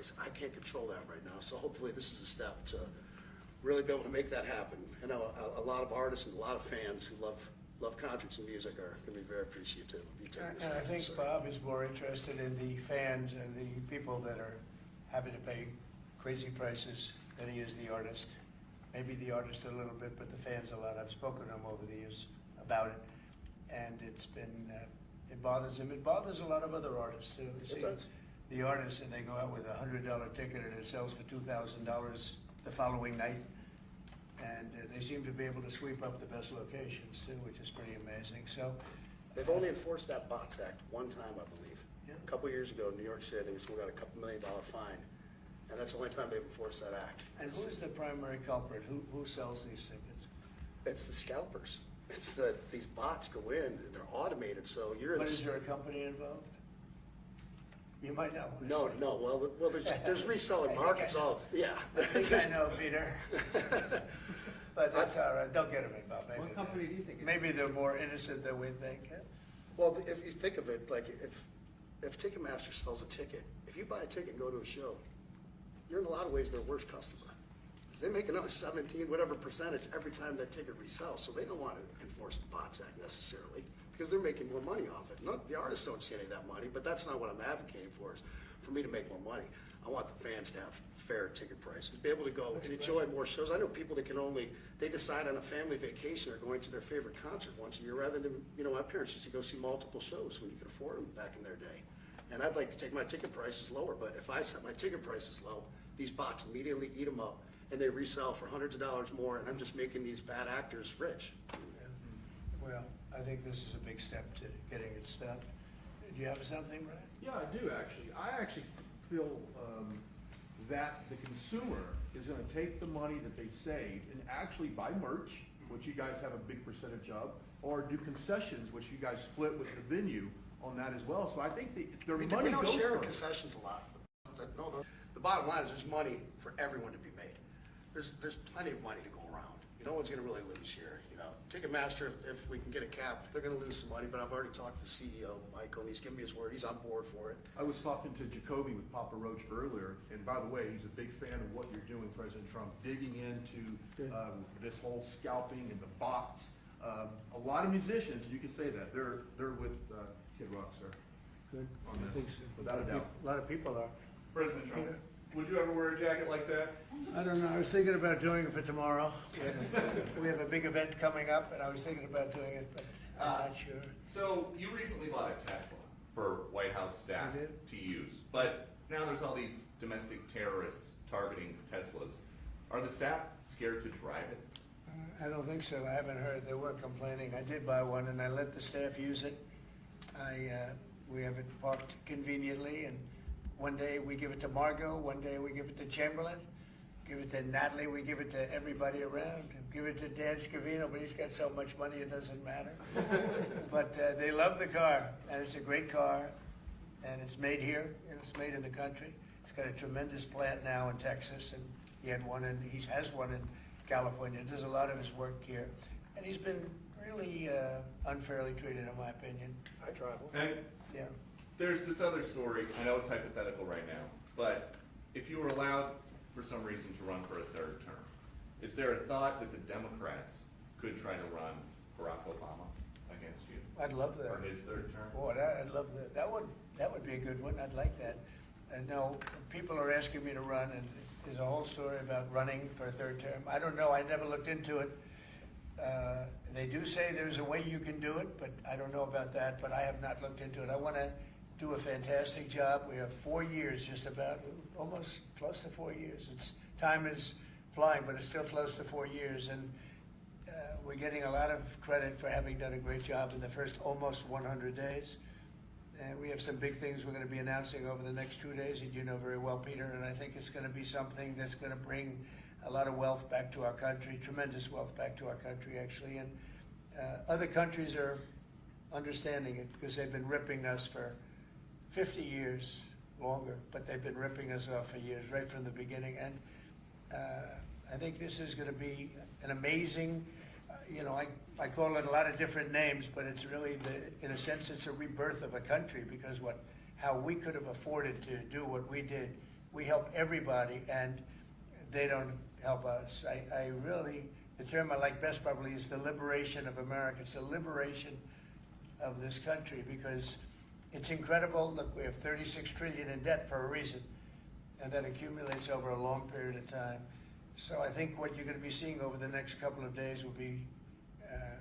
price. I can't control that right now, so hopefully this is a step to really be able to make that happen. I know a lot of artists and a lot of fans who love concerts and music are going to be very appreciative of you taking this. And I think Bob is more interested in the fans and the people that are having to pay crazy prices than he is the artist. Maybe the artist a little bit, but the fans a lot. I've spoken to him over the years about it, and it's been, it bothers him. It bothers a lot of other artists too. You see, It does. the artists, and they go out with $100 ticket and it sells for $2,000 the following night. And they seem to be able to sweep up the best locations too, which is pretty amazing. So They've only enforced that Box Act one time, I believe. Yeah. A couple years ago in New York City, I think we got a $2 million fine. And that's the only time they've enforced that act. And who's the primary culprit? Who sells these tickets? It's the scalpers. It's these bots go in, they're automated, so you're But is there a company involved? You might know. No. Well, there's reselling markets. Yeah. I think I know, Peter. But that's all right. Don't get them involved. Maybe What company do you think it is? Maybe they're more innocent than we think. Well, if you think of it, like if Ticketmaster sells a ticket, if you buy a ticket and go to a show, you're in a lot of ways their worst customer. Because they make another 17, whatever percentage every time that ticket resells. So they don't want to enforce the Bots Act necessarily because they're making more money off it. The artists don't see any of that money, but that's not what I'm advocating for, is for me to make more money. I want the fans to have fair ticket prices, be able to go and enjoy more shows. I know people that they decide on a family vacation or going to their favorite concert once a year rather than, my parents used to go see multiple shows when you could afford them back in their day. And I'd like to take my ticket prices lower, but if I set my ticket prices low, these bots immediately eat them up and they resell for hundreds of dollars more, and I'm just making these bad actors rich. Yeah. Well, I think this is a big step to getting it stopped. Do you have something, Brian? Yeah, I do actually. I actually feel that the consumer is going to take the money that they've saved and actually buy merch, which you guys have a big percentage of, or do concessions, which you guys split with the venue on that as well. So I think their money We don't goes share in first. concessions a lot. The bottom line is there's money for everyone to be made. There's plenty of money to go around. No one's going to really lose here. Ticketmaster, if we can get a cap, they're going to lose some money. But I've already talked to the CEO, Michael, and he's given me his word. He's on board for it. I was talking to Jacoby with Papa Roach earlier, and by the way, he's a big fan of what you're doing, President Trump, digging into this whole scalping and the bots. A lot of musicians, you can say that, they're with Kid Rock, sir. Good. On this, I think so. without a doubt. A lot of people are. President Trump, Peter? would you ever wear a jacket like that? I don't know. I was thinking about doing it for tomorrow. We have a big event coming up, and I was thinking about doing it, but I'm not sure. So you recently bought a Tesla for White House staff I did. to use, but now there's all these domestic terrorists targeting Teslas. Are the staff scared to drive it? I don't think so. I haven't heard. They weren't complaining. I did buy one, and I let the staff use it. We have it parked conveniently, and one day we give it to Margot, one day we give it to Chamberlain, give it to Natalie, we give it to everybody around, give it to Dan Scavino, but he's got so much money it doesn't matter. But they love the car, and it's a great car, and it's made here, and it's made in the country. He's got a tremendous plant now in Texas, and he has one in California. Does a lot of his work here, and he's been really unfairly treated, in my opinion. I travel. And Yeah. there's this other story, I know it's hypothetical right now, but if you were allowed for some reason to run for a third term, is there a thought that the Democrats could try to run Barack Obama against you I'd love that. for his third term? Boy, I'd love that. That would be a good one. I'd like that. And no, people are asking me to run, and there's a whole story about running for a third term. I don't know. I never looked into it. They do say there's a way you can do it, but I don't know about that. But I have not looked into it. I want to do a fantastic job. We have 4 years, just about, almost close to 4 years. Time is flying, but it's still close to 4 years, and we're getting a lot of credit for having done a great job in the first almost 100 days. And we have some big things we're going to be announcing over the next 2 days, and you know very well, Peter, and I think it's going to be something that's going to bring a lot of wealth back to our country, tremendous wealth back to our country, actually. And other countries are understanding it because they've been ripping us for 50 years longer, but they've been ripping us off for years, right from the beginning. And I think this is going to be an amazing, I call it a lot of different names, but it's really, in a sense, it's a rebirth of a country, because how we could have afforded to do what we did we help everybody, and they don't help us. I really, the term I like best probably is the liberation of America. It's the liberation of this country, because it's incredible. Look, we have 36 trillion in debt for a reason, and that accumulates over a long period of time. So I think what you're going to be seeing over the next couple of days will be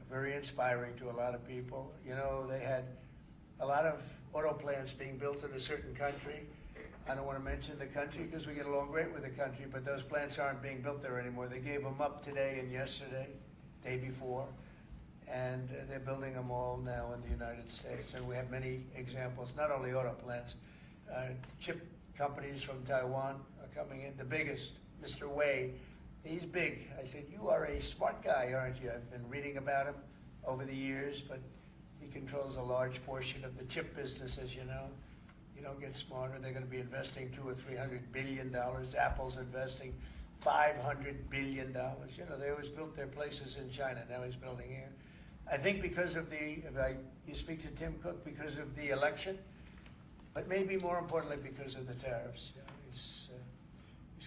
very inspiring to a lot of people. You know, they had a lot of auto plants being built in a certain country. I don't want to mention the country because we get along great with the country, but those plants aren't being built there anymore. They gave them up today and yesterday, day before, and they're building them all now in the United States. And we have many examples, not only auto plants, chip companies from Taiwan are coming in. The biggest, Mr. Wei, he's big. I said, you are a smart guy, aren't you? I've been reading about him over the years, but he controls a large portion of the chip business, as you know. You don't get smarter. They're going to be investing $200 or $300 billion. Apple's investing $500 billion. You know, they always built their places in China. Now he's building here. I think because of you speak to Tim Cook, because of the election, but maybe more importantly because of the tariffs. You know, he's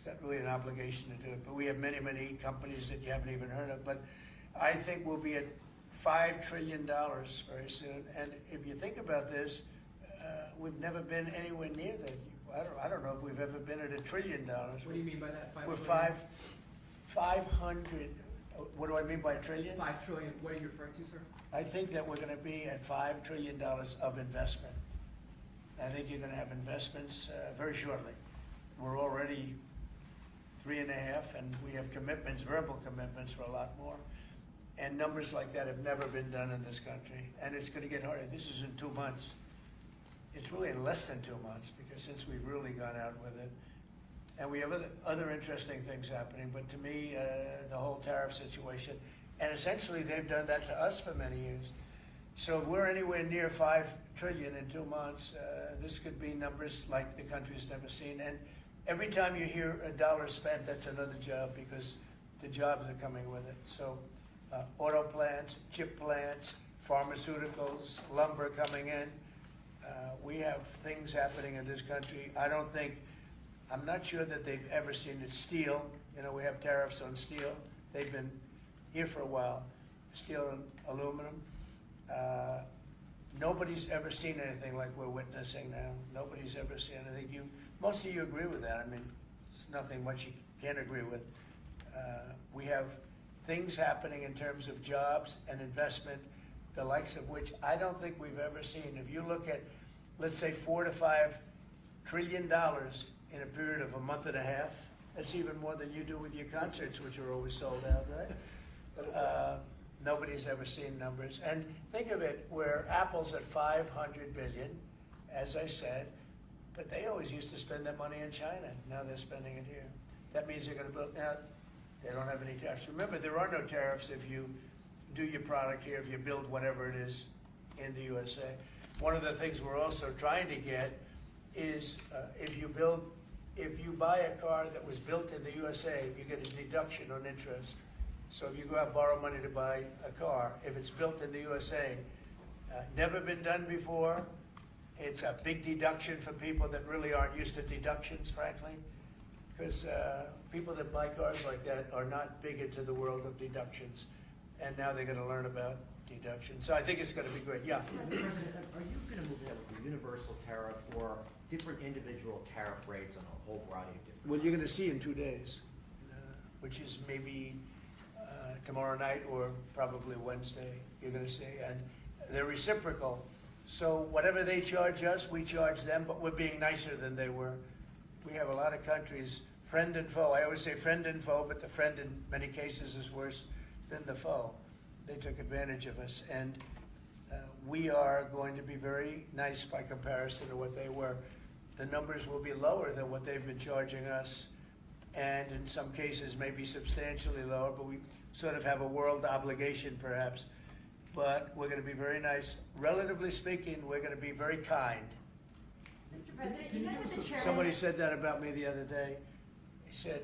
got really an obligation to do it. But we have many, many companies that you haven't even heard of. But I think we'll be at $5 trillion very soon. And if you think about this, we've never been anywhere near that. I don't know if we've ever been at $1 trillion. What do you mean by that? We're 500. What do I mean by trillion? 5 trillion. What are you referring to, sir? I think that we're going to be at $5 trillion of investment. I think you're going to have investments very shortly. We're already 3.5, and we have commitments, verbal commitments for a lot more. And numbers like that have never been done in this country. And it's going to get harder. This is in 2 months. It's really in less than 2 months, because since we've really gone out with it. And we have other interesting things happening. But to me, the whole tariff situation, and essentially they've done that to us for many years. So if we're anywhere near 5 trillion in 2 months, this could be numbers like the country's never seen. And every time you hear a dollar spent, that's another job, because the jobs are coming with it. So auto plants, chip plants, pharmaceuticals, lumber coming in. We have things happening in this country. I'm not sure that they've ever seen it. Steel, you know, we have tariffs on steel. They've been here for a while. Steel and aluminum. Nobody's ever seen anything like we're witnessing now. Nobody's ever seen anything. Most of you agree with that. I mean, it's nothing much you can't agree with. We have things happening in terms of jobs and investment, the likes of which I don't think we've ever seen. If you look at, let's say, $4 to $5 trillion in a period of a month and a half, that's even more than you do with your concerts, which are always sold out, right? Nobody's ever seen numbers. And think of it, where Apple's at $500 billion, as I said, but they always used to spend that money in China. Now they're spending it here. That means they're going to build. Now, they don't have any tariffs. Remember, there are no tariffs if you do your product here, if you build whatever it is in the USA. One of the things we're also trying to get is if you buy a car that was built in the USA, you get a deduction on interest. So if you go out and borrow money to buy a car, if it's built in the USA, never been done before, it's a big deduction for people that really aren't used to deductions, frankly, because people that buy cars like that are not big into the world of deductions, and now they're going to learn about deductions. So I think it's going to be great. Yeah. Mr. President, are you going to move ahead with a universal tariff or different individual tariff rates on a whole variety of different? Well, you're going to see in 2 days, which is maybe tomorrow night or probably Wednesday. You're going to see, and they're reciprocal. So whatever they charge us, we charge them, but we're being nicer than they were. We have a lot of countries, friend and foe. I always say friend and foe, but the friend in many cases is worse than the foe. They took advantage of us, and we are going to be very nice by comparison to what they were. The numbers will be lower than what they've been charging us, and in some cases maybe substantially lower, but we sort of have a world obligation perhaps. But we're going to be very nice. Relatively speaking, we're going to be very kind. Mr. President, you met with the chairman. Somebody said that about me the other day. He said,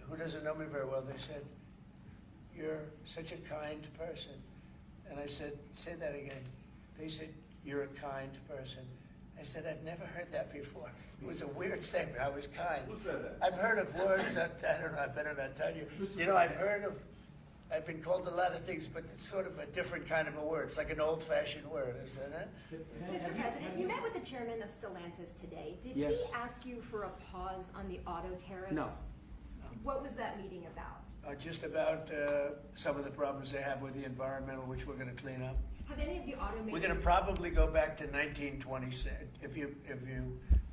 who doesn't know me very well, they said, you're such a kind person. And I said, say that again. They said, you're a kind person. I said, I've never heard that before. It was a weird statement. I was kind. Who said that? I've heard of words that, I don't know, I better not tell you. You know, I've been called a lot of things, but it's sort of a different kind of a word. It's like an old-fashioned word, isn't it? Mr. President, you met with the chairman of Stellantis today. Did Yes. he ask you for a pause on the auto tariffs? No. What was that meeting about? Just about some of the problems they have with the environmental, which we're going to clean up. Have any of the automakers? We're going to probably go back to 1920. If you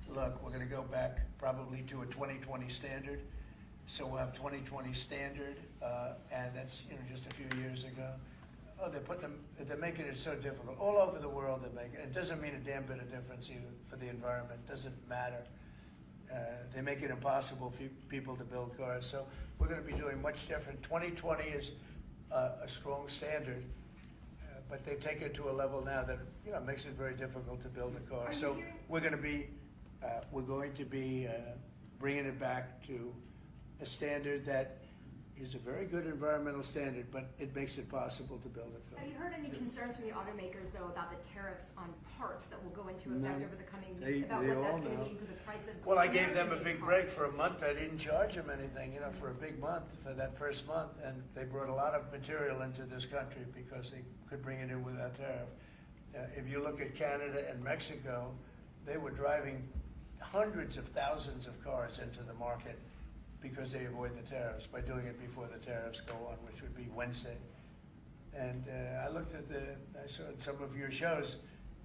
look, we're going to go back probably to a 2020 standard. So we'll have 2020 standard, and that's just a few years ago. Oh, they're making it so difficult all over the world. They're making it doesn't mean a damn bit of difference even for the environment. Doesn't matter. They make it impossible for people to build cars. So we're going to be doing much different. 2020 is a strong standard, but they've taken it to a level now that makes it very difficult to build a car. Are you So hearing- we're going to be bringing it back to a standard that is a very good environmental standard, but it makes it possible to build a car. Have you heard any concerns from the automakers, though, about the tariffs on parts that will go into effect No. over the coming They- weeks, about they what all that's going know. to mean for the price of Well, I gave them a American-made big break cars? for a month. I didn't charge them anything, for a big month, for that first month. And they brought a lot of material into this country because they could bring it in without tariff. If you look at Canada and Mexico, they were driving hundreds of thousands of cars into the market because they avoid the tariffs by doing it before the tariffs go on, which would be Wednesday. And I saw some of your shows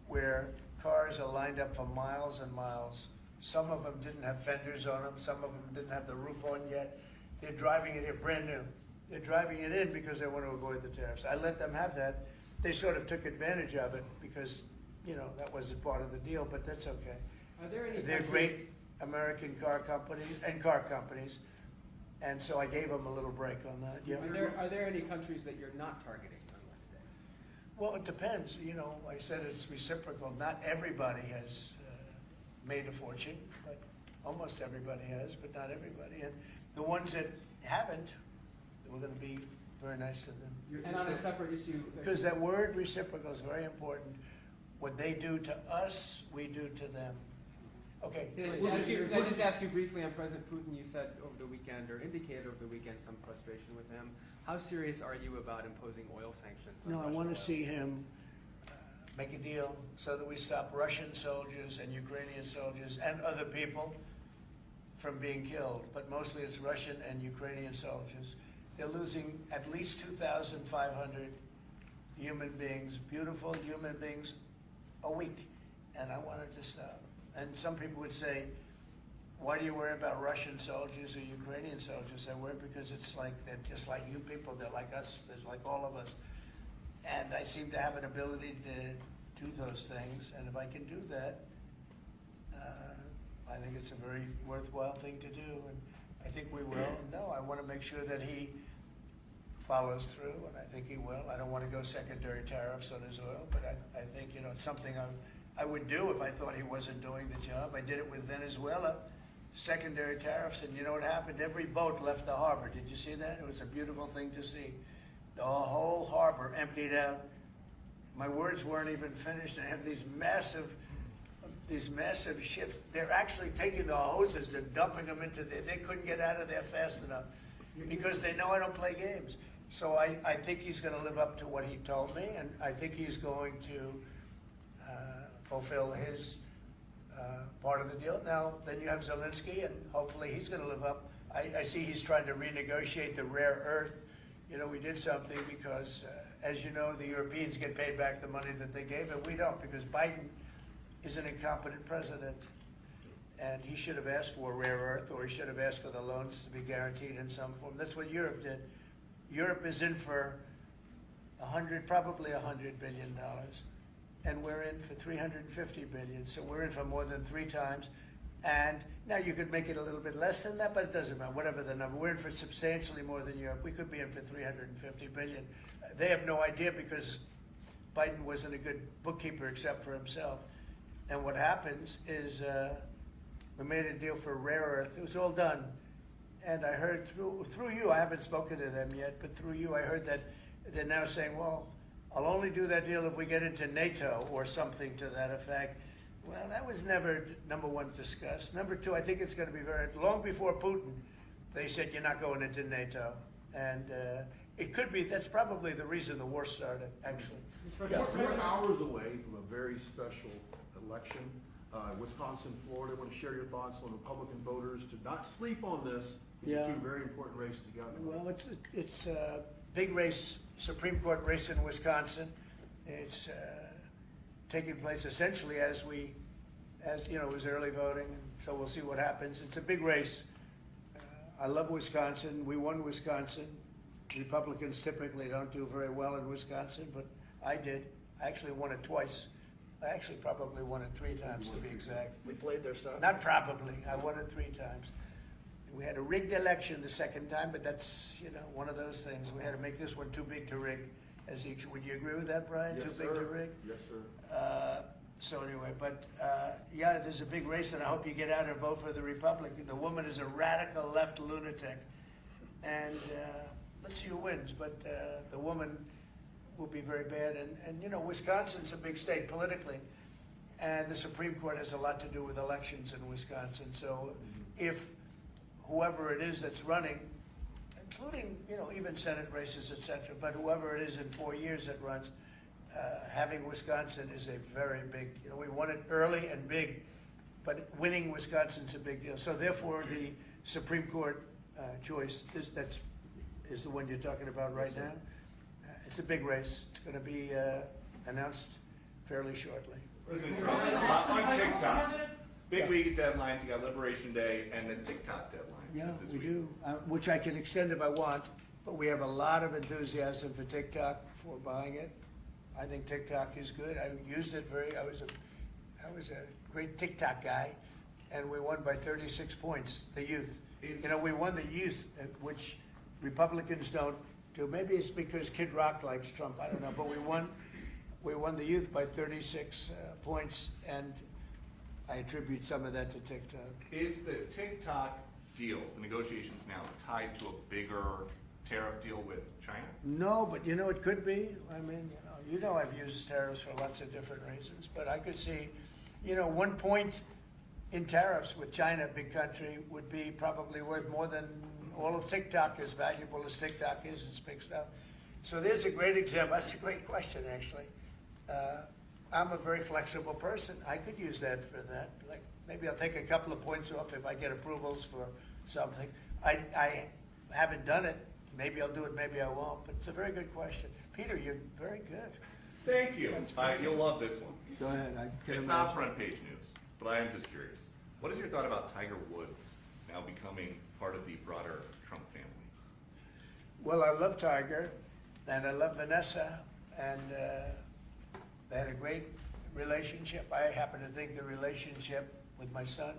where cars are lined up for miles and miles. Some of them didn't have fenders on them. Some of them didn't have the roof on yet. They're driving it in brand new. They're driving it in because they want to avoid the tariffs. I let them have that. They sort of took advantage of it because, that wasn't part of the deal, but that's okay. Are there any They're countries- great American car companies, and so I gave them a little break on that. Yeah. Are there any countries that you're not targeting on Wednesday? Well, it depends. I said it's reciprocal. Not everybody has made a fortune, but almost everybody has, but not everybody. And the ones that haven't, we're going to be very nice to them. And on a separate issue. Because that word reciprocal is very important. What they do to us, we do to them. Okay. Can I just ask you briefly on President Putin? You said over the weekend, or indicated over the weekend, some frustration with him. How serious are you about imposing oil sanctions on No, I Russian want to oil? see him make a deal so that we stop Russian soldiers and Ukrainian soldiers and other people from being killed. But mostly it's Russian and Ukrainian soldiers. They're losing at least 2,500 human beings, beautiful human beings, a week. And I want it to stop. And some people would say, why do you worry about Russian soldiers or Ukrainian soldiers? I worry because it's like they're just like you people. They're like us. They're like all of us. And I seem to have an ability to do those things. And if I can do that, I think it's a very worthwhile thing to do. And I think we will. No, I want to make sure that he follows through, and I think he will. I don't want to go secondary tariffs on his oil, but I think, it's something I would do if I thought he wasn't doing the job. I did it with Venezuela, secondary tariffs, and you know what happened? Every boat left the harbor. Did you see that? It was a beautiful thing to see. The whole harbor emptied out. My words weren't even finished. I have these massive ships. They're actually taking the hoses and dumping them into there. They couldn't get out of there fast enough because they know I don't play games. So I think he's going to live up to what he told me, and I think he's going to fulfill his part of the deal. Now, then you have Zelensky, and hopefully he's going to live up. I see he's trying to renegotiate the rare earth. We did something because, as you know, the Europeans get paid back the money that they gave, and we don't, because Biden is an incompetent president. And he should have asked for rare earth, or he should have asked for the loans to be guaranteed in some form. That's what Europe did. Europe is in for probably $100 billion, and we're in for $350 billion. So we're in for more than 3 times. And now you could make it a little bit less than that, but it doesn't matter. Whatever the number, we're in for substantially more than Europe. We could be in for $350 billion. They have no idea because Biden wasn't a good bookkeeper except for himself. And what happens is we made a deal for rare earth. It was all done. And I heard through you, I haven't spoken to them yet, but through you I heard that they're now saying, well, I'll only do that deal if we get into NATO or something to that effect. Well, that was never number one discussed. Number two, I think it's going to be very long before Putin. They said you're not going into NATO, and it could be that's probably the reason the war started. Actually, We're hours away from a very special election. Wisconsin, Florida. I want to share your thoughts on Republican voters to not sleep on this. Yeah. Two very important races together. well, it's a big race, Supreme Court race in Wisconsin. It's taking place essentially as you know, it was early voting, so we'll see what happens. It's a big race. I love Wisconsin. We won Wisconsin. Republicans typically don't do very well in Wisconsin, but I did. I actually won it twice. I actually probably won it 3 times to be exact. We played their side. Not probably. I won it 3 times. We had a rigged election the second time, but that's, you know, one of those things. We had to make this one too big to rig. Would you agree with that, Brian? Yes, Too big sir. to rig? Yes, sir. So anyway, but yeah, there's a big race, and I hope you get out and vote for the Republican. The woman is a radical left lunatic, and let's see who wins. But the woman will be very bad, and you know, Wisconsin's a big state politically, and the Supreme Court has a lot to do with elections in Wisconsin. So if whoever it is that's running, including, you know, even Senate races, et cetera, but whoever it is in 4 years that runs, having Wisconsin is a very big, you know, we won it early and big, but winning Wisconsin's a big deal. So therefore, the Supreme Court choice is the one you're talking about right now. It's a big race. It's going to be announced fairly shortly. President Trump, on TikTok, big week of deadlines. You got Liberation Day and the TikTok deadline. Yeah, is this we week. do, which I can extend if I want, but we have a lot of enthusiasm for TikTok, for buying it. I think TikTok is good. I used it I was a great TikTok guy, and we won by 36 points, the youth. You know, we won the youth, which Republicans don't do. Maybe it's because Kid Rock likes Trump, I don't know, but we won the youth by 36 points, and I attribute some of that to TikTok. Is the TikTok deal, the negotiations now, tied to a bigger tariff deal with China? No, but you know, it could be. I mean, you know I've used tariffs for lots of different reasons, but I could see, you know, 1 point in tariffs with China, big country, would be probably worth more than all of TikTok, as valuable as TikTok is. It's big stuff. So there's a great example. That's a great question, actually. I'm a very flexible person. I could use that for that. Like, maybe I'll take a couple of points off if I get approvals for something. I haven't done it. Maybe I'll do it, maybe I won't. But it's a very good question. Peter, you're very good. Thank you. You'll love this one. Go ahead. It's not front page news, but I am just curious. What is your thought about Tiger Woods now becoming part of the broader Trump family? Well, I love Tiger, and I love Vanessa, and they had a great relationship. I happen to think the relationship with my son,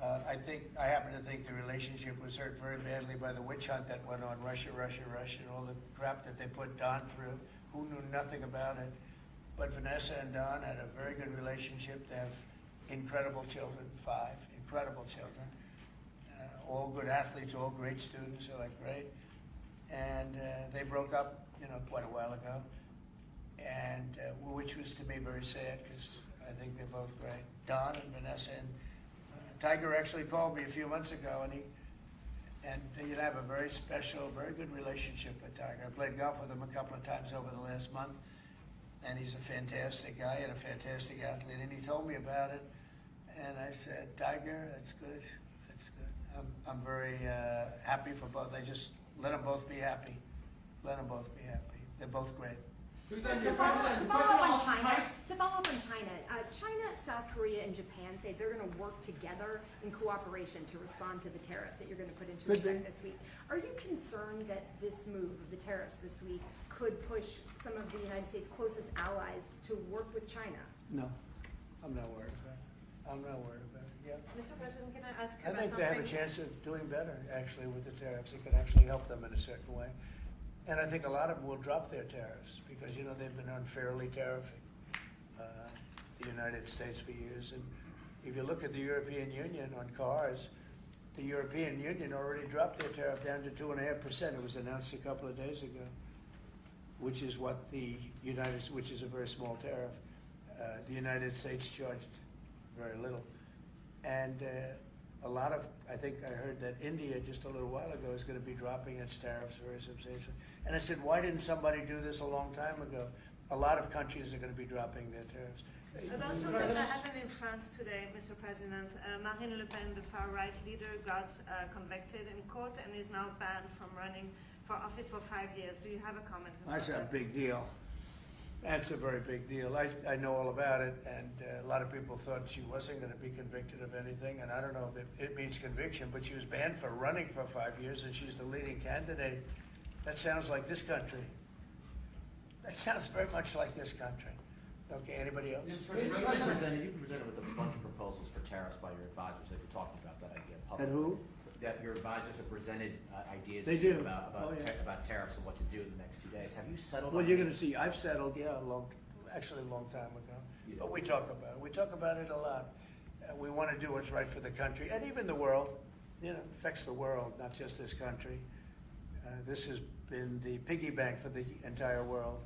I happen to think the relationship was hurt very badly by the witch hunt that went on, Russia, and all the crap that they put Don through, who knew nothing about it. But Vanessa and Don had a very good relationship. They have incredible children, 5 incredible children. All good athletes, all great students, they're like great. And they broke up, you know, quite a while ago, and which was to me very sad because I think they're both great. Don and Vanessa, and Tiger actually called me a few months ago, and you have a very special, very good relationship with Tiger. I played golf with him a couple of times over the last month, and he's a fantastic guy and a fantastic athlete. And he told me about it, and I said, Tiger, that's good, that's good. I'm very happy for both. I just let them both be happy. Let them both be happy. They're both great. To follow up on China, China, South Korea, and Japan say they're going to work together in cooperation to respond to the tariffs that you're going to put into effect this week. Are you concerned that this move, the tariffs this week, could push some of the United States' closest allies to work with China? No, I'm not worried about it. I'm not worried about it. Yeah. Mr. President, can I ask I you about think they have a something? chance of doing better, actually, with the tariffs. It could actually help them in a certain way. And I think a lot of them will drop their tariffs because, you know, they've been unfairly tariffing the United States for years. And if you look at the European Union on cars, the European Union already dropped their tariff down to 2.5%. It was announced a couple of days ago, which is what which is a very small tariff. The United States charged very little. And a lot of, I think I heard that India just a little while ago is going to be dropping its tariffs very substantially. And I said, why didn't somebody do this a long time ago? A lot of countries are going to be dropping their tariffs. And also what happened in France today, Mr. President, Marine Le Pen, the far-right leader, got convicted in court and is now banned from running for office for 5 years. Do you have a comment? That's a big deal. That's a very big deal. I know all about it, and a lot of people thought she wasn't going to be convicted of anything, and I don't know if it means conviction, but she was banned for running for 5 years, and she's the leading candidate. That sounds like this country. That sounds very much like this country. Okay, anybody else? You've been presented with a bunch of proposals for tariffs by your advisors. They've been talking about that idea publicly. And who? That your advisors have presented ideas They to you do. about Oh, yeah. about tariffs and what to do in the next 2 days. Have you settled Well, on you're any- going to see, I've settled, yeah, actually a long time ago. You But did. we talk about it. We talk about it a lot. We want to do what's right for the country and even the world. You know, it affects the world, not just this country. This has been the piggy bank for the entire world.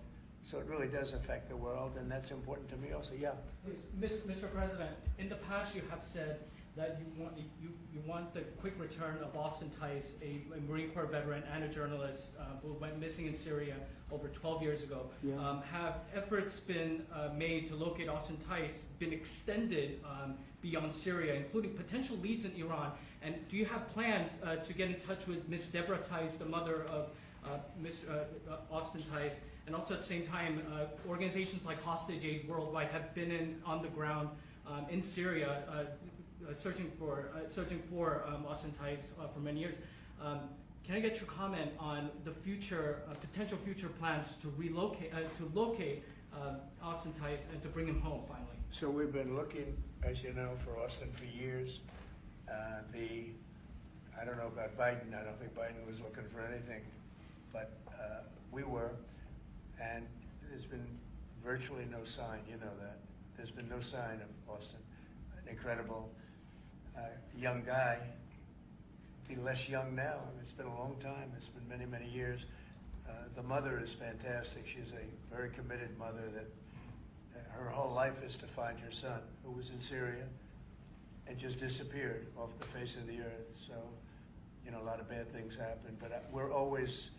So it really does affect the world, and that's important to me also. Yeah. Yes, Mr. President, in the past you have said that you want the quick return of Austin Tice, a Marine Corps veteran and a journalist who went missing in Syria over 12 years ago. Yeah. Have efforts been made to locate Austin Tice been extended beyond Syria, including potential leads in Iran? And do you have plans to get in touch with Ms. Deborah Tice, the mother of Ms. Austin Tice? And also at the same time, organizations like Hostage Aid Worldwide have been on the ground in Syria searching for Austin Tice for many years. Can I get your comment on the future, potential future plans to locate Austin Tice and to bring him home finally? So we've been looking, as you know, for Austin for years. I don't know about Biden. I don't think Biden was looking for anything, but we were. And there's been virtually no sign, you know that. There's been no sign of Austin. An incredible young guy. Be less young now. It's been a long time. It's been many, many years. The mother is fantastic. She's a very committed mother that her whole life is to find her son, who was in Syria and just disappeared off the face of the earth. So, you know, a lot of bad things happen. But we're always...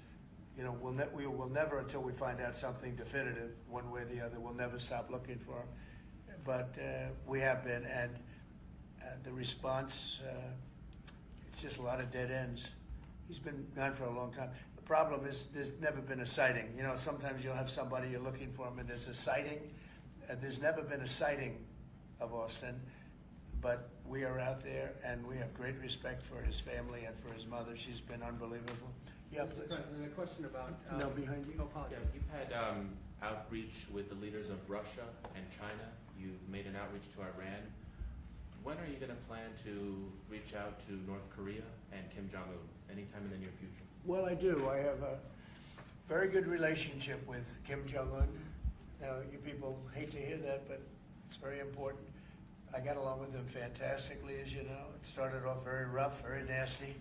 You know, we will never, until we find out something definitive, one way or the other, we'll never stop looking for him. But we have been, and the response, it's just a lot of dead ends. He's been gone for a long time. The problem is there's never been a sighting. You know, sometimes you'll have somebody you're looking for him and there's a sighting. There's never been a sighting of Austin, but we are out there and we have great respect for his family and for his mother. She's been unbelievable. Yeah, Mr. President, a question about... No, behind you. Oh, apologies. Yes, you've had outreach with the leaders of Russia and China. You've made an outreach to Iran. When are you going to plan to reach out to North Korea and Kim Jong-un? Anytime in the near future? Well, I do. I have a very good relationship with Kim Jong-un. Now, you people hate to hear that, but it's very important. I got along with him fantastically, as you know. It started off very rough, very nasty.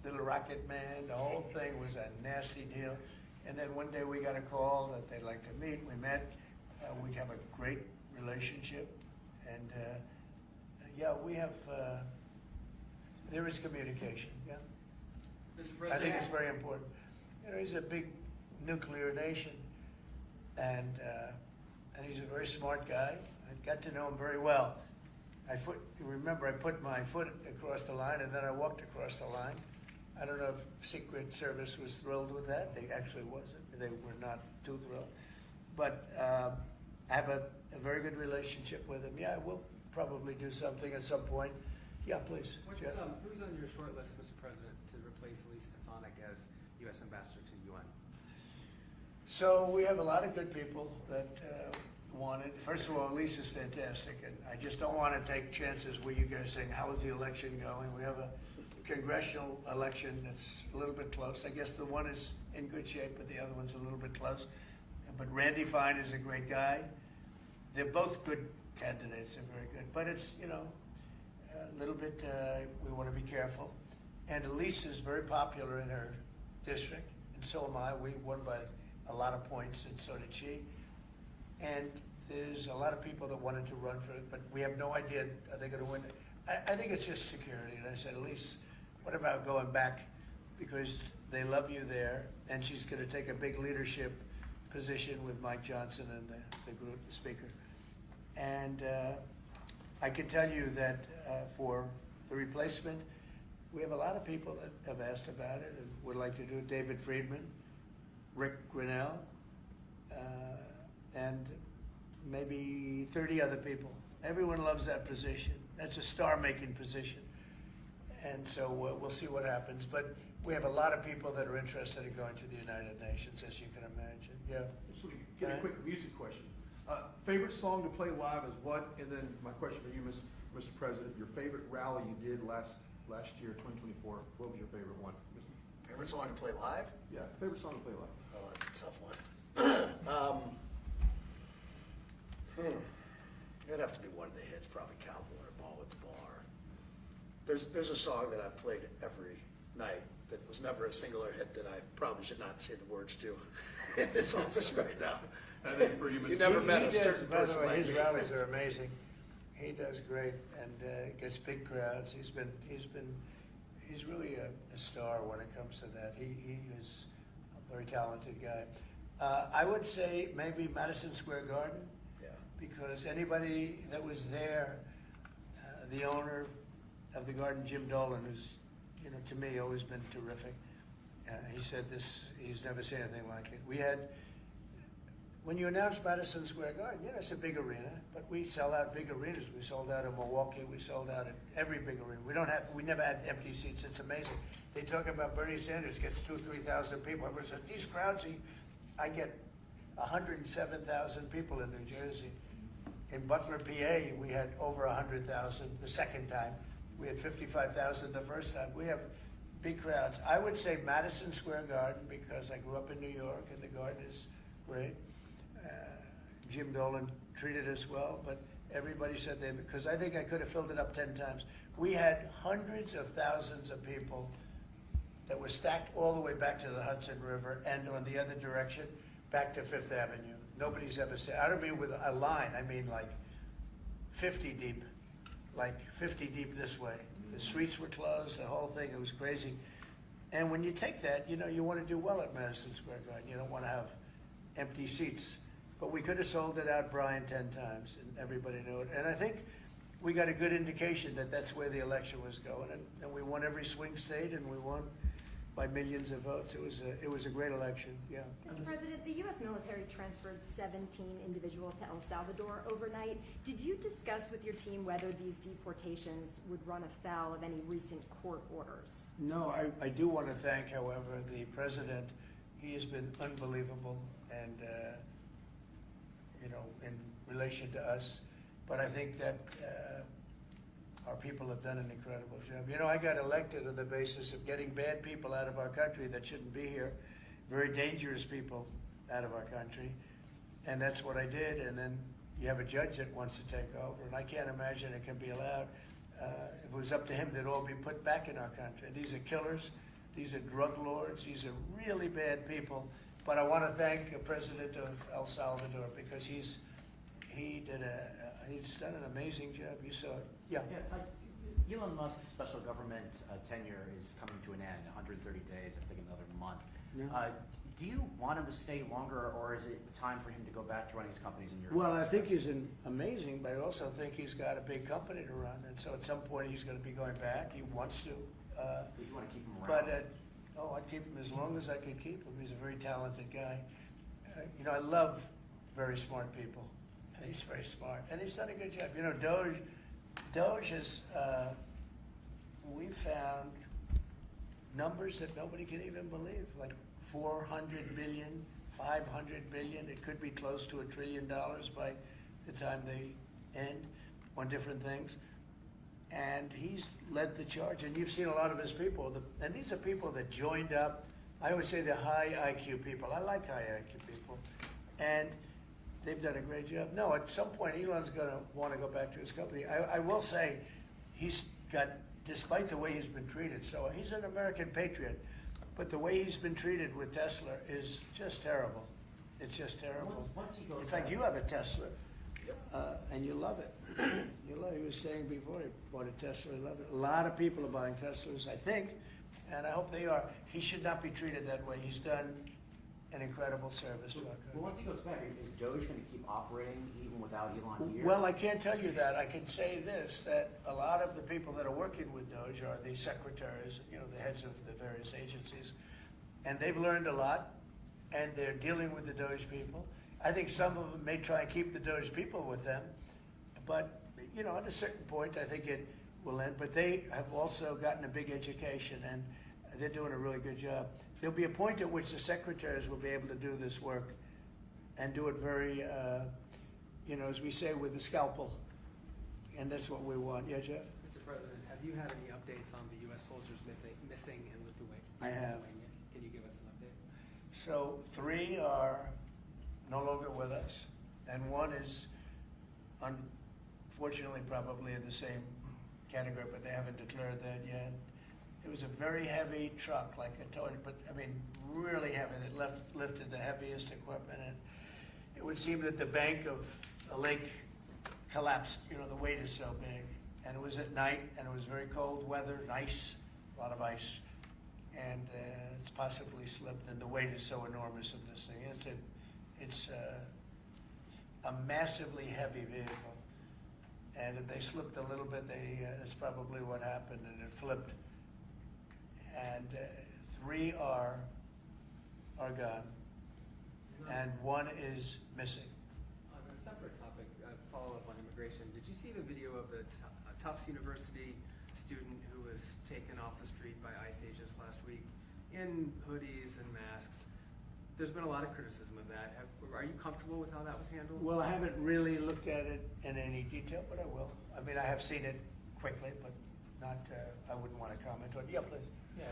Little rocket man, the whole thing was a nasty deal. And then one day we got a call that they'd like to meet. We met. We have a great relationship. And yeah, we have, there is communication, yeah. I think it's very important. You know, he's a big nuclear nation. And he's a very smart guy. I got to know him very well. Remember, I put my foot across the line and then I walked across the line. I don't know if Secret Service was thrilled with that. They actually wasn't. They were not too thrilled. But I have a very good relationship with him. Yeah, we'll probably do something at some point. Yeah, please. Jeff. Who's on your short list, Mr. President, to replace Elise Stefanik as U.S. Ambassador to the UN? So we have a lot of good people that want it. First of all, Elise is fantastic, and I just don't want to take chances with you guys saying, how is the election going? We have a congressional election that's a little bit close. I guess the one is in good shape, but the other one's a little bit close. But Randy Fine is a great guy. They're both good candidates. They're very good. But it's, you know, a little bit, we want to be careful. And Elise is very popular in her district, and so am I. We won by a lot of points, and so did she. And there's a lot of people that wanted to run for it, but we have no idea, are they gonna win it? I think it's just security, and I said, at least, what about going back? Because they love you there, and she's gonna take a big leadership position with Mike Johnson and the group, the speaker. And I can tell you that for the replacement, we have a lot of people that have asked about it and would like to do it. David Friedman, Rick Grinnell, and maybe 30 other people. Everyone loves that position. That's a star-making position. And so we'll see what happens. But we have a lot of people that are interested in going to the United Nations, as you can imagine. Yeah. So we get a quick music question. Favorite song to play live is what? And then my question for you, Mr. President, your favorite rally you did last year, 2024. What was your favorite one? Favorite song to play live? Yeah, favorite song to play live. Oh, that's a tough one. It'd have to be one of the hits, probably Cowboy or Ball with the Bar. There's a song that I've played every night that was never a singular hit that I probably should not say the words to in this office right now. I think for you, Mr. You never He met a does, certain by the person way, like his me. rallies are amazing. He does great and gets big crowds. He's really a star when it comes to that. He is a very talented guy. I would say maybe Madison Square Garden. Yeah. Because anybody that was there, the owner of the garden, Jim Dolan, who's, to me, always been terrific. He said this, he's never seen anything like it. We had, when you announced Madison Square Garden, it's a big arena, but we sell out big arenas. We sold out in Milwaukee, we sold out at every big arena. We never had empty seats, it's amazing. They talk about Bernie Sanders gets 2,000 to 3,000 people. Everyone said, these crowds, I get 107,000 people in New Jersey. In Butler, PA, we had over 100,000 the second time. We had 55,000 the first time. We have big crowds. I would say Madison Square Garden because I grew up in New York and the garden is great. Jim Dolan treated us well, but everybody said because I think I could have filled it up 10 times. We had hundreds of thousands of people that were stacked all the way back to the Hudson River and on the other direction back to Fifth Avenue. Nobody's ever said, I don't mean with a line, I mean like 50 deep this way. The streets were closed, the whole thing, it was crazy. And when you take that, you want to do well at Madison Square Garden. You don't want to have empty seats. But we could have sold it out, Brian, 10 times, and everybody knew it. And I think we got a good indication that that's where the election was going. And we won every swing state, and we won by millions of votes. It was a great election, yeah. Mr. President, the U.S. military transferred 17 individuals to El Salvador overnight. Did you discuss with your team whether these deportations would run afoul of any recent court orders? No, I do want to thank, however, the president. He has been unbelievable and, in relation to us. But I think that our people have done an incredible job. I got elected on the basis of getting bad people out of our country that shouldn't be here, very dangerous people out of our country. And that's what I did. And then you have a judge that wants to take over. And I can't imagine it can be allowed. If it was up to him, they'd all be put back in our country. These are killers. These are drug lords. These are really bad people. But I want to thank the president of El Salvador because he's done an amazing job. You saw it. Yeah. Elon Musk's special government tenure is coming to an end, 130 days, I think another month. Yeah. Do you want him to stay longer, or is it time for him to go back to running his companies in Europe? Well, I think he's amazing, but I also think he's got a big company to run. And so at some point he's going to be going back. He wants to. Did you want to keep him around? I'd keep him as long as I could keep him. He's a very talented guy. I love very smart people. He's very smart, and he's done a good job. DOGE is, we found numbers that nobody can even believe, like 400 billion, 500 billion. It could be close to $1 trillion by the time they end on different things. And he's led the charge, and you've seen a lot of his people. And these are people that joined up. I always say they're high IQ people. I like high IQ people. And they've done a great job. No, at some point, Elon's going to want to go back to his company. I will say he's got, despite the way he's been treated, so he's an American patriot, but the way he's been treated with Tesla is just terrible. It's just terrible. Once he goes In fact, back- you have a Tesla. and you love it. You love. He was saying before he bought a Tesla. He loved it. A lot of people are buying Teslas, I think, and I hope they are. He should not be treated that way. He's done an incredible service to our country. Well, once he goes back, is DOGE going to keep operating even without Elon here? Well, I can't tell you that. I can say this, that a lot of the people that are working with DOGE are the secretaries, the heads of the various agencies, and they've learned a lot, and they're dealing with the DOGE people. I think some of them may try and keep the DOGE people with them, but, at a certain point, I think it will end. But they have also gotten a big education, and they're doing a really good job. There'll be a point at which the secretaries will be able to do this work and do it very, as we say, with the scalpel. And that's what we want. Yeah, Jeff? Mr. President, have you had any updates on the U.S. soldiers missing in Lithuania? I have. Can you give us an update? So 3 are no longer with us, and 1 is unfortunately probably in the same category, but they haven't declared that yet. It was a very heavy truck, like I told you, but really heavy. That lifted the heaviest equipment, and it would seem that the bank of a lake collapsed. The weight is so big, and it was at night, and it was very cold weather, and ice, a lot of ice, and it's possibly slipped. And the weight is so enormous of this thing. It's a massively heavy vehicle, and if they slipped a little bit, that's probably what happened, and it flipped. And 3 are gone, and 1 is missing. On a separate topic, follow-up on immigration, did you see the video of the Tufts University student who was taken off the street by ICE agents last week in hoodies and masks? There's been a lot of criticism of that. Are you comfortable with how that was handled? Well, I haven't really looked at it in any detail, but I will. I have seen it quickly, but not. I wouldn't want to comment on it. Yeah, please. Yeah,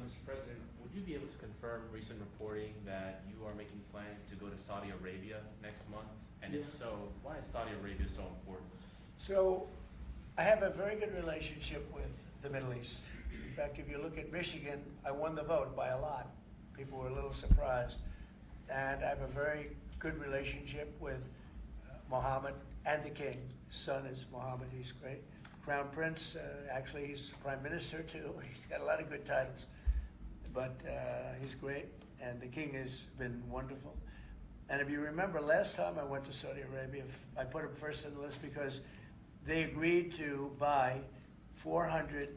Mr. President, would you be able to confirm recent reporting that you are making plans to go to Saudi Arabia next month? And if so, why is Saudi Arabia so important? So, I have a very good relationship with the Middle East. In fact, if you look at Michigan, I won the vote by a lot. People were a little surprised. And I have a very good relationship with Mohammed and the king. His son is Mohammed, he's great. Crown Prince, actually he's Prime Minister too. He's got a lot of good titles, but he's great. And the king has been wonderful. And if you remember, last time I went to Saudi Arabia, I put him first on the list because they agreed to buy $450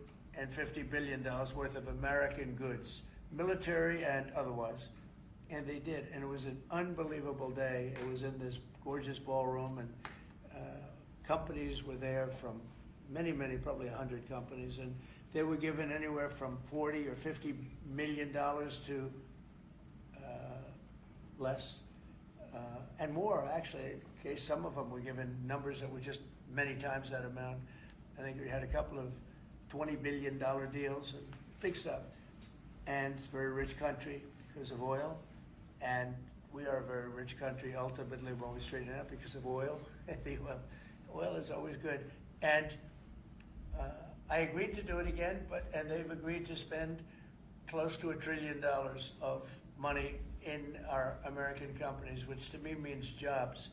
billion worth of American goods, military and otherwise. And they did, and it was an unbelievable day. It was in this gorgeous ballroom, and companies were there from many, probably 100 companies, and they were given anywhere from $40 or $50 million to less, and more actually. Okay, some of them were given numbers that were just many times that amount. I think we had a couple of $20 billion deals and big stuff. And it's a very rich country because of oil, and we are a very rich country ultimately when we straighten it out because of oil. Oil is always good, and I agreed to do it again, and they've agreed to spend close to $1 trillion of money in our American companies, which to me means jobs.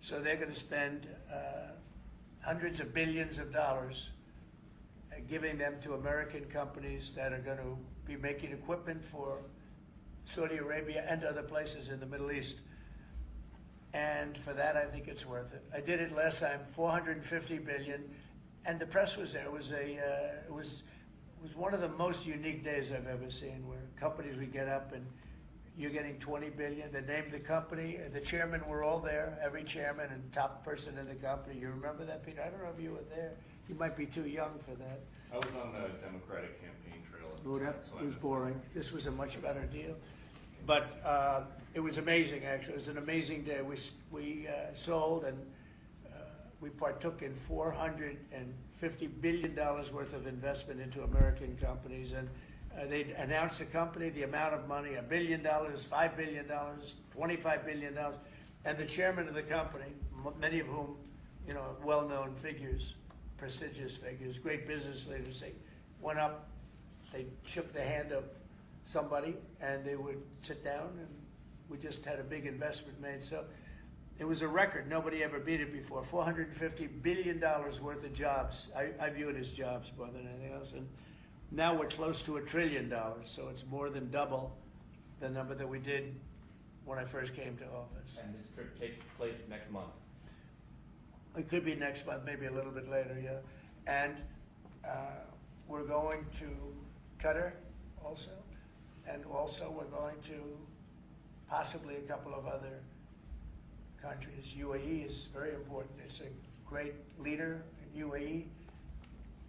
So they're going to spend hundreds of billions of dollars giving them to American companies that are going to be making equipment for Saudi Arabia and other places in the Middle East. And for that, I think it's worth it. I did it last time, $450 billion, and the press was there. It was one of the most unique days I've ever seen, where companies would get up and you're getting $20 billion. They named the company, and the chairmen were all there, every chairman and top person in the company. You remember that, Peter? I don't know if you were there. You might be too young for that. I was on the Democratic campaign trail at the Oh, time, that so I was missed boring. This was a much better deal. But it was amazing, actually. It was an amazing day. We sold and we partook in $450 billion worth of investment into American companies. And they announced the company, the amount of money, $1 billion, $5 billion, $25 billion. And the chairman of the company, many of whom, well-known figures, prestigious figures, great business leaders, they went up, they shook the hand of somebody, and they would sit down, and we just had a big investment made. So It was a record. Nobody ever beat it before. $450 billion worth of jobs. I view it as jobs more than anything else. And now we're close to $1 trillion. So it's more than double the number that we did when I first came to office. And this trip takes place next month. It could be next month, maybe a little bit later, yeah. And we're going to Qatar also. And also we're going to possibly a couple of other countries. UAE is very important. It's a great leader in UAE.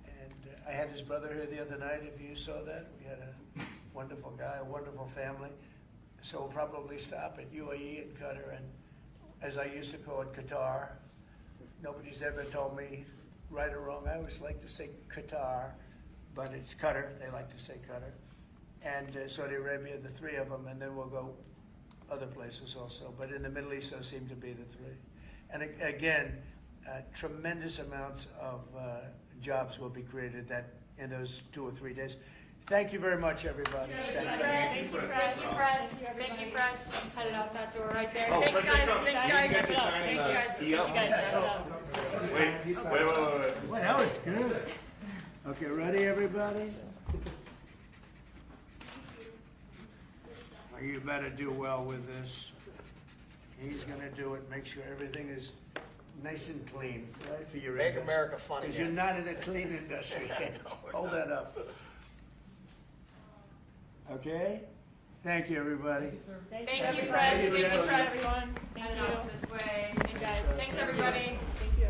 And I had his brother here the other night, if you saw that. We had a wonderful guy, a wonderful family. So we'll probably stop at UAE and Qatar, and as I used to call it, Qatar. Nobody's ever told me right or wrong. I always like to say Qatar, but it's Qatar. They like to say Qatar. And Saudi Arabia, the three of them, and then we'll go other places also. But in the Middle East, those seem to be the three. And again, tremendous amounts of jobs will be created in those 2 or 3 days. Thank you very much, everybody. Thank you, press. Thank you, press. I'm headed out that door right there. Oh, Thanks, guys. Trump, Thanks, you guys. get to sign Thanks, the guys. deal? You guys set it up. Wait. Well, that was good. Okay, ready, everybody? Oh, you better do well with this. He's gonna do it. Make sure everything is nice and clean, right, for your Make industry. America fun Because you're again. not in a clean industry. Hold that up. Okay? Thank you, everybody. Thank you, press. Thank you, press, everyone. Thank you. This way. Thanks, guys. Thanks, everybody. Thank you.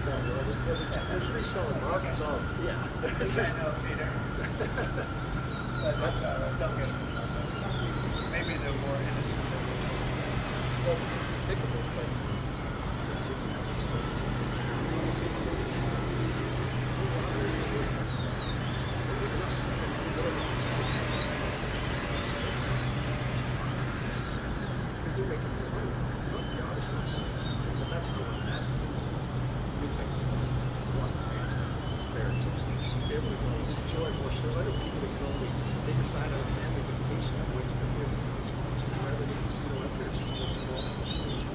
No, well, there's reselling markets all, yeah. I know, Peter. But that's all right, don't get me wrong. Maybe they're more innocent than we know. Well, if you think of it, like, if Ticketmaster sells a ticket, you want to take a look at it. Well, how many of those customers? So they're not selling to whatever it is. Because they're making more money. Not the honest, not selling money, but that's how we're at. We make more money. We want the fans to have fair tickets. So be able to go enjoy more shows. I know people that can only, they decide on a family vacation and wait to their favorite concerts. Rather than, up there, it's just go see multiple shows.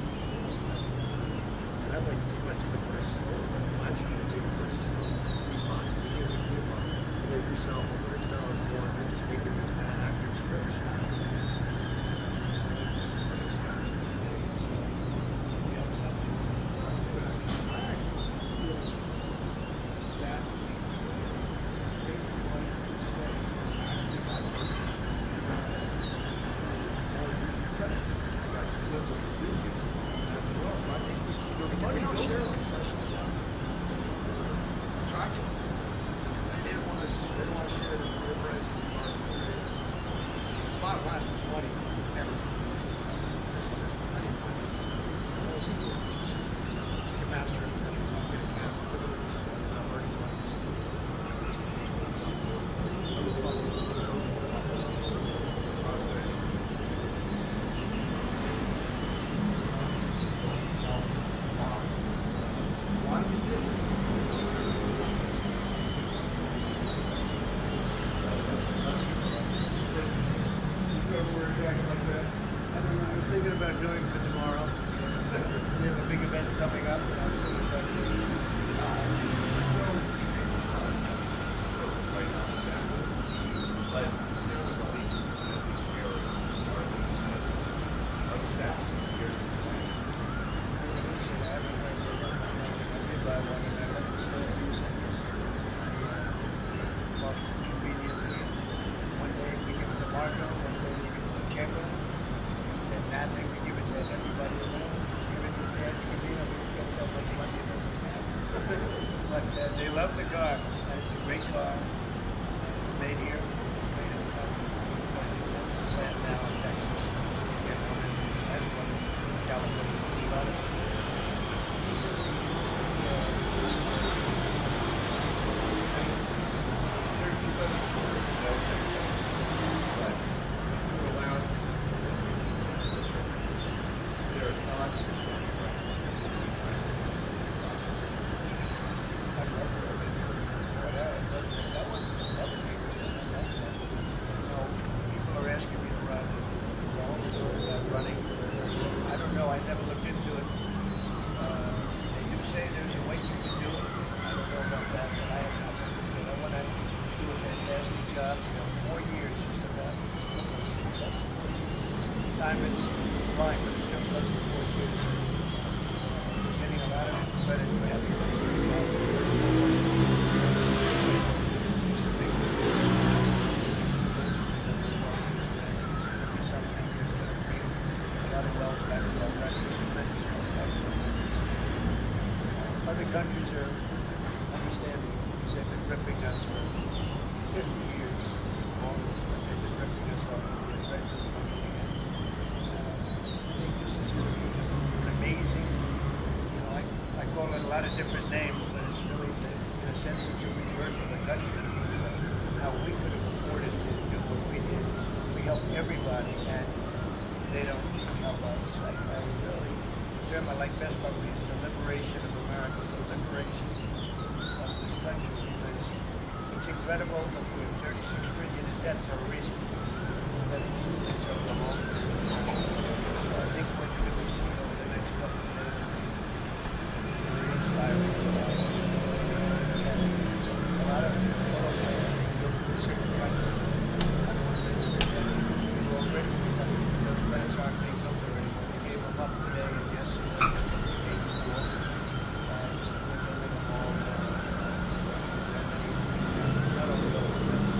And I'd like to take my ticket prices lower, but if I sell my ticket prices lower, these bots will be able to give up, and they resell for $100 more, and they're just making these bad actors rich. Money don't share concessions now. Try to. They don't want to share their prices and market rates. Bottom line is money. Never. There's plenty of money. Ticketmaster, if you get a cap, literally spend about 30 times. I was thinking about doing it for tomorrow. We have a big event coming up, and I was thinking about doing it. But there was all these domestic terrorists of the staff here to complain. I didn't say that. I did buy one, and I let the staff use it. I bought it conveniently. One day we give it to Marco, one day we give it to Chamberlain, and then Natalie we give it to everybody around. Give it to Dan Scavino, but he's got so much money it doesn't matter. But they love the car, and it's a great car. And it's made here. It's made in the country. We've got a tremendous plant now in Texas. Again, one of these has one in California. There's a lot of There's these other stories, but if you were allowed, is there a thought? I'd love to. That would be good. I'd like that. People are asking me to run. There's a whole story about running. I don't know. I never looked into it. They do say there's a way you can do it. I don't know about that, but I have not looked into it. I want to do a fantastic job. 4 years, just about. Almost close to 4 years. Time is flying, but it's still close to 4 years. Getting a lot of credit for having done a great job. It's a big deal. It's something that's going to bring a lot of wealth back to our country, tremendous wealth back to our country. Other countries are understanding it because they've been ripping us for 50 years longer, but they've been ripping us off for years, right from the beginning. I think this is going to be an amazing, I call it a lot of different names, but it's really, in a sense, it's a rebirth of the country. How we could have afforded to do what we did. We help everybody, and they don't help us. I really, the term I like best probably is the liberation of America. It's the liberation of this country, because it's incredible that we have 36 trillion in debt for a reason. And that it's over the long term. So I think what you're going to be seeing over the next couple of days will be very inspiring. And a lot of oil plants being built in certain countries. I don't want to mention it yet. We're already those plants aren't being built there anymore. They gave them up today and yesterday, the day before. They're building them all not only oil plants,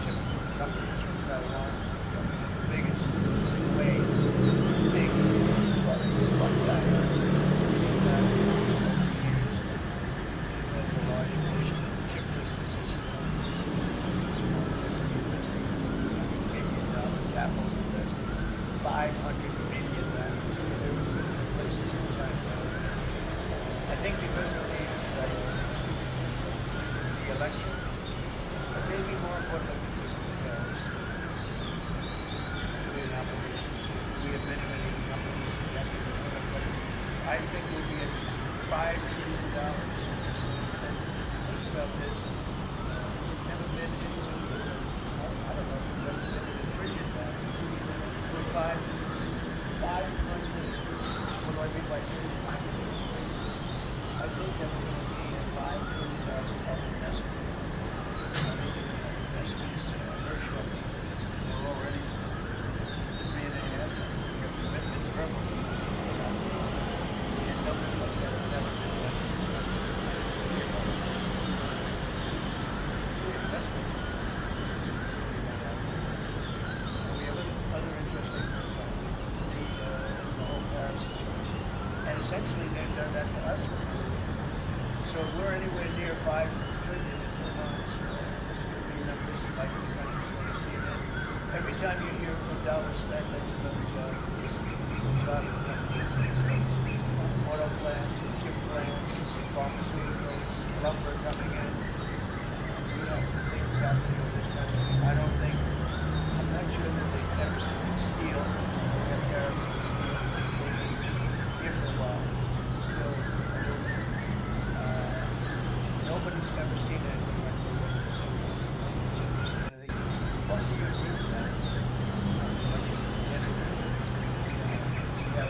chip companies from Taiwan, the biggest. think because of the election, but maybe more importantly because of the tariffs, it's going to be an obligation. We have many, many companies that have to do it, but I think we'll be at $5 trillion. Think about this. We've never been anywhere, I don't know, we've never been in $1 trillion. We're 500. What do I mean by trillion? I think that we're going to be at $5 trillion of investment. I think investments are showing. We're already 3.5. We have commitments verbal. And numbers like that have never been done in this country. It's really investing. This is really out there. And we have other interesting things happening. To me, the whole tariff situation. And essentially, they've done that to us for many years. So if we're anywhere near $5 trillion in 2 months, this could be numbers like the countries want to see that. Every time you hear a dollar spent, that's another job. It's a job in the country. So, auto plants, chip plants, pharmaceuticals, lumber coming in. Things happening in this country. I'm not sure that they've ever seen steel. We have tariffs on steel. They've been here for a while. Still, nobody's ever seen anything like we're witnessing. Most of you agree with that. But you can get it. We have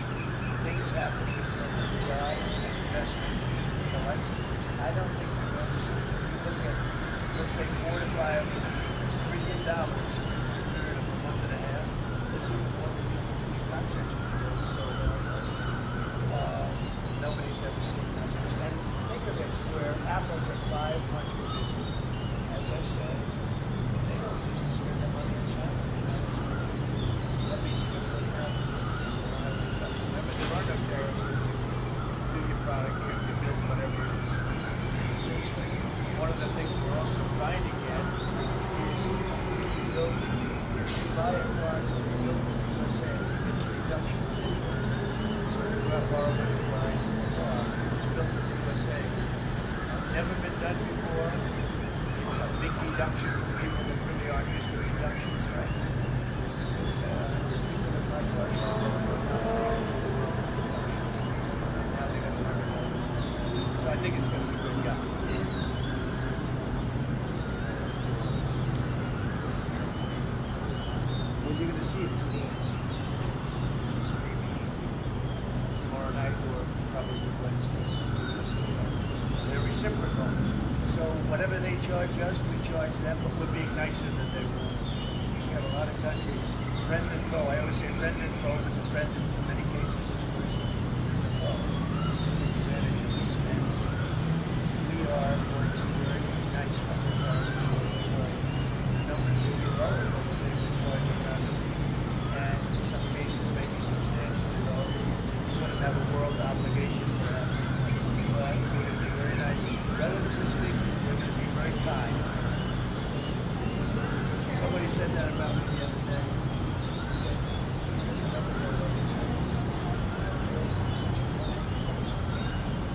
things happening in terms of jobs and investment, the likes of which I don't think we've ever seen. If you look at, let's say, $4 to $5 trillion in a period of a month and a half, it's even more than the contracts which were already sold out. Nobody's ever seen numbers. And think of it, where Apple's at 500 billion, as I said, they always used to spend their money in China. That means you're going to look at remember, there are no tariffs if you do your product here, if you build whatever it is. One of the things we're also trying to get is if you buy a car that was built in the USA, it's a reduction in interest. So if you have borrowed money to buy a car that's built in the USA, never been done before. It's a big deduction for people that really aren't used to deductions, frankly. Because people that buy cars are and now they're going to learn about it. So I think it's going to be good. Yeah. Well, you're going to see it 2 days. Which is maybe tomorrow night or probably Wednesday. You're going to see it. They're reciprocal. So whatever they charge us, we charge them, but we're being nicer than they will. We have a lot of countries, friend and foe. I always say friend and foe, but the friend in many cases is worse than the foe. They take advantage of this, and we are going to be very nice by comparison to what they were. The numbers will be lower than what they've been charging us, and in some cases maybe substantially lower. We sort of have a world obligation perhaps, but we're going to be very nice. Relatively speaking, we're going to be very kind. Somebody said that about me the other day. He said, there's another word on this. You're such a kind person.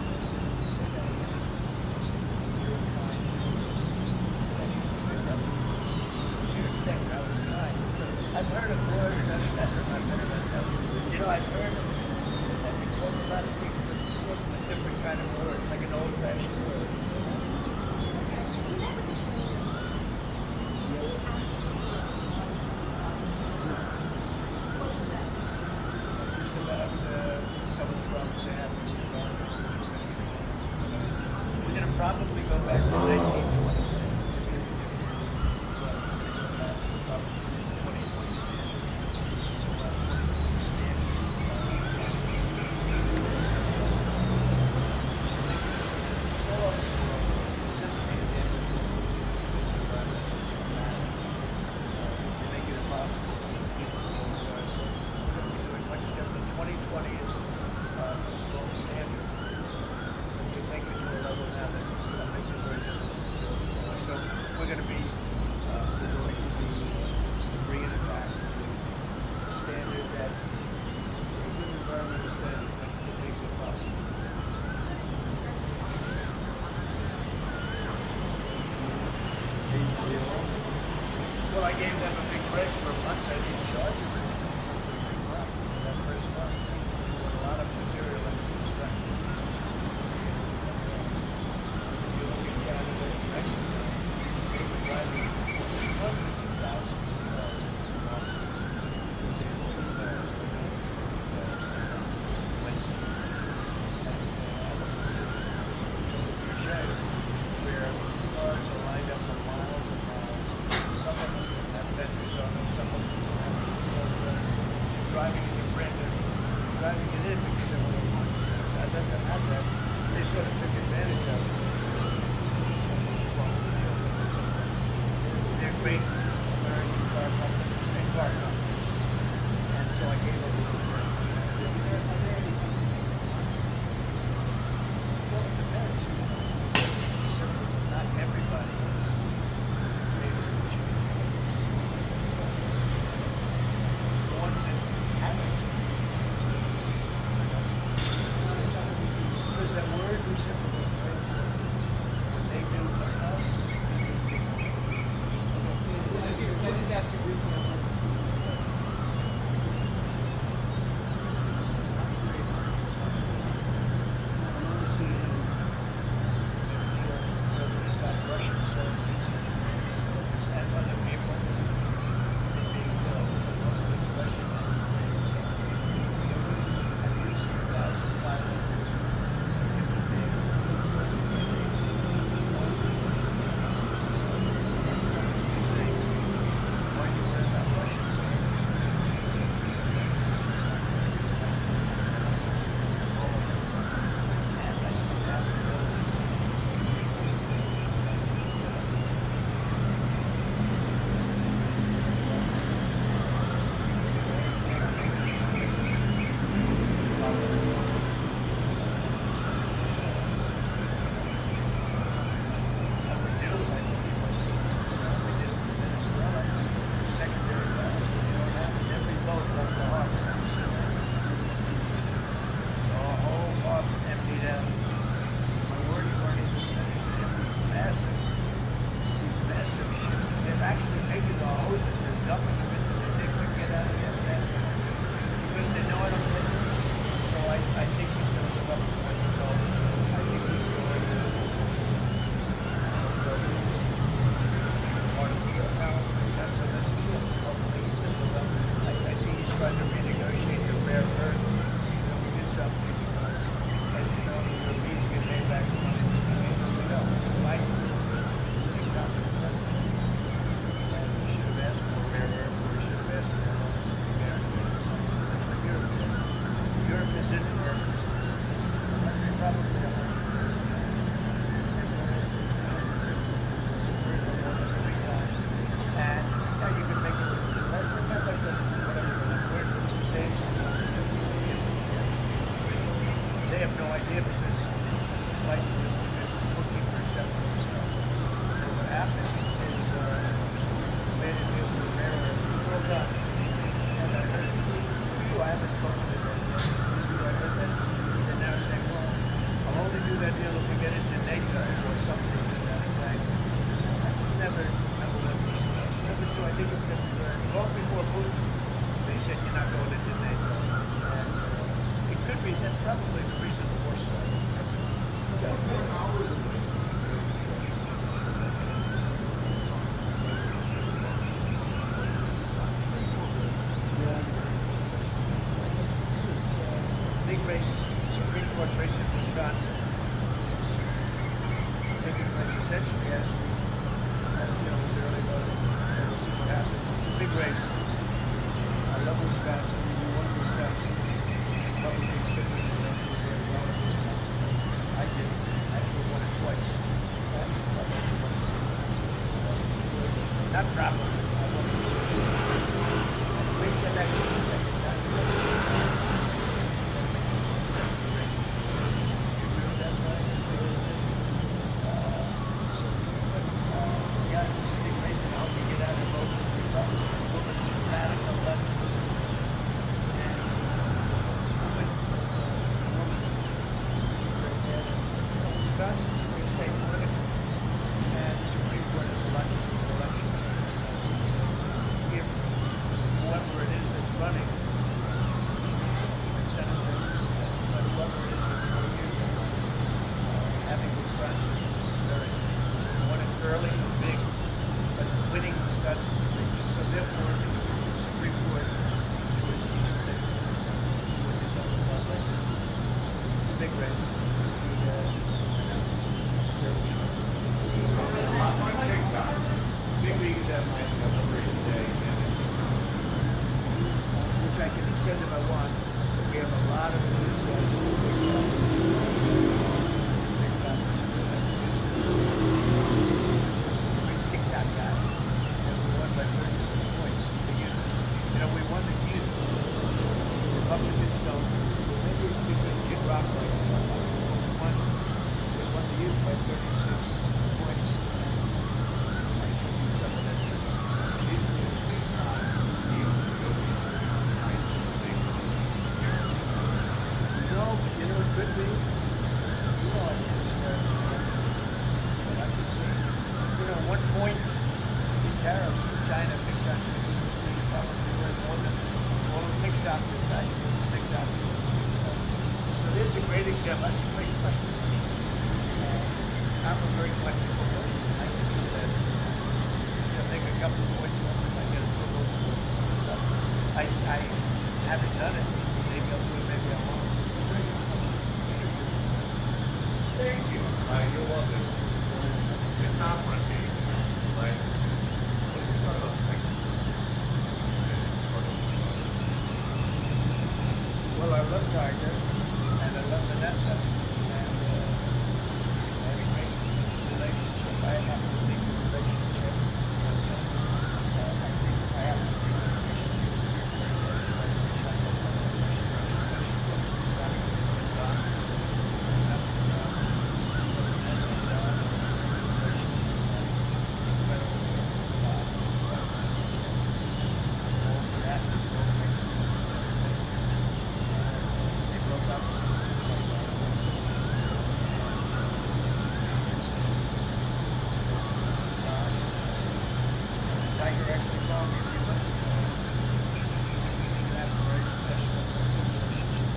I said that again. I said, you're a kind person. He said, I didn't hear that before. It's a weird saying, I was kind. I've heard of words, I've better not tell you. You know, I've heard that they called a lot of things, but it's sort of a different kind of word. It's like an old-fashioned word. Just about some of the problems they have with the environment, which we're going to treat. We're going to probably go back to 1927. Probably to the 2020 standard. So about 2020 standard. All over the world, it doesn't mean that the environment is going to matter. They make it impossible for people to go there. So we're going to be doing much different. 2020 is a strong standard. And we take it to a level now that makes it very difficult. gave them a big break for a month. I didn't charge them for a big month for that first month. We put a lot of material into this country. You look at Canada and Mexico, they were driving hundreds of thousands of cars into the market because they were putting tariffs, but not putting tariffs down Wednesday. And I look at some of your shows where cars are lined up for miles and miles. Some of them have vendors on them, some of them have driving in the brand, they're driving it in because they want to want it. I let them have that. They sort of took advantage of it. They're great American car companies and car companies. And so I gave them a little break. Are there any well, it depends. Certainly not everybody is made of fortune. The ones that haven't. Because that word reciprocal is very important. What they do to us, we do to them. Can I just ask you briefly on one? I want to see him so that we stop Russian soldiers and other people from being killed. Most of it's Russian and Ukrainian soldiers. There was at least 2,500 human beings in the first few days. Somebody may say, why do you worry about Russian soldiers? And I see that building those things. Actually taking the hoses and dumping them into there. They couldn't get out of there fast enough because they know I don't get it. So I think he's going to live up to what he told me. I think he's going to fulfill his part of the deal. Now, that's a nice deal. Hopefully he's going to live up. I see he's trying to renegotiate the rare earth. We did something because, as you know, the Europeans get paid back the money that they made them to go. Right? He's an incompetent president. And we should have asked for rare earth, or we should have asked for loans to be guaranteed or something. That's what Europe did. Europe is in for probably 100 billion. And we're in for 250. So we're in for more than 3 times. And now you can make it a little bit less than that, but whatever. We're in for substantial. They have no idea because Biden was a good bookkeeper except for himself. And what happens is made a deal for rare earth. It's all done. And I heard I haven't spoken to them yet. I heard that they're now saying, well, I'll only do that deal if we get into NATO or something to that effect. That was never what we discussed. Number 2, I think it's going to be very long before Putin. They said you're not going into NATO. And it could be, that's probably the reason the war started. Big race, Supreme Court race in Wisconsin. It's taking place essentially as you know, was early voting. So we'll see what happens. It's a big race. I love Wisconsin. We won Wisconsin. Republicans typically don't do very well in Wisconsin. I did. Actually won it twice. Actually, I won it twice. Not probably. I won it. Great connection the second time. Yeah, it was a big race, and I hope you get out of both the Republicans. Women's radical left. And this woman, Wisconsin's a big state politically, and the Supreme Court has a lot to do with elections in Wisconsin. So I'm a very flexible person. I can do that. I'll take a couple of points off if I get approvals for stuff. I haven't done it. Maybe I'll do it, maybe I won't. It's a very good question. Thank you. You're welcome. It's not fronting, like, what is it called? Like, Well, I love Tiger, and I love Vanessa, and I have a great relationship. I have a big relationship with my son. I think I have a big relationship with Secretary of China. Vanessa and Don have a relationship that's incredible to all the athletes, all the next students. They broke up. Tiger actually called me a few months ago. We have a very special relationship.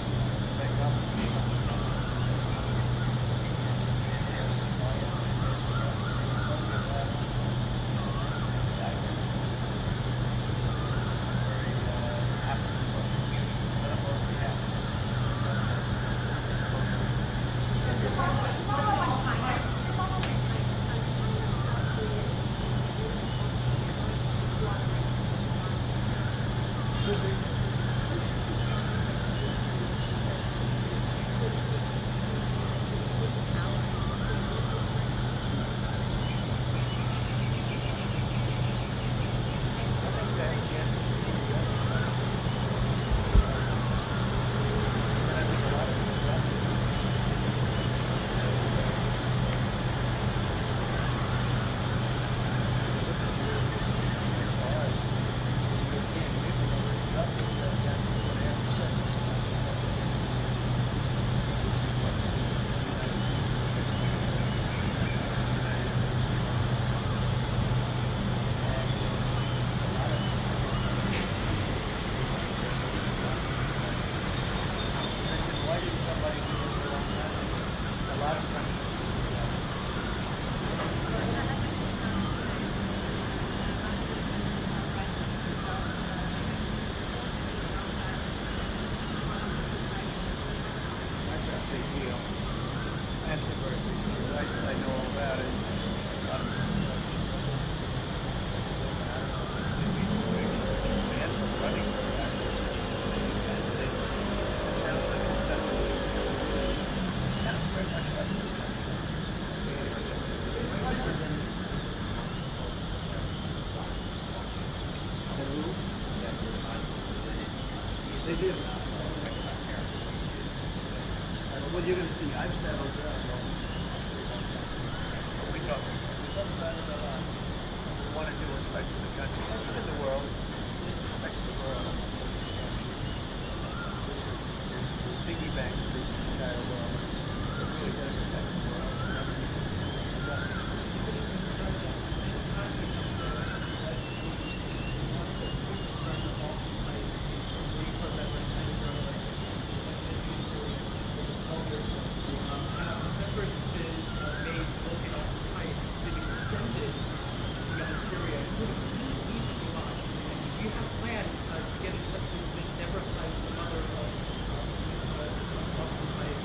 They got me a couple of times. Fantastic guy, fantastic guy. Told me about it. Tiger. I'm very happy to work with him. But I'm mostly happy. To follow up on China, China, South Korea, Somebody do this a long time. A lot of countries do that. That's a big deal. That's a very big deal. I know all about it. A lot of countries. I don't know. Maybe it's a way to ban from running for factors. It sounds like it's done. Sounds very much like this country. They do. Well, you're going to see, I've settled down. We talk about it a lot. We want to do what's right for the country and the world. It affects the world. This is the piggy bank of the entire world. So it really does affect the world. And that's what Efforts been made to locate Austin Tice, been extended beyond Syria, including potential leads in Iran. And do you have plans to get in touch with Ms. Deborah Tice, the mother of Ms. Austin Tice,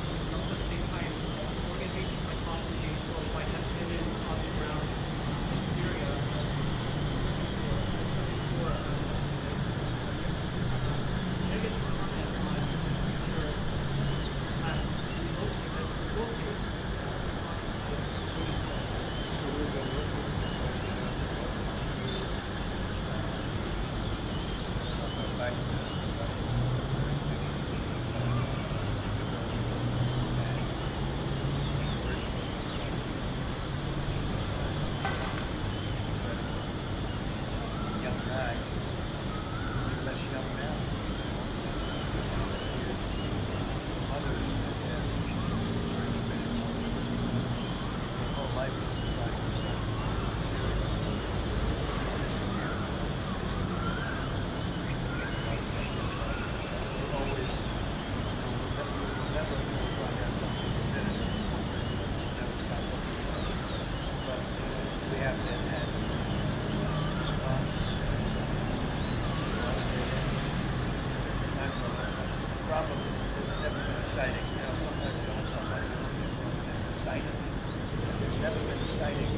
exciting.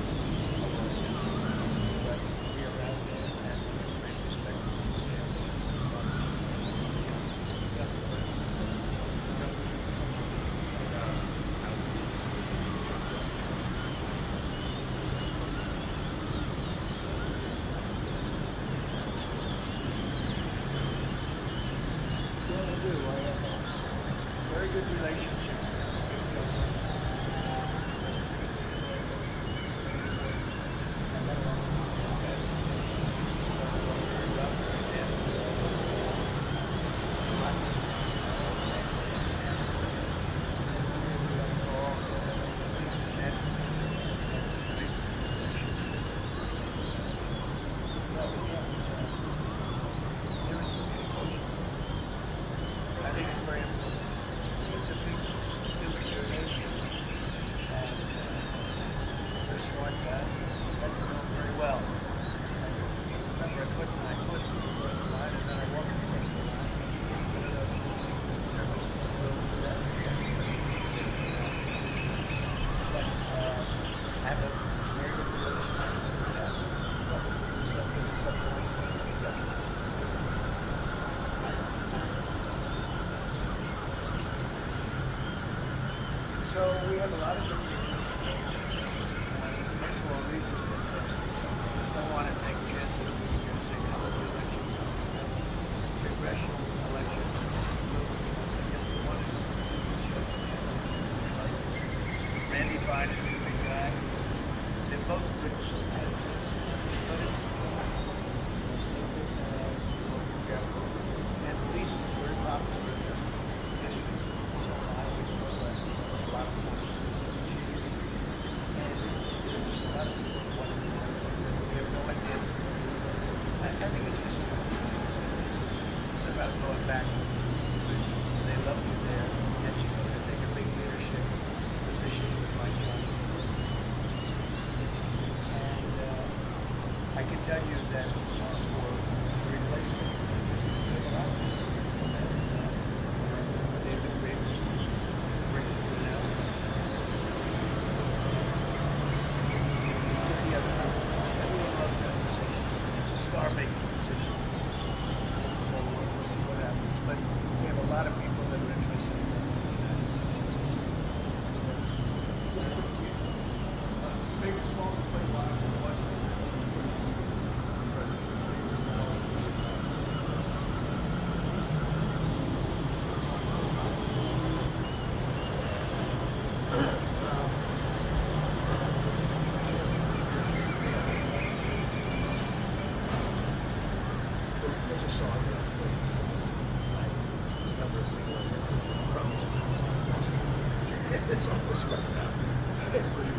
But we are out there and we have great respect for these families. Yeah, I do. I have a very good relationship with them. And then fantastic. Very rough, very nasty. There is communication. I think it's very important. It's a big nuclear nation, and you're a smart guy. Got to know him very well. I remember I put my foot across the line, and then I walked across the line. I don't know if the Secret Service was thrilled with that. But I have a very good relationship with that. Probably do something at some point. So we have a lot of good people. First of all, Lisa's fantastic. Just don't want to take chances with you guys saying how was the election going. Congressional election is a little bit close. I guess the one is Randy Fine is a good guy. They're both good candidates. But it's a little bit careful. And Lisa's very popular in the district. So I would know that a lot of points is achieved. And there's a lot of people who want to do that. We have no idea. I think it's just it's about going back because they love you there. And she's going to take a big leadership position with Mike Johnson. And I can tell you that for replacement, we have a lot of people who have asked about it. David Friedman, Rick Brunel. Everyone loves that position. It's a star-making position. So we'll see what happens. But we have a lot of people that are interested in that. Favorite song to play live or what? There's a song that I played. It's never a single hit. It's off the script now.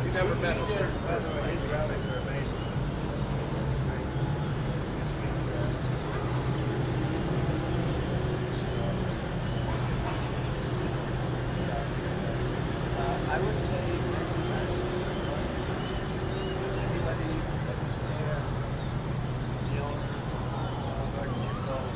You never met a certain person like His rallies are amazing. It's great. It's big crowds. I would say maybe Madison Square Garden. Because anybody that was there, the owner, Garden Jim Dolan,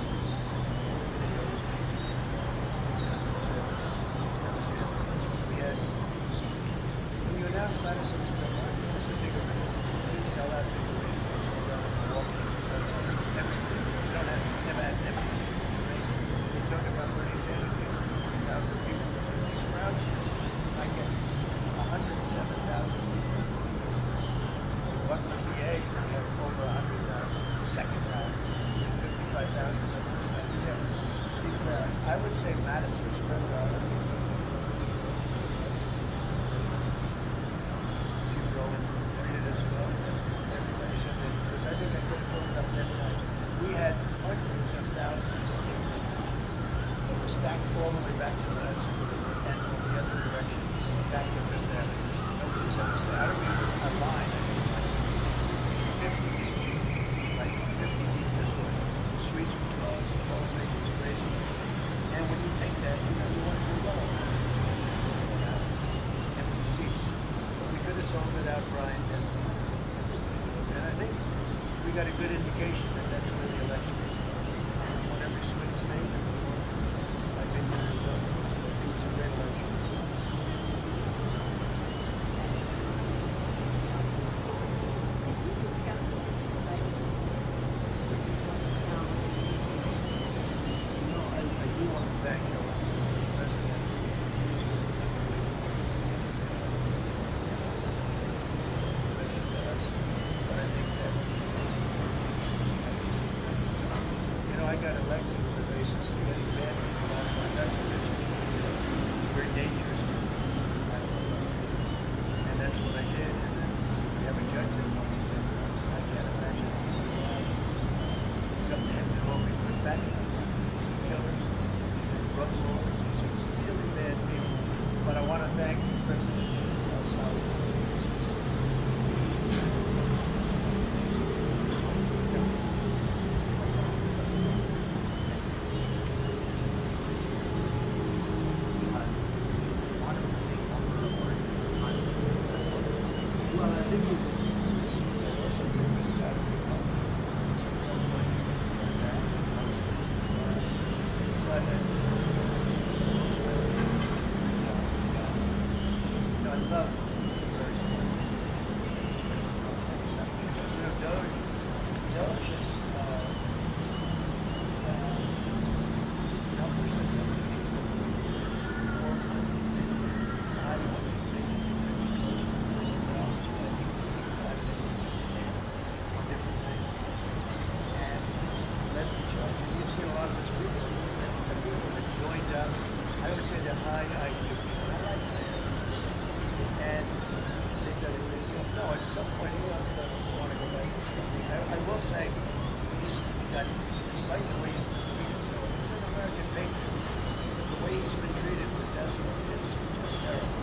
we had, when you announced Madison Square Garden, it was a big arena. You sell out big arenas, you sell out Milwaukee, you sell out everything. You don't have, never had empty seats, it's amazing. They talk about Bernie Sanders gets 3,000 people. These crowds, I get 107,000 people. In Buckland, PA, we have over 100,000 the second time, and 55,000 the first time. We have big crowds. I would say Madison Square Garden because of Jim Dolan treated us well. Everybody said that because I think I could have filled it up 10 times. We had hundreds of thousands of people that were stacked all the way back to the Hudson River and in the other direction, back to Fifth Avenue. Nobody's ever said, I don't mean a line, I mean like 50 deep, like 50 deep this way. The streets were closed, the whole thing was crazy. And when you take that, you know, you want to do well. Empty seats. But we could have sold it out, Brian, 10 times. And I think we got a good indication that that's where the election is going. And we won every swing state, and we won by millions of votes. So it was a great election. love very smart people. It's very smart. You know, DOGE has found numbers of young people, 400 million, 500 million, maybe close to $1 trillion, maybe $5 billion on different things. And he's led the charge. And you've seen a lot of those people. Some people that joined up, I would say they're high IQ people. I like high IQ. And they've done a great job. No, at some point Elon's going to want to go back to his company. I will say, he's got, despite the way he's been treated, so he's an American patriot. But the way he's been treated with Tesla is just terrible.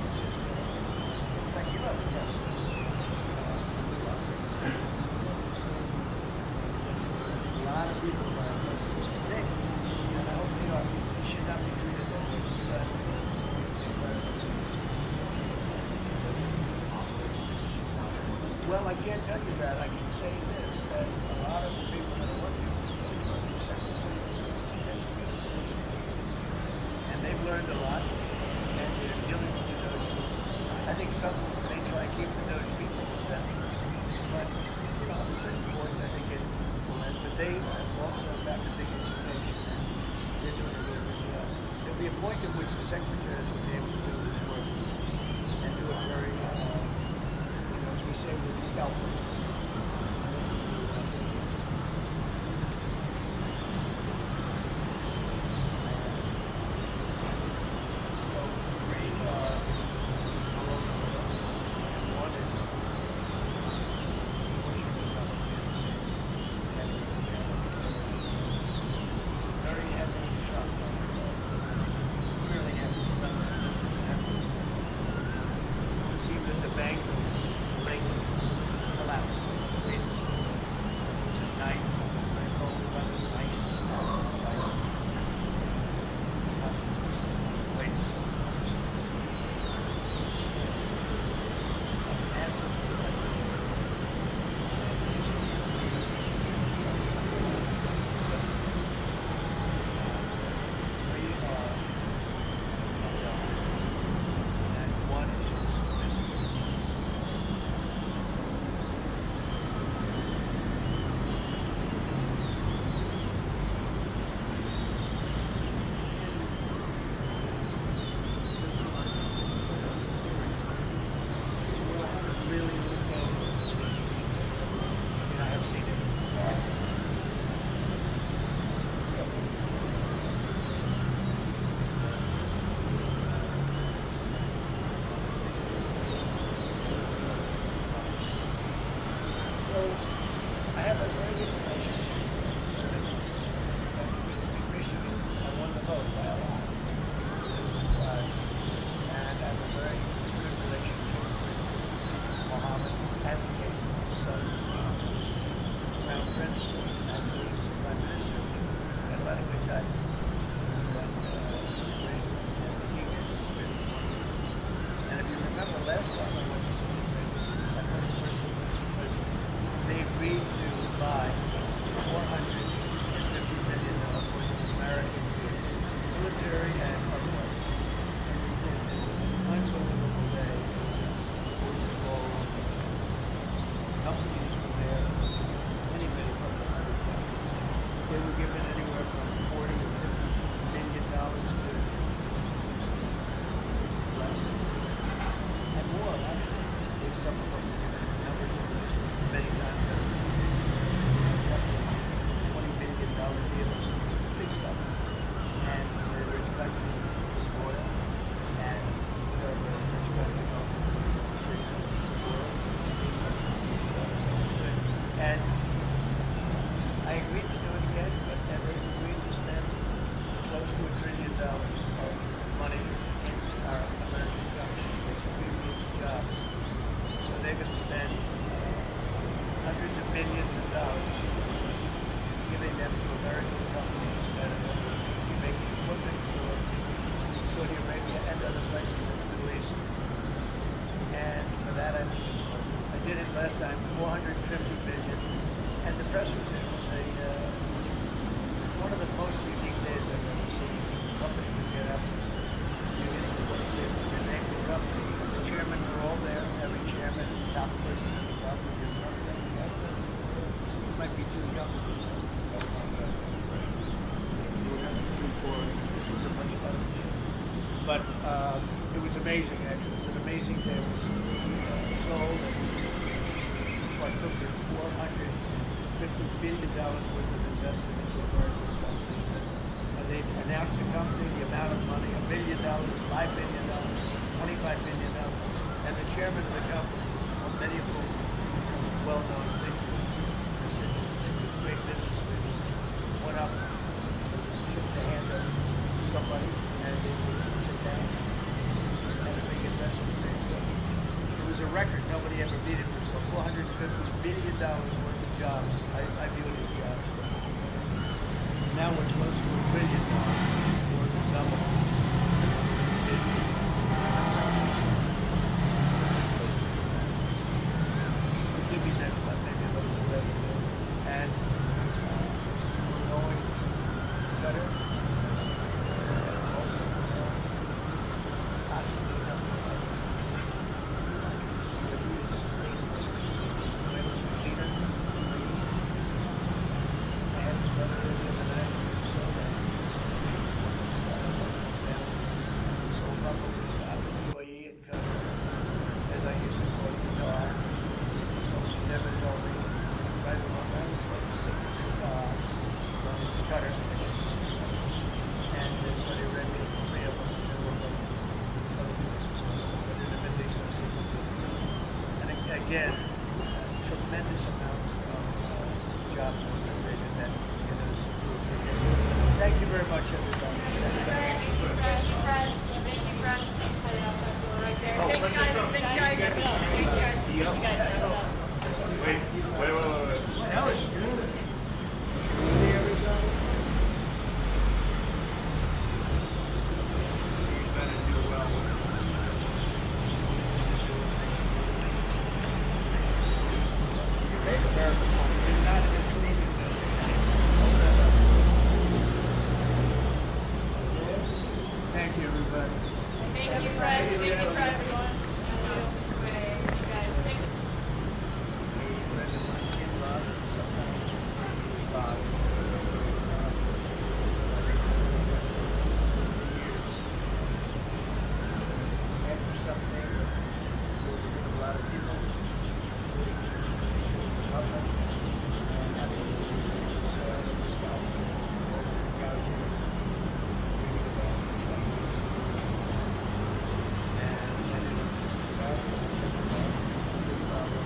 It's just terrible. In fact, you have a Tesla. A lot of people buy Teslas. I think, and I hope they are. He should not be treated that way. He's got incredible service. Well, I can't tell you that. I can say this, that a lot of the people that are working with those are the secretaries and they've learned a lot, and they're dealing with the DOGE people. I think some may try to keep the DOGE people with them, but, you know, at a certain point, I think it will end. But they have also got a big education, and they're doing a very good job. There'll be a point at which the secretaries will be able to do this work and do it very, as we say, with the scalping. So three are along with us, and one is unfortunately not in the same category. Very heavy shock. Really heavy. It seemed that the bank of Lake collapsed. It was at night. It was very cold weather, nice. Wait to see. A massive and one is missing. Well, I haven't really looked at it. I mean, I have seen it. So, I have a very good relationship with the Middle East. In Michigan, I won the vote by a lot. It was a surprise. And I have a very good relationship with Mohammed and the king, his son, Crown Prince, actually he's the Prime Minister too. He's got a lot of good times. But he's great. And the king is really wonderful. And if you remember last time I went to Saudi Arabia, I went first of this because they agreed to buy $450 million worth of American goods, military and otherwise. And they did. It was an unbelievable day. It was a gorgeous ballroom. Companies were there from many, probably 100 companies. They were given anywhere from $40 or $50 million to less. And more, actually. There's some of them that give numbers of this many times over. $20 million deals, big stuff. And for a rich country, it's oil. And we're a very rich country, straight out of the world. And I agreed to do it again, but then they agreed to spend close to $1 trillion of money in our American companies, which really means jobs. So they're going to spend hundreds of billions of dollars giving them to American companies that are going to be making equipment for Saudi Arabia and other places in the Middle East. And for that, I think it's worth it. I did it last time, $450 billion, and the press was there. It was one of the most unique days I've ever seen. The company would get up, you're getting $20 billion, the name of the company, and the chair amazing. They were sold at what took it $450 billion worth of investment into American companies. And they announced the company, the amount of money, $1 billion, $5 billion, $25 billion. And the chairman of the company, many of whom well-known thinkers, great business leaders, went up, shook the hand of somebody, and they would sit down. Just had a big investment there. So it was a record. Nobody ever beat it before. $450 billion worth of jobs. I view it as jobs. Now we're close to $1 trillion. More than double. Give me next month, maybe a little bit later. And we're going to Qatar. And also we're going to possibly a couple of other countries. I had his brother the other night, so that so probably stop in UAE and Qatar, as I used to call it, Qatar. Nobody's ever told me right along that it's like the secret Qatar, but it's Qatar, and Saudi Arabia, Korea, but there were other places also, but in the Middle East, I see it. And again, tremendous amounts of jobs are created that in those 2 or 3 years. Thank you very much, everybody. Thank you, Fred. Thank you, Fred. Right there. Thanks, guys. Thanks, guys. Thanks, guys. You guys. Wait. That was good. Hey, everybody. You're gonna do well. You make America fun. You're not including this. Thank you, everybody. Thank you, Fred. Thank you, Fred, everyone. Thank you, guys. Thank you. A friend of mine, Kim Roberts, sometimes referred to as Bob. After something that was quoted in a lot of people, including the public, and having to do with ticket sales and scalping, gouging, reading about these companies and those things. And then it took it out, and I checked it out. It's a big problem.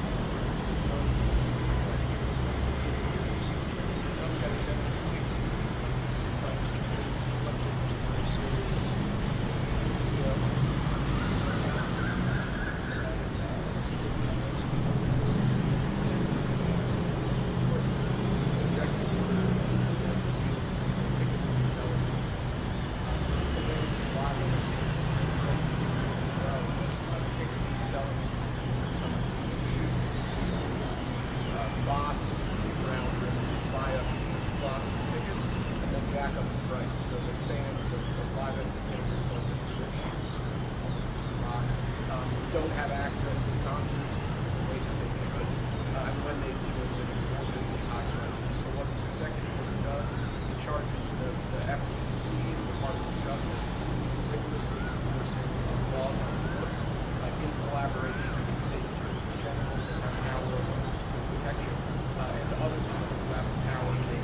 Bots around rooms to buy up huge blocks of tickets and then jack up the price so that fans of live entertainers like Mr. Richie don't have access to concerts the way that they should. And when they do, it's an exorbitantly high prices. So what this executive order does, it charges the FTC, the Department of Justice, rigorously enforcing laws on the books in collaboration with state attorneys general that have power over consumer protection and other people who have the power to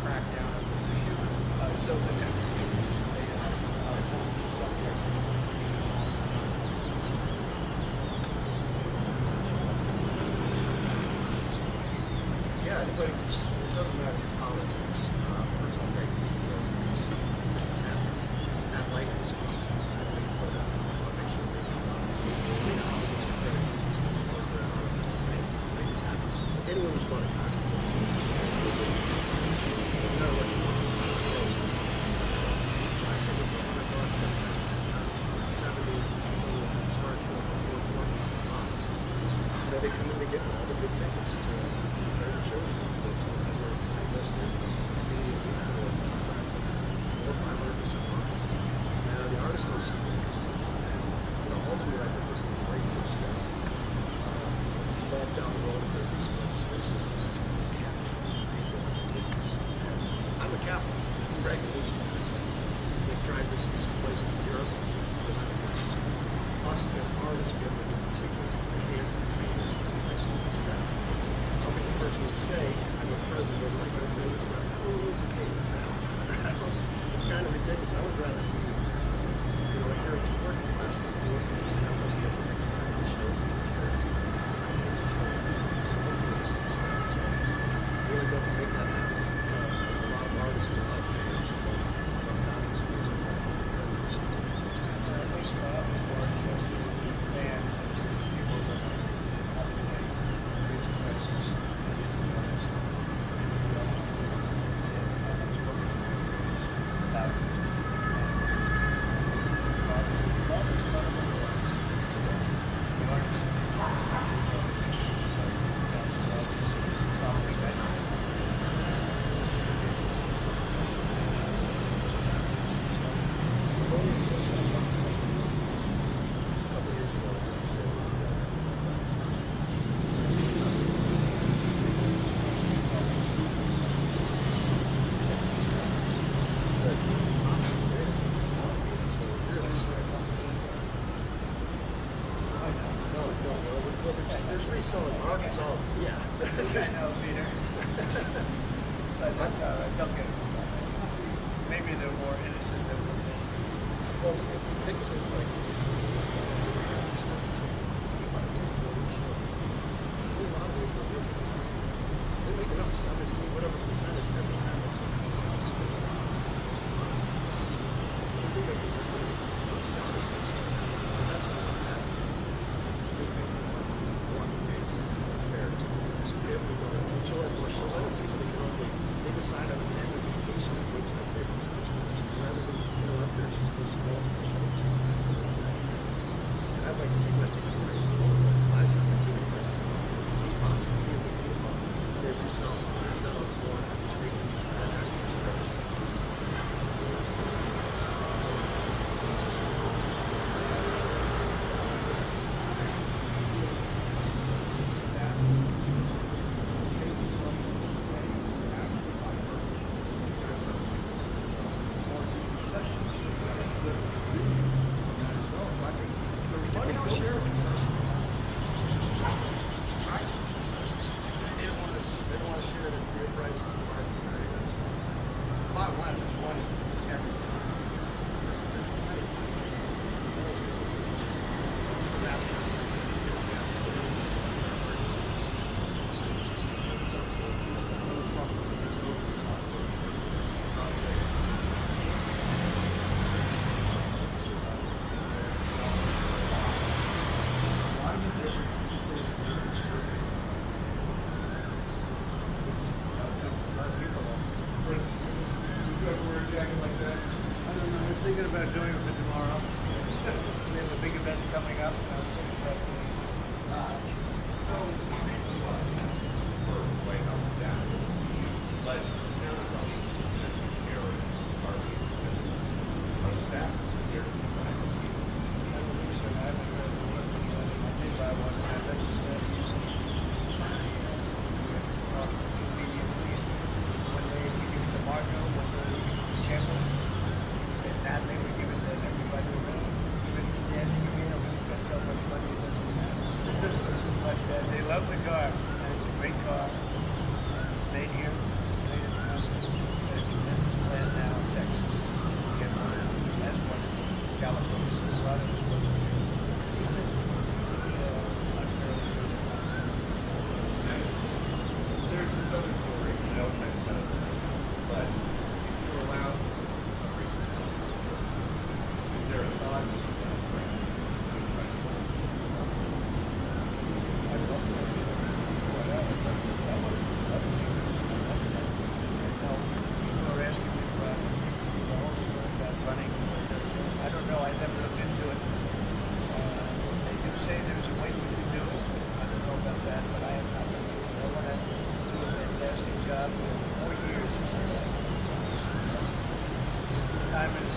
crack down on this issue so that entertainers and fans won't be subject to this. Yeah, anybody who's, it doesn't matter your politics, first of all, thank you, Mr. President, this is happening. That light is on. I'll make sure we know how this is credit to these people work around and thank you for making this happen. So anyone who's going to concentrate on this, no matter what you want to do, I take it for $100, $170, charge for more bonds. They come in to get all the good tickets to favorite shows you want to go to, and they're listed immediately for sometimes $400 or $500 a month. And the artists don't see it. And ultimately, I think this is a great first step. But down the road, if there be some legislation, that's going to be capital tickets. And I'm a capitalist. Regulation. They've tried this in some places in Europe. Us as artists, we have There's reselling markets all, yeah. I know, Peter. But that's all right, don't get it. Maybe they're more innocent than we think. Well, if you think of it, like, if Ticketmaster sells a ticket, you buy a ticket, go to a show. In a lot of ways, they're worth customer. They make another 17, whatever percentage every time they take a sells. I think they can do it. That's how it happens. I want the kids in for a fair to be able to go and enjoy more shows. I know people that can only, they decide on a family vacation and go to their favorite concert. Rather than, up there, just go see multiple shows. And I'd like to take my ticket prices lower, like 5 cent ticket prices. These boxes, they resell for $100 more. I'm just making these bad actors rich. Why don't share concessions? Try to. They don't want to share the beer prices and market rates. Bottom line, there's money for everything. There's plenty. I don't know, I was thinking about doing it for tomorrow. We have a big event coming up, and I was thinking about doing it. So, for White House staff to use, but now there's all these domestic terrorists targeting businesses. Are the staff scared of the fact that people I believe so, I haven't read the one, but I did buy one, and I let the staff use it. Conveniently, one day we give it to Marco, one day we give it to Chamberlain, and Natalie, we give it to everybody around. Give it to Dan Scavino, who's got so much money it doesn't matter. But they love the car, and it's a great car. It's made here, it's made in the country. Got a tremendous plan now in Texas. Get one out, which has one in California. There's a lot of us working here. He's been unfairly good. there's this other story, I know it's hypothetical right now, but if you're allowed, for some reason, is there a thought that you can bring to try to I'd love to. Whatever. That would be good. No, people are asking me about the whole story about running. I don't know. I never looked into it. They do say there's a way we can do it. I don't know about that, but I have not looked into it. I want to do a fantastic job. We have 4 years or so. Time is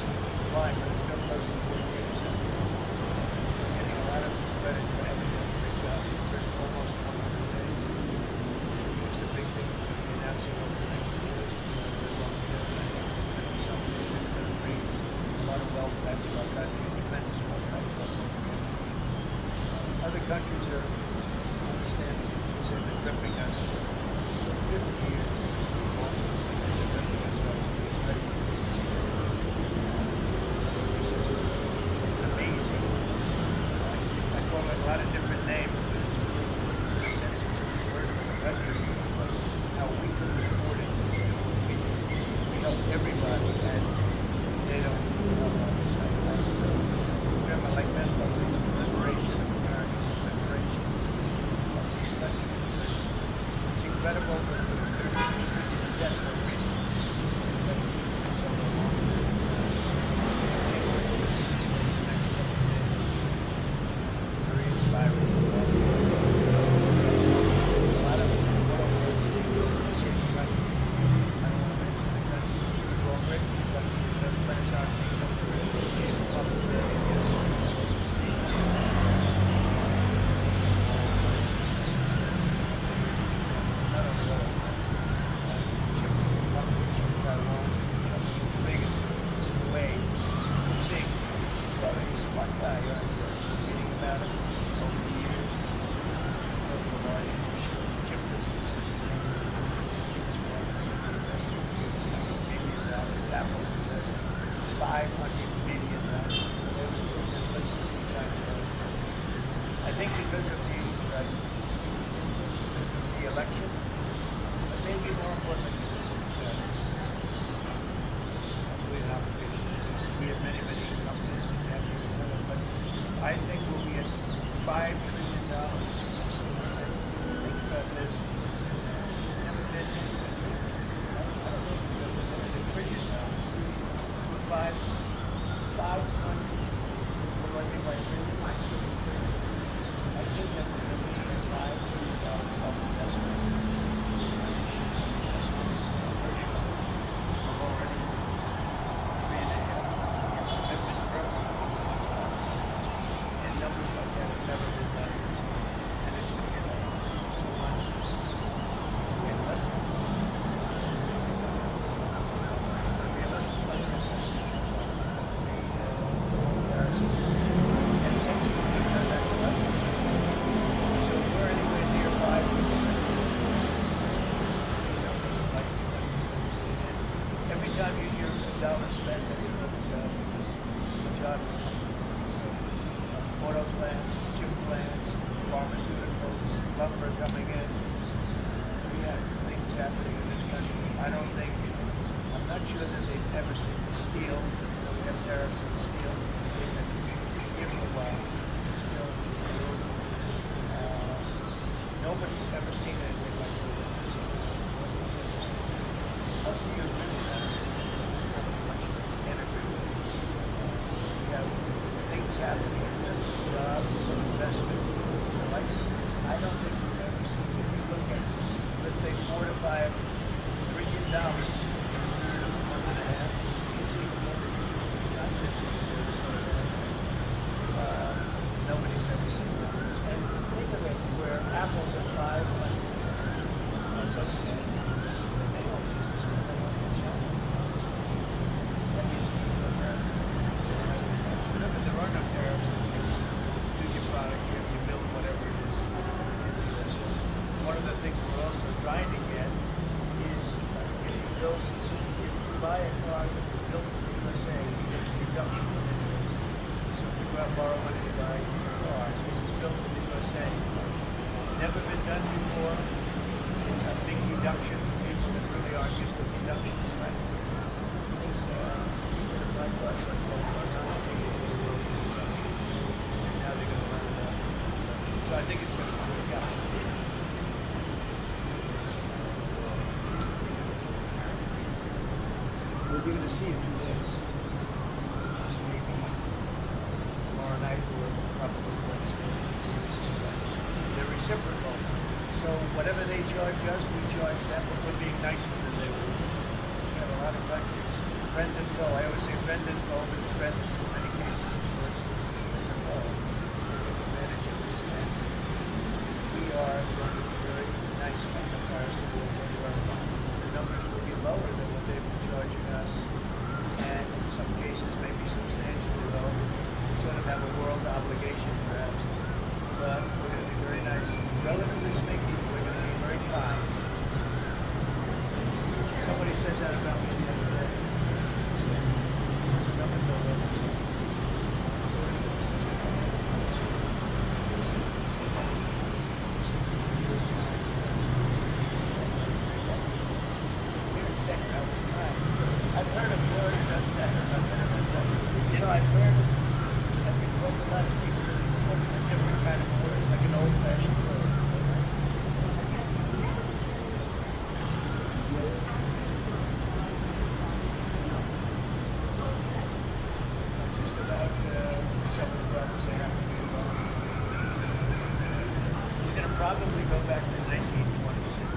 flying, but it's still close to 4 years. I'm getting a lot of credit for having done a great job in the first almost 100 days. It's a big thing we're going to be announcing over the next 2 years. We're going to do, and I think it's going to be something that's going to bring a lot of wealth back to our country, tremendous wealth back to our country. Other countries are understanding it because they've been ripping us for 50 years. They've been ripping us off the country. This is amazing. I call it a lot of different names, but it's really, in a sense, it's a word for the country. But how we could afford it to do what we do. We help everybody, and they don't help us. I like best about this, the liberation of America, the liberation of this country. Because it's incredible that we're 36 trillion in debt for a reason. We've got to keep it so long. I think we're going to be seeing in the next couple of days. Very inspiring. think because of the election, but maybe more importantly because of the tariffs. It's probably an obligation. We have many, many companies that have to do it, but I think we'll be at $5 trillion. So think about this. Never been anywhere. I don't know if we've ever been at $1 trillion. With 500. What do I think by trillion? I think that we're going to be at $5 trillion of investment. Investments are already 3.5. Commitment for and numbers like that have never been done in this country. And it's going to get almost too much. It's going to get less than too much. We have other interesting things on to me, the whole tariff situation. And essentially, we've done that for us. So if we're anywhere near 5 every time you hear a dollar spent, that's another job. Because the job is auto plants, chip plants, pharmaceuticals, lumber coming in. We have things happening in this country. I'm not sure that they've ever seen the steel. We have tariffs on steel. They've been here for a while. Steel, nobody's ever seen anything like this. Nobody's ever seen it. Most of you agree with that. Much can't agree with it. We have things happening in terms of jobs and investment and the likes of things. I don't think we've ever seen it. If you look at, let's say, $4 to $5 trillion in a period of a month and a half, you see more than nobody's ever seen numbers. And think of it, where Apple's at 500, as I said, but they always used to spend their money in China. That means if you look at remember, there are no tariffs if you do your product here, if you build whatever it is in the USA. One of the things we're also trying to get is if you buy a car that was built in the USA, you get a reduction in interest. So if you go out and borrow money to buy a car, if it's built in the USA, never been done before, it's a big deduction for people that really aren't used to deductions, frankly. Because people that buy cars like that are not able to do deductions. And now they're going to learn about deductions. So I think it's going to work out. We're going to see in 2 days, which is maybe tomorrow night or probably Wednesday. We're going to see that. They're reciprocal. So whatever they charge us, we charge them, but we're being nicer than they were. We have a lot of countries, friend and foe. I always say friend and foe, but the friend in many cases is worse than the foe. They take advantage of this. And we are going to be very nice by comparison to what they were. The numbers will be lower than what they've been charging us, and in some cases maybe substantially lower. We sort of have a world obligation perhaps, but we're going to be very nice. Relatively speaking, we're going to be very kind. Somebody said that about me the other day. He said, there's another bill that was I've heard of words that I've heard that we broke a lot of things, but it's sort of a different kind of words, like an old-fashioned word. Yes. Just about some of the problems they have to be involved with. We're going to probably go back to 1926.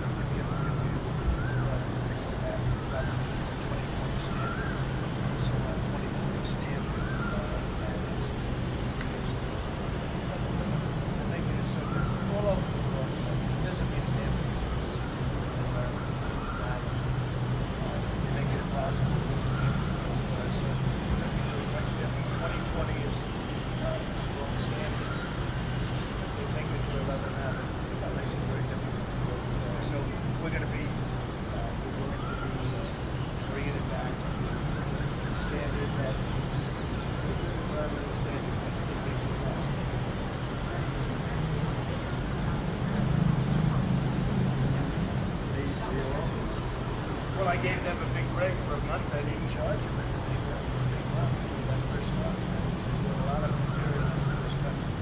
I gave them a big break for a month. I didn't charge them anything for a big month, for that first month. They put a lot of material into this country.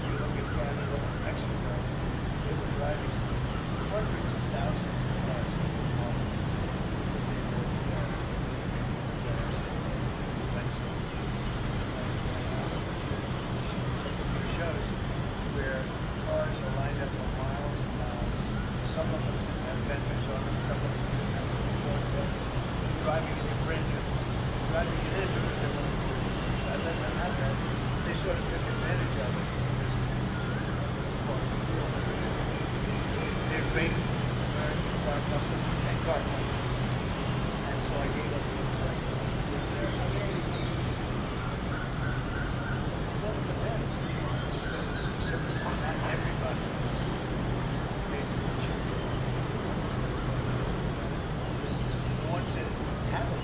You look at Canada and Mexico, they were driving hundreds of thousands of cars into the market because they were the tariffs, but they were making the tariffs from Mexico. Some of your shows where cars are lined up for miles and miles. Some of them have vendors on them, some of them don't have them before them. They're driving in your brand new, driving it in because they want to do it. So I let them have that. They sort of took advantage of it because they're great American car companies and car companies. And so I gave up the right to do it there. Well, it depends. It's simple. Not everybody is made for children. The ones that have it.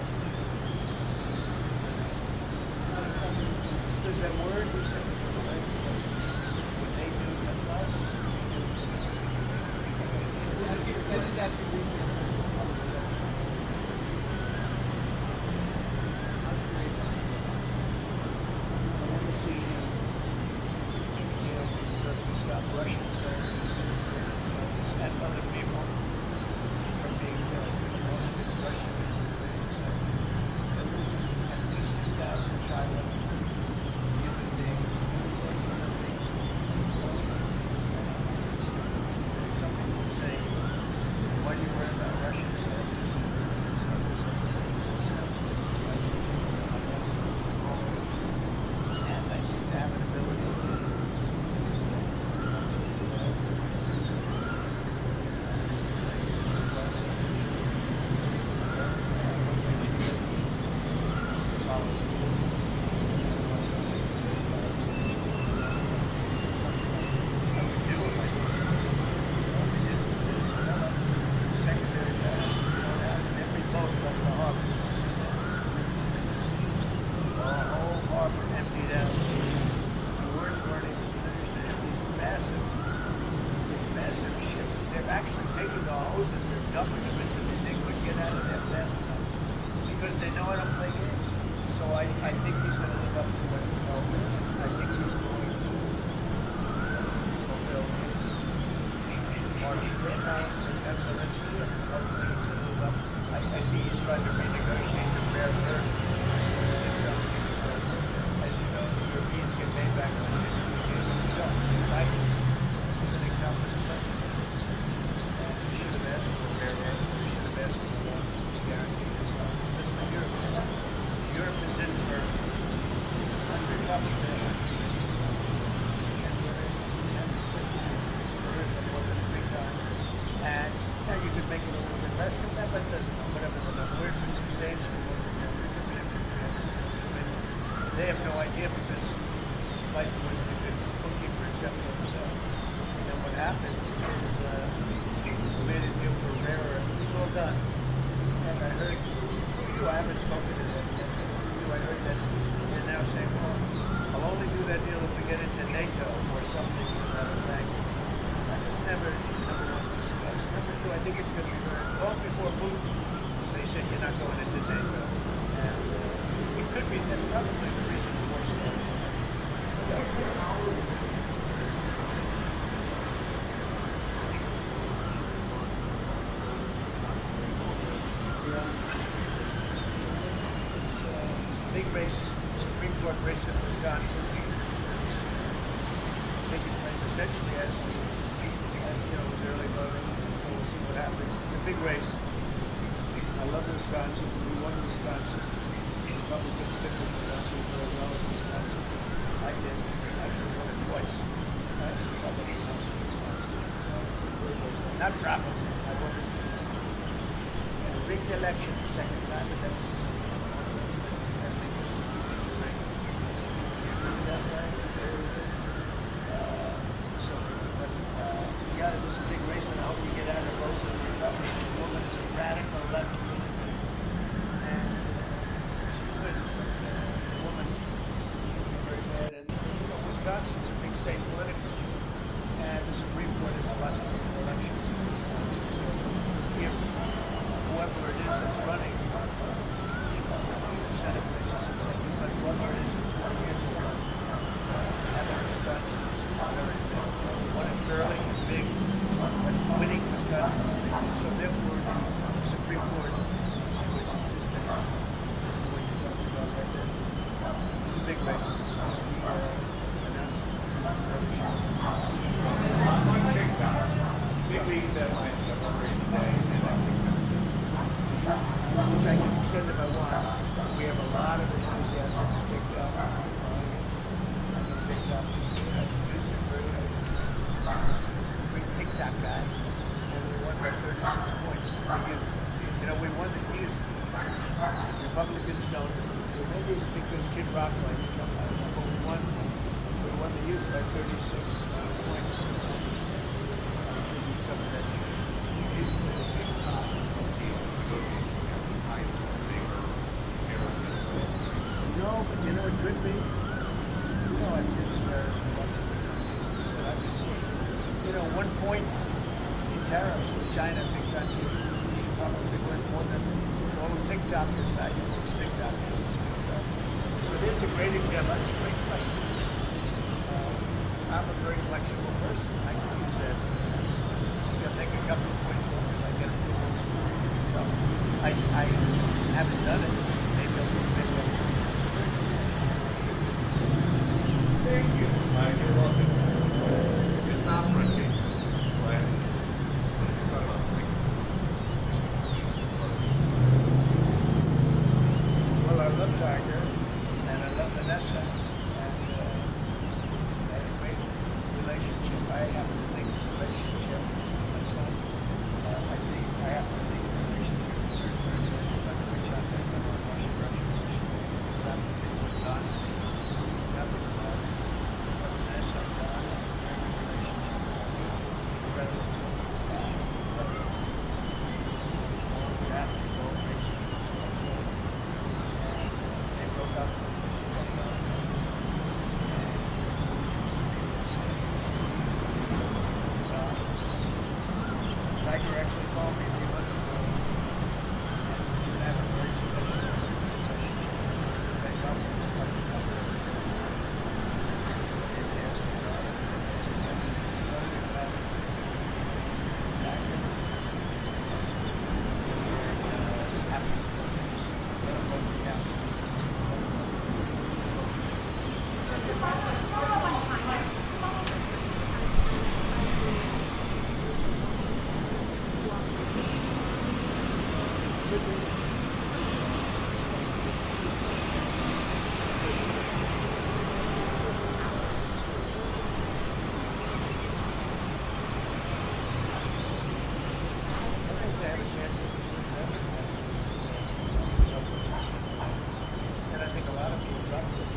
Does that word you said? What they do to us, we do to them. Let us ask you briefly. I want to see him in jail so that we stop Russian soldiers and other people from being killed. Most of it's Russian and Ukrainian soldiers. They're losing at least 2,500 human beings, beautiful human beings. Some people say, why do you worry about Russian soldiers and Ukrainian soldiers? And I seem to have an ability to understand. Follows through. I would do if I did. Secondary tariffs, you don't have every boat left the harbor. You see that? The whole harbor emptied out. The words weren't even finished. They have these massive ships. They're actually taking the hoses, they're dumping them into the, they couldn't get out of there fast enough. Because they know how to play games. So I think he's going to live up to what he told me. I think he's going to fulfill his part of the game now. And so let's do it. Hopefully he's going to live up. I see he's trying to renegotiate the rare earth. It's something because, as you know, the Europeans get paid back on $10 billion. Right? He's an incompetent president. And he should have asked for a rare earth. He should have asked for the loans to guarantee this stuff. That's what Europe is. Europe is in for $100 billion. And we're in $350 billion. So we're in for more than 3 times. And now you could make it a little bit less than that, but it doesn't know. Whatever the number. We're in for substantially more than that. We could be in for $350 billion. They have no idea because Biden wasn't a good bookkeeper except for himself. And then what happens is we made a deal for rare earth. It was all done. And I heard through you, I haven't spoken to them yet, but through you I heard that they're now saying, well, I'll only do that deal if we get into NATO or something to that effect. That was never number one discussed. Number two, I think it's going to be heard. Long before Putin, they said you're not going into NATO. And it could be, that's probably the reason for saying big race, Supreme Court race in Wisconsin, taking place essentially as you know, it was early voting, so we'll see what happens. It's a big race. I love Wisconsin. We won Wisconsin. Republicans took Wisconsin very well in Wisconsin. I did. Actually won it twice. Actually, Republicans won Wisconsin. So, not probably. I won it. And a big election the second time, but that's one of those things. I think it's right. That right? So, but yeah, it was a big race, and I hope you get out of both of the Republicans. The woman is a radical left lunatic, and she would, but the woman very bad. And you know, Wisconsin's a big state politically, and the Supreme Court has a lot to do with elections in Wisconsin. So points to some of that. No, but you know, it could be. You know, I just, there's lots of different reasons that I could see. You know, one point in tariffs with China, big country, probably worth more than all of TikTok is valuable as TikTok is. So there's a great example. That's a great question. I'm a very flexible person. I can use that. I'll take a couple of points off if I get approvals. So I haven't done it. Maybe I'll do it. Thank you. You're welcome. It's not for a case. Right? Well, I love Tiger, and I love Vanessa, and I had a great relationship. I happen to think the relationship with my son, I happen to think the relationship is very good, but which I'm going to Russia. I happen to think we're done. Nothing about it. But Vanessa and God have a very good relationship. Incredible children. Incredible. Yeah, it's all great students. They broke up. Tiger actually called me a few months ago, and we have a very special relationship. They got me a couple of times every day. He's a fantastic guy, fantastic guy. Totally about it. Tiger is happy for them. Just let them both be happy. To follow up on China, I think they have a chance to do that. And I think a lot of people dropped it.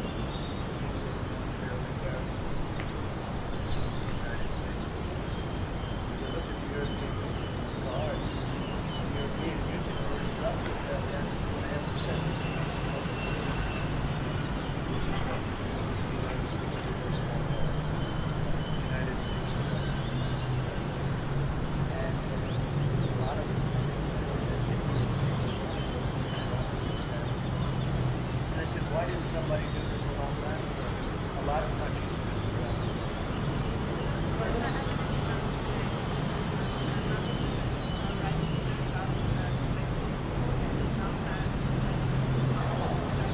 Fairly well. The United States. If you look at the European cars, the European Union already dropped it down to 2.5%, which is what the United States is a very small country. The United States and a lot of and I said, why didn't somebody do this a long time ago? A lot of countries do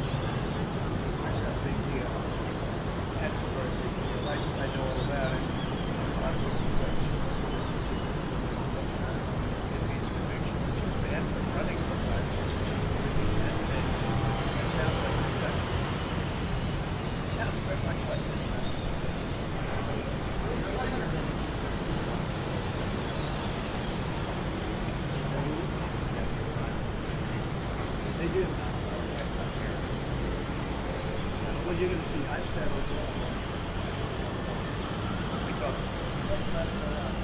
That's a big deal. That's a very big deal. I know all about it. A lot of people think it needs conviction, which is banned from running for 5 years. It sounds like this country. It sounds very much like this country. They do. Well, you're going to see, I've said it. We talk about it a lot.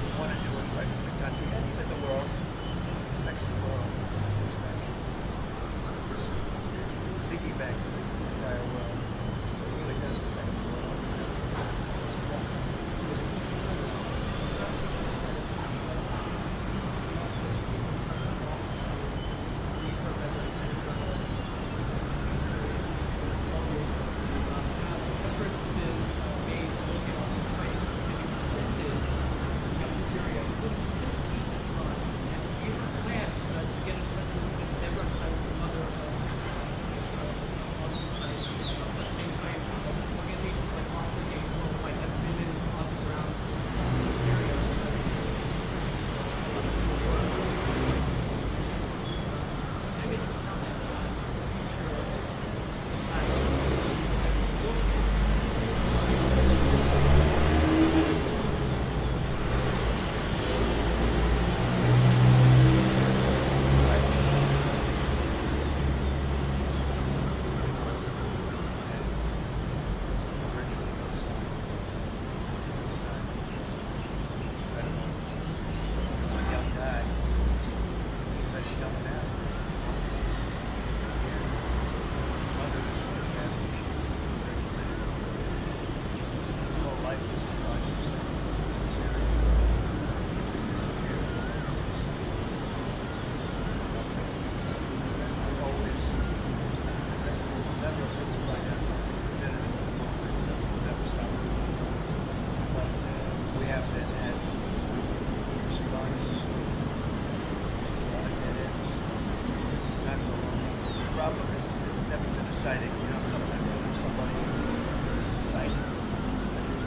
We want to do what's right for the country and even the world. It affects the world, not just this country. This is piggyback for the entire world. So it really does affect the world.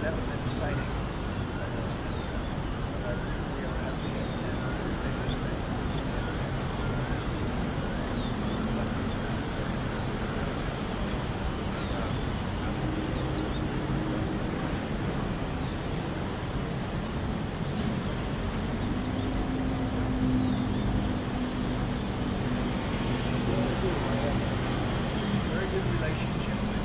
never been a sighting of those things. But we are happy and great respect for these very good relationship with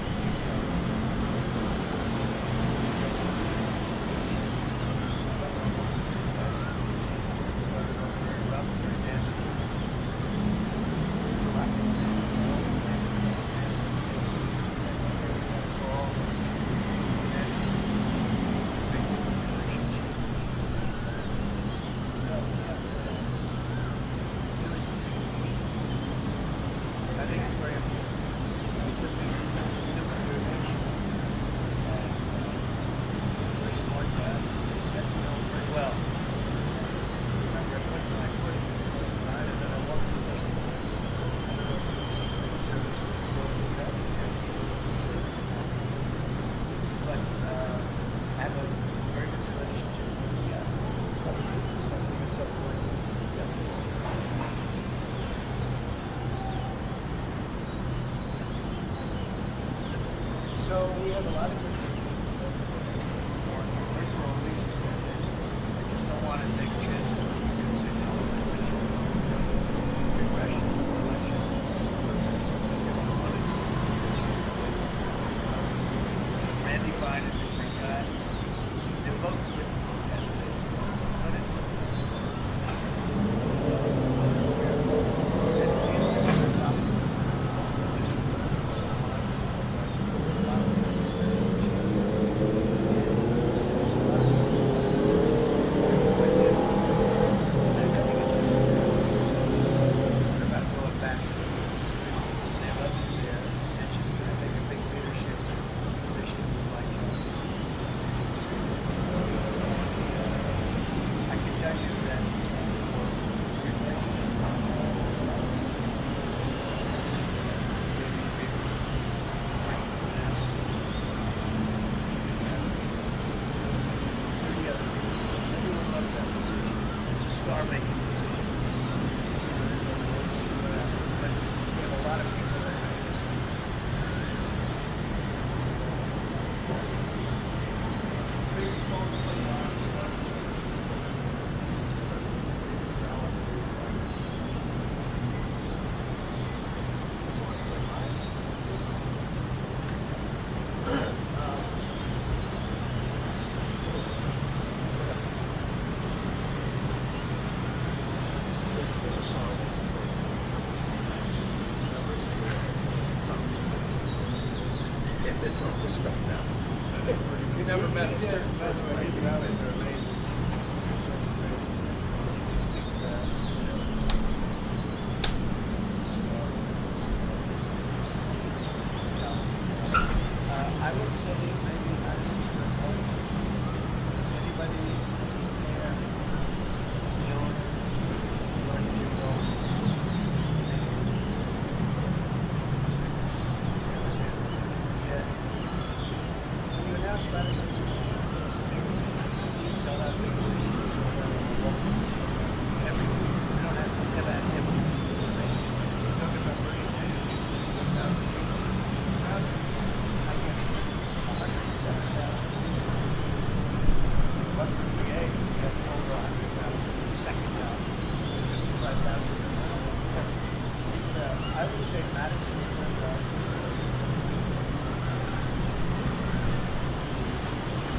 I think it's very important. It's a big nation. And very smart guy. Got to know him very well. I remember I put my foot in the first night and then I walked the rest of the night. I don't know if it was something service was to go with that. But I have a very good relationship with the guy. So I think at some point, so we have a lot of good people. First of all, Lisa's fantastic. I just don't want to take chances when you're going to say no. Congressional elections. Randy Fine is a great guy. They're both good candidates. But it's this office right now. You never met a certain person like you. They're amazing. I would say maybe Madison Square Garden. Is anybody who's there? The owner, where did you go? Yeah. When you announce Madison Square Garden, it's a big thing. You sell out big leagues, everything. We don't have to have activities. It's amazing. You talk about Bernie Sanders, he's 1,000 people. It's surrounds you. I get 107,000 people. What would we add? We have over 100,000. The second round, 55,000. Big crowds. I would say Madison Square Garden.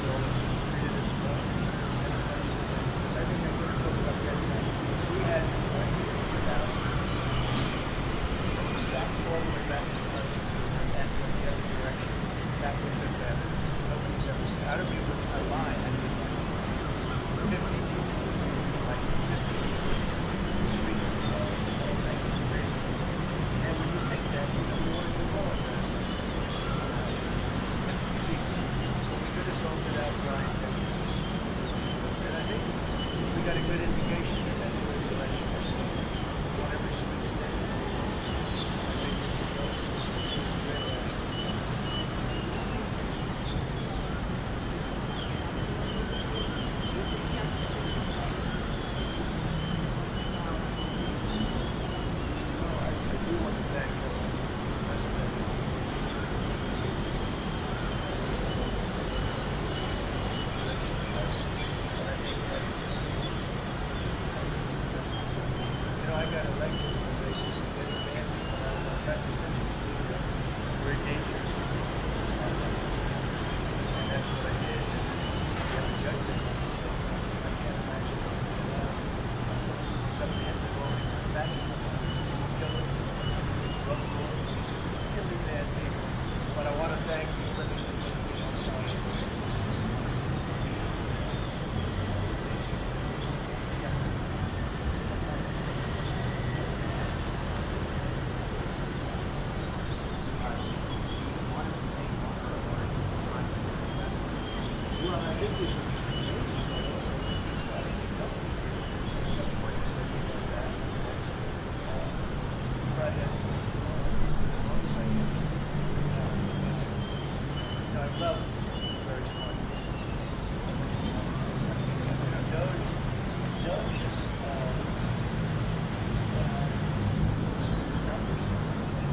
Treated us well. Everybody said that. I think I could have filled it up that time. We had 1,000. We stopped all the way back to the country and went the other direction, back to Fifth Avenue. Nobody's ever seen. I don't mean a line. I mean like 50 people. Like 50 people. The streets were closed. The whole thing was crazy. And when you take that, you know, you want to do more of this. Empty seats. But we could have sold it out Brian. And I think we got a good indication that that's where the election is. On every swing state. I think it was a great election. Well, I think there's but also I think there's got to be a couple of years at some point is going to be like that. But as long as I can keep the time, I love very smart people. It's very smart. DOGE is numbers that are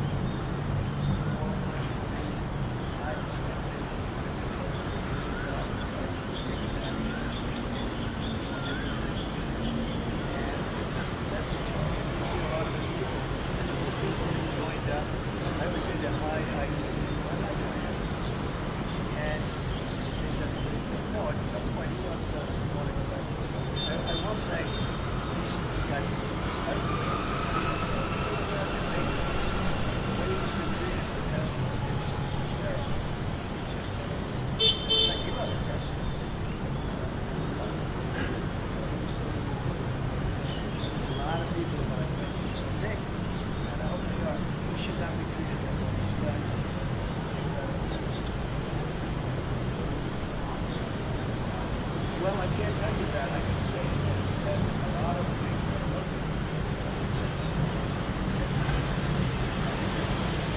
Well, I can't tell you that. I can say this, that a lot of people are looking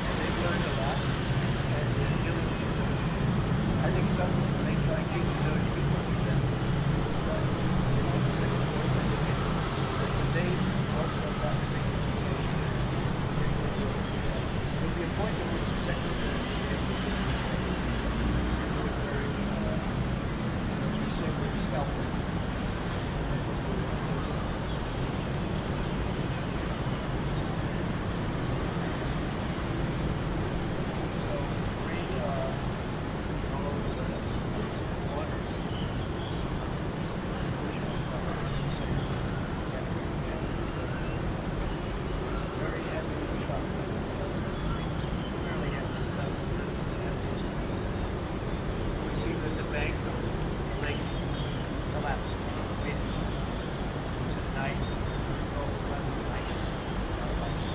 and they've learned a lot, and they're dealing with those people. I think some may try and keep those people with them, but they want the second point that they get. But they also have got a big education. There'll be a point at which the secretary will be able to do this thing and do it very, as we say, with scalping. That's what we're going to do. So, three, all over the place. One is, unfortunately, the same. Very heavy shot. Really heavy. We see that the bank of Lake collapsed. It's at night. Oh, rather nice. Nice.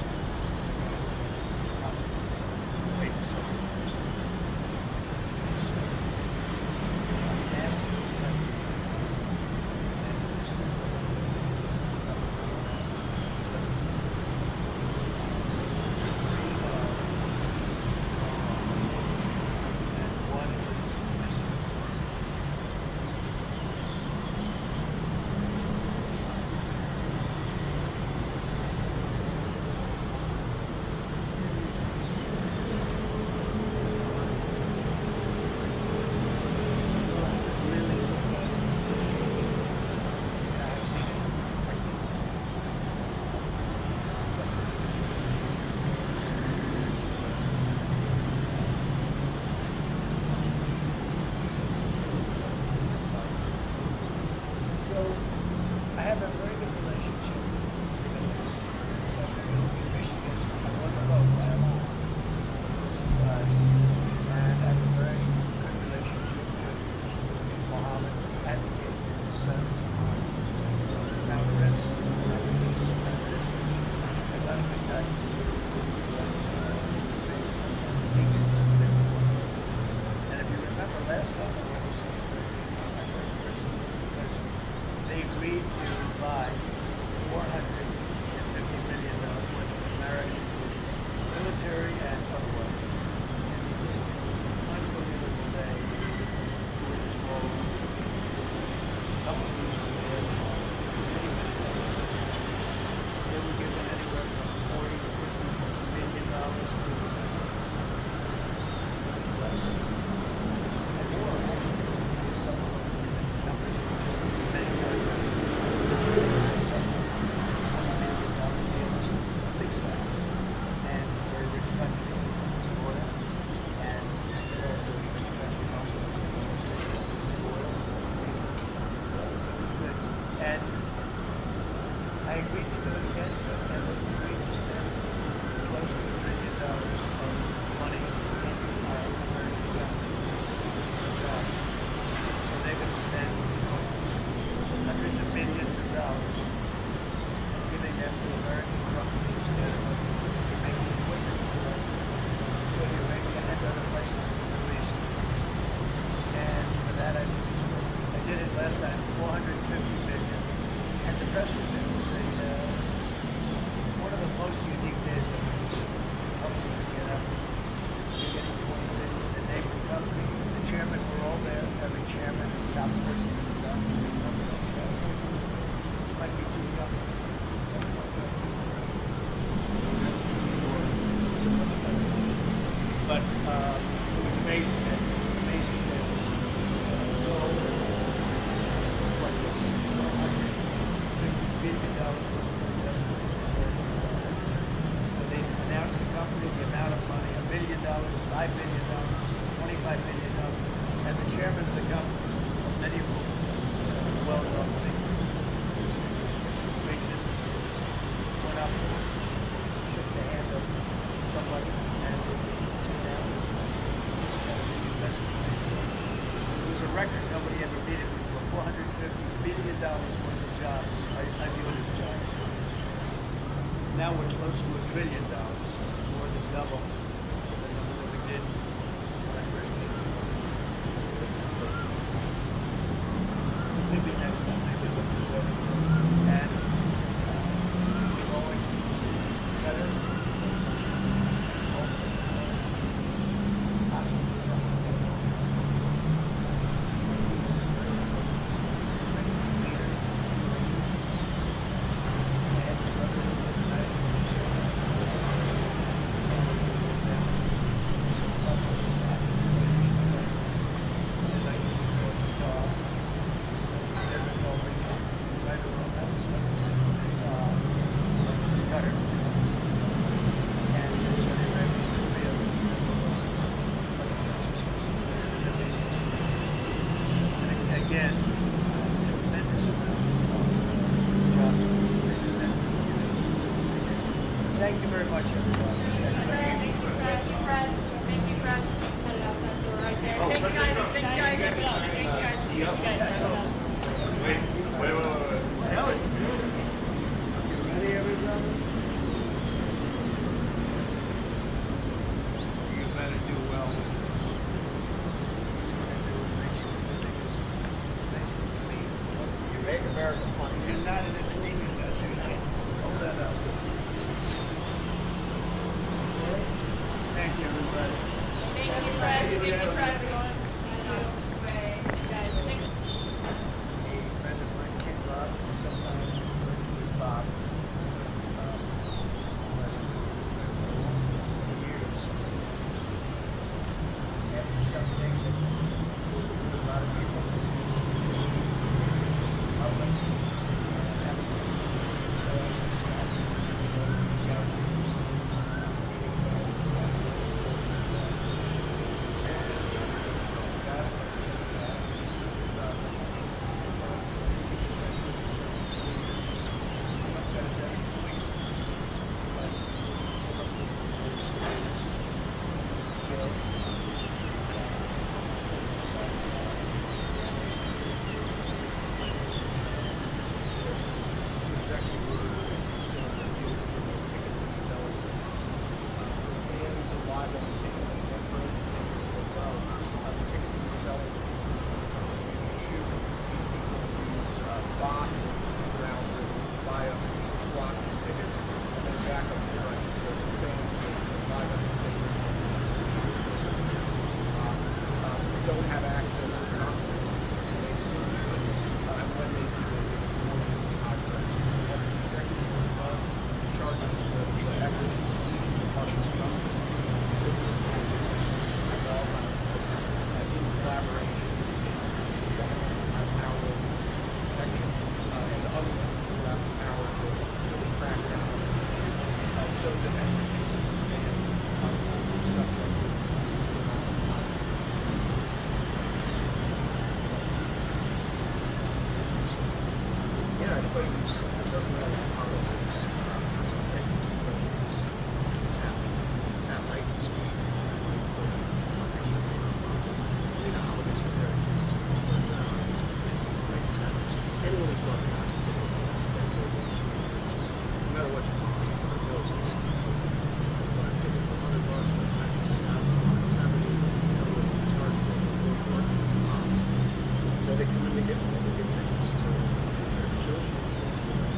Possibly some wait, some massive and this and one is missing. So I have a very good relationship with the community in Michigan. I won the vote by a lot. Surprised. And I have a very good relationship with Mohammed Advocate, his son, Tariffs, I've got a good time. And if you remember last time I was saying I worked for because they agreed to buy $450 million worth of American goods, military and otherwise. And it was an unbelievable day. It was a small couple of years ago. They were given anywhere from $40 to $50 million to less. And more, actually. Some of them, numbers are just many times. impressive. It was one of the most unique days I've ever seen. Helping to get up, you're getting 20 million. The name of the company, the chairman were all there. Every chairman and top person in the company. You might be too young. But it was amazing. It was an amazing day to see. So, what, $450 billion worth of investment. And they announced the company, the amount of money, $1 billion, $5 billion, $25 billion. And the chairman of the company, many of them well-known figures, big businesses, went up, shook the hand of somebody, and sit down and it's kind of big investment. So it was a record. Nobody ever did it before. $450 billion worth of jobs. I view it as jobs. Now we're close to $1 trillion. So it's more than double the number that we did when I first came here. Maybe next time, maybe we'll do that. And we're going better. Also, possibly again, tremendous amounts of jobs. Thank you very much, everybody. Thank you, Press. Thank you, Press. Cut it out that door right there. Thanks, guys. Thanks, guys. Thanks, guys. You guys set it up. Wait. That was beautiful. You ready, everybody? You better do well with this. Make sure everything is nice and clean. You make America funny. You're not in the clean industry. Hold that up. Okay? Thank you, everybody. Thank you, Press. Thank you, Press. You guys. Thank you. A friend of mine, Ken Bob, sometimes referred to as Bob. Years. After something that was with a lot of people, public, having themselves and stuff, down to meeting about his happiness and those like that. And God, don't have access to nonsense. And when they do, it's an informing operation. So what this executive order does, it charges the FTC, the Department of Justice, with this laws on the books, in collaboration with state government, have power over protection, and other people who have the power to really crack down on this issue, so that entertainers and fans will be subject to this amount of content. Yeah, anybody who's, it doesn't matter in politics, this is happening at lightning speed. How it is compared to anyone who's gone to Washington over the last decade, no matter what your politics are, knows it's when I take it for $100, by the time you take it out, it's $170, you know what you charge for the report bonds. Then they come in to get tickets to their children, to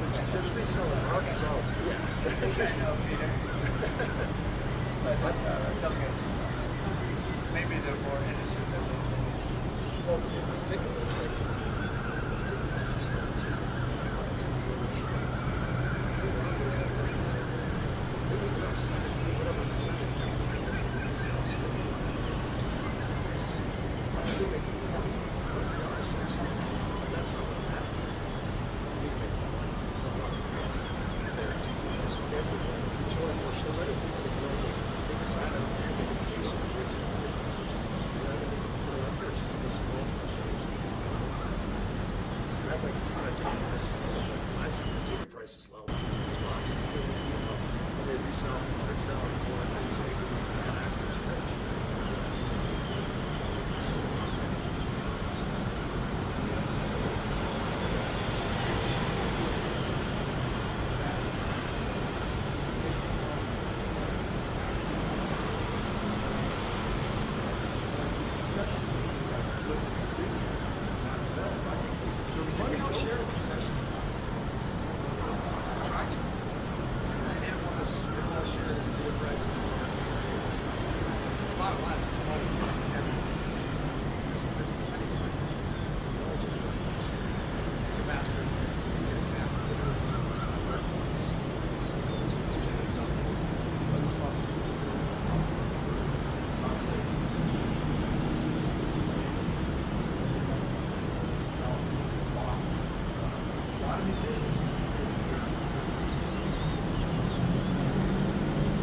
There's reselling markets all, yeah. I know, Peter. But that's all right. They'll get it. Maybe they're more innocent than they think. Well, if you think of it, like, if Ticketmaster sells a ticket, if you buy a ticket, go to a show, you're not always that much consumer. They make enough percentage, whatever percentage they take that ticket themselves, so they don't have to make necessary. They're making money, they are still selling, but that's not what I'm after. For me to make more money, I want the fans to be fair to me, so everyone enjoy more shows. I know people that can only, they decide on a family vacation, and go to the theater, it's almost I'm sure she's going to see multiple shows. And I'd like to take my ticket prices low, but if I see the ticket prices low, just watch it, and they resell for $100 more, and it's making these bad actors rich. Money don't share the concessions. Try to. They don't want to share the beer prices. Bottom line, it's money. There's plenty of money. Ticketmaster, get a cap, a lot of musicians.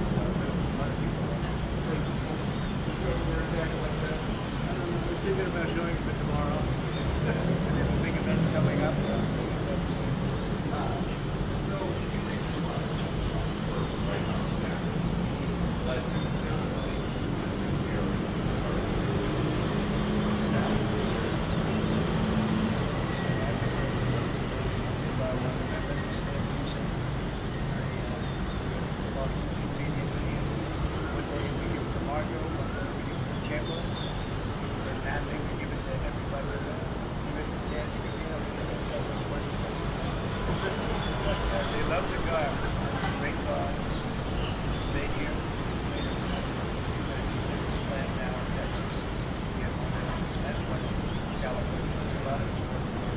I don't know, I was thinking about doing it for tomorrow. We have a big event coming up. I was thinking about they love the car. It's a great car. It's made here. It's made in the country. We've got a tremendous plant now in Texas. We have one in that's one in California. There's a lot of us working there.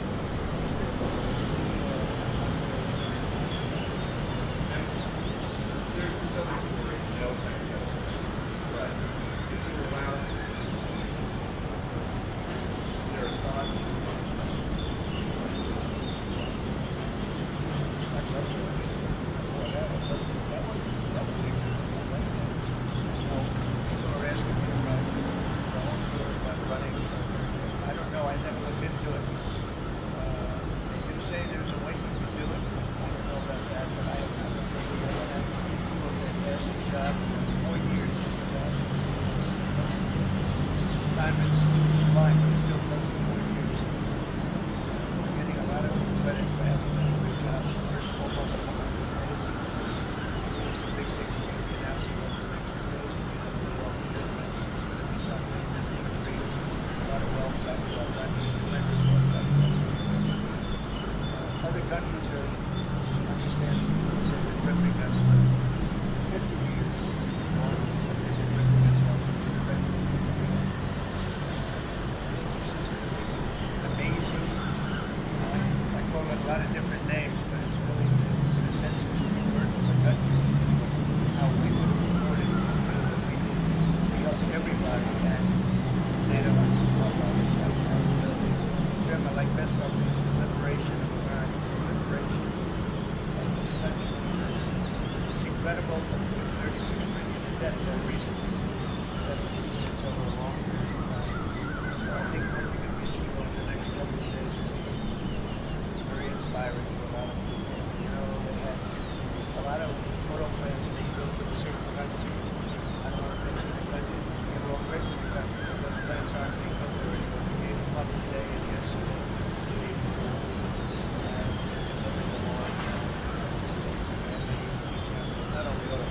There's this other story, no technical, but if you were allowed, is there a thought? I'd love to. Boy, that would be good. I'd like that. You know, people are asking me to run the whole story about running. I don't know. I never looked into it. They do say there's a way you can do it. I don't know about that, but I have not looked into it. And you do a fantastic job. 4 years just about. Time is flying, but it's still close to 4 years. We're getting a lot of credit for having done a great job. First of all, most of them are days. There's some big things we're going to be announcing over the next 2 days. And we'll be doing. I think it's going to be something that's going to bring a lot of wealth back to our country, tremendous wealth back to our country. Other countries are understanding because they've been ripping us for 50 years. But they've been ripping us off effectively. This is going to be amazing. I call it a lot of different names, but it's really, in a sense, it's a rebirth of the country. How we would have afforded to do what we did. We helped everybody, and they don't help us. The term I like best about it is the liberation of America. It's the liberation of this country. Because it's incredible that we have 36 trillion in debt for a reason. That it's over a long period of time. So I think what we're going to be seeing over the next couple of days will be very inspiring to a lot of people. You know, they had a lot of auto plants being built in a certain country. I don't want to mention the country because we have all great in the country, but those plants aren't being built there anymore. We gave them up today and yesterday, the day before. And they're building them all in the United States. And we have many examples, not only auto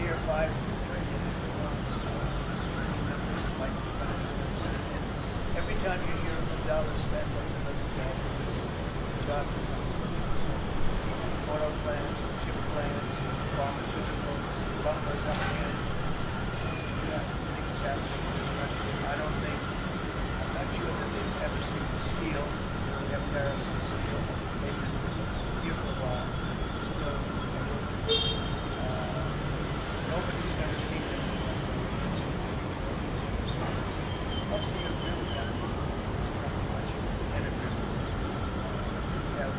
near 5 trillion if it wants. Numbers like the economy's going to see. And every time you hear a dollar spent, that's another job. Because the job auto plants, chip plants, pharmaceuticals, lumber coming in. Things happening in this country. I'm not sure that they've ever seen the steel. We have tariffs on steel. They've been here for a while. Still, nobody's ever seen anything like this. Most of it really done. Nothing much can it really. We have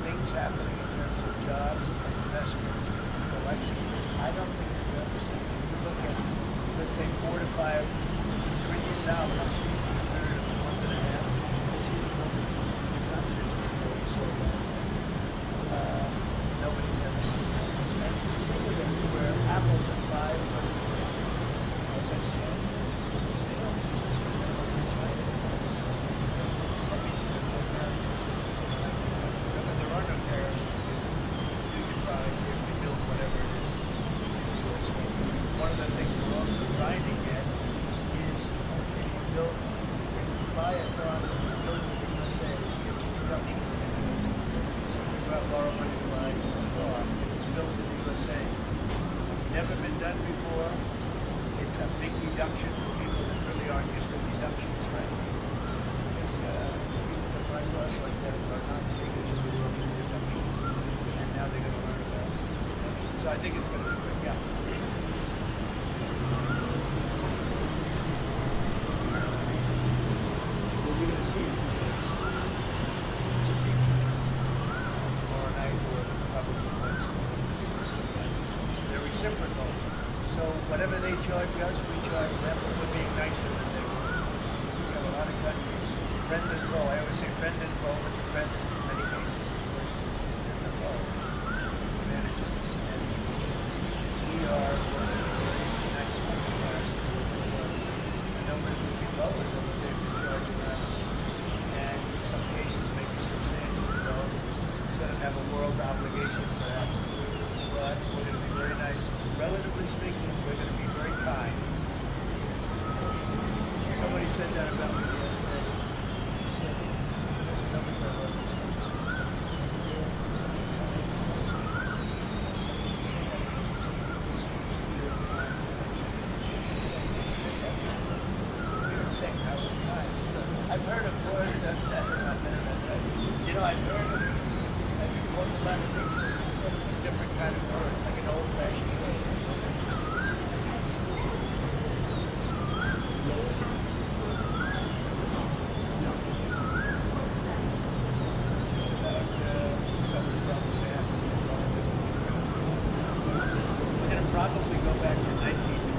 things happening in terms of jobs and investment, election, which I don't think we've ever seen. If you look at, let's say, $4 to $5 trillion, each third of a month and a half, it's nobody's ever seen that. And look at where Apple's at 5, but as I said, they don't choose to spend that money in China. That means you can look at, remember, there are no tariffs if you do your product, if you build whatever it is. One of the things we're also trying to get is if you buy a car that was built in the USA, you get a reduction in interest. So if you go out and borrow money to buy a car, if it's built in the USA, never been done before, it's a big deduction for people that really aren't used to deductions, frankly. Because people that buy cars like that are not big into deductions, and now they're going to learn about deductions. So I think it's going to be great, yeah. We're going to see it tomorrow night or probably Wednesday. They're reciprocal. So whatever they charge us, we charge them, but we're being nicer than they were. We have a lot of countries, friend and foe. I always say friend and foe, but the friend in many cases is worse than the foe. Take advantage of this. And we are very nice by comparison to what they were. The numbers will be lower than what they've been charging us. And in some cases maybe substantially lower. Instead of have a world obligation perhaps. But we're going to be very nice. Relatively speaking, we're going to be very kind. Somebody said that about me the other day. He said, there's another guy like this. You're such a kind person. I said, you say that again. He said, you're a kind person. He said, I didn't hear that before. It's a weird saying, I was kind. I've heard of words that I've been in that type. You know, I've heard of it. I've been called a lot of things, but it's sort of a different kind of word. It's like an old-fashioned word. Just about some of the problems they have with the environment, we're going to probably go back to 1926.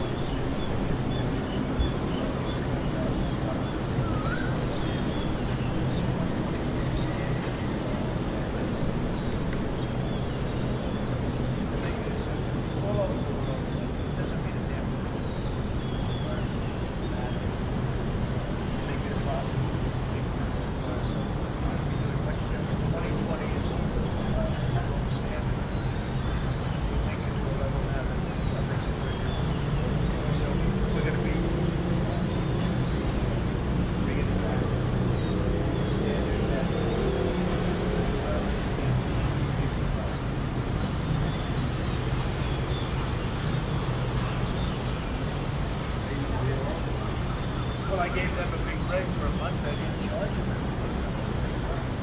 Well, I gave them a big break for a month. I didn't charge them anything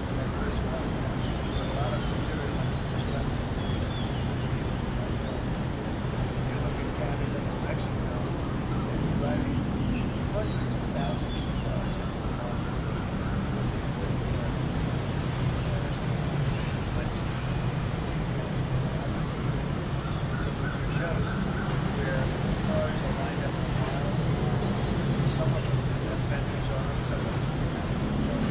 for that first month. A lot of material just got you look at Canada and Mexico, they're driving hundreds of thousands of cars into the market. Some of your shows where cars are lined up for miles. Some of them have fenders on them, some of them have.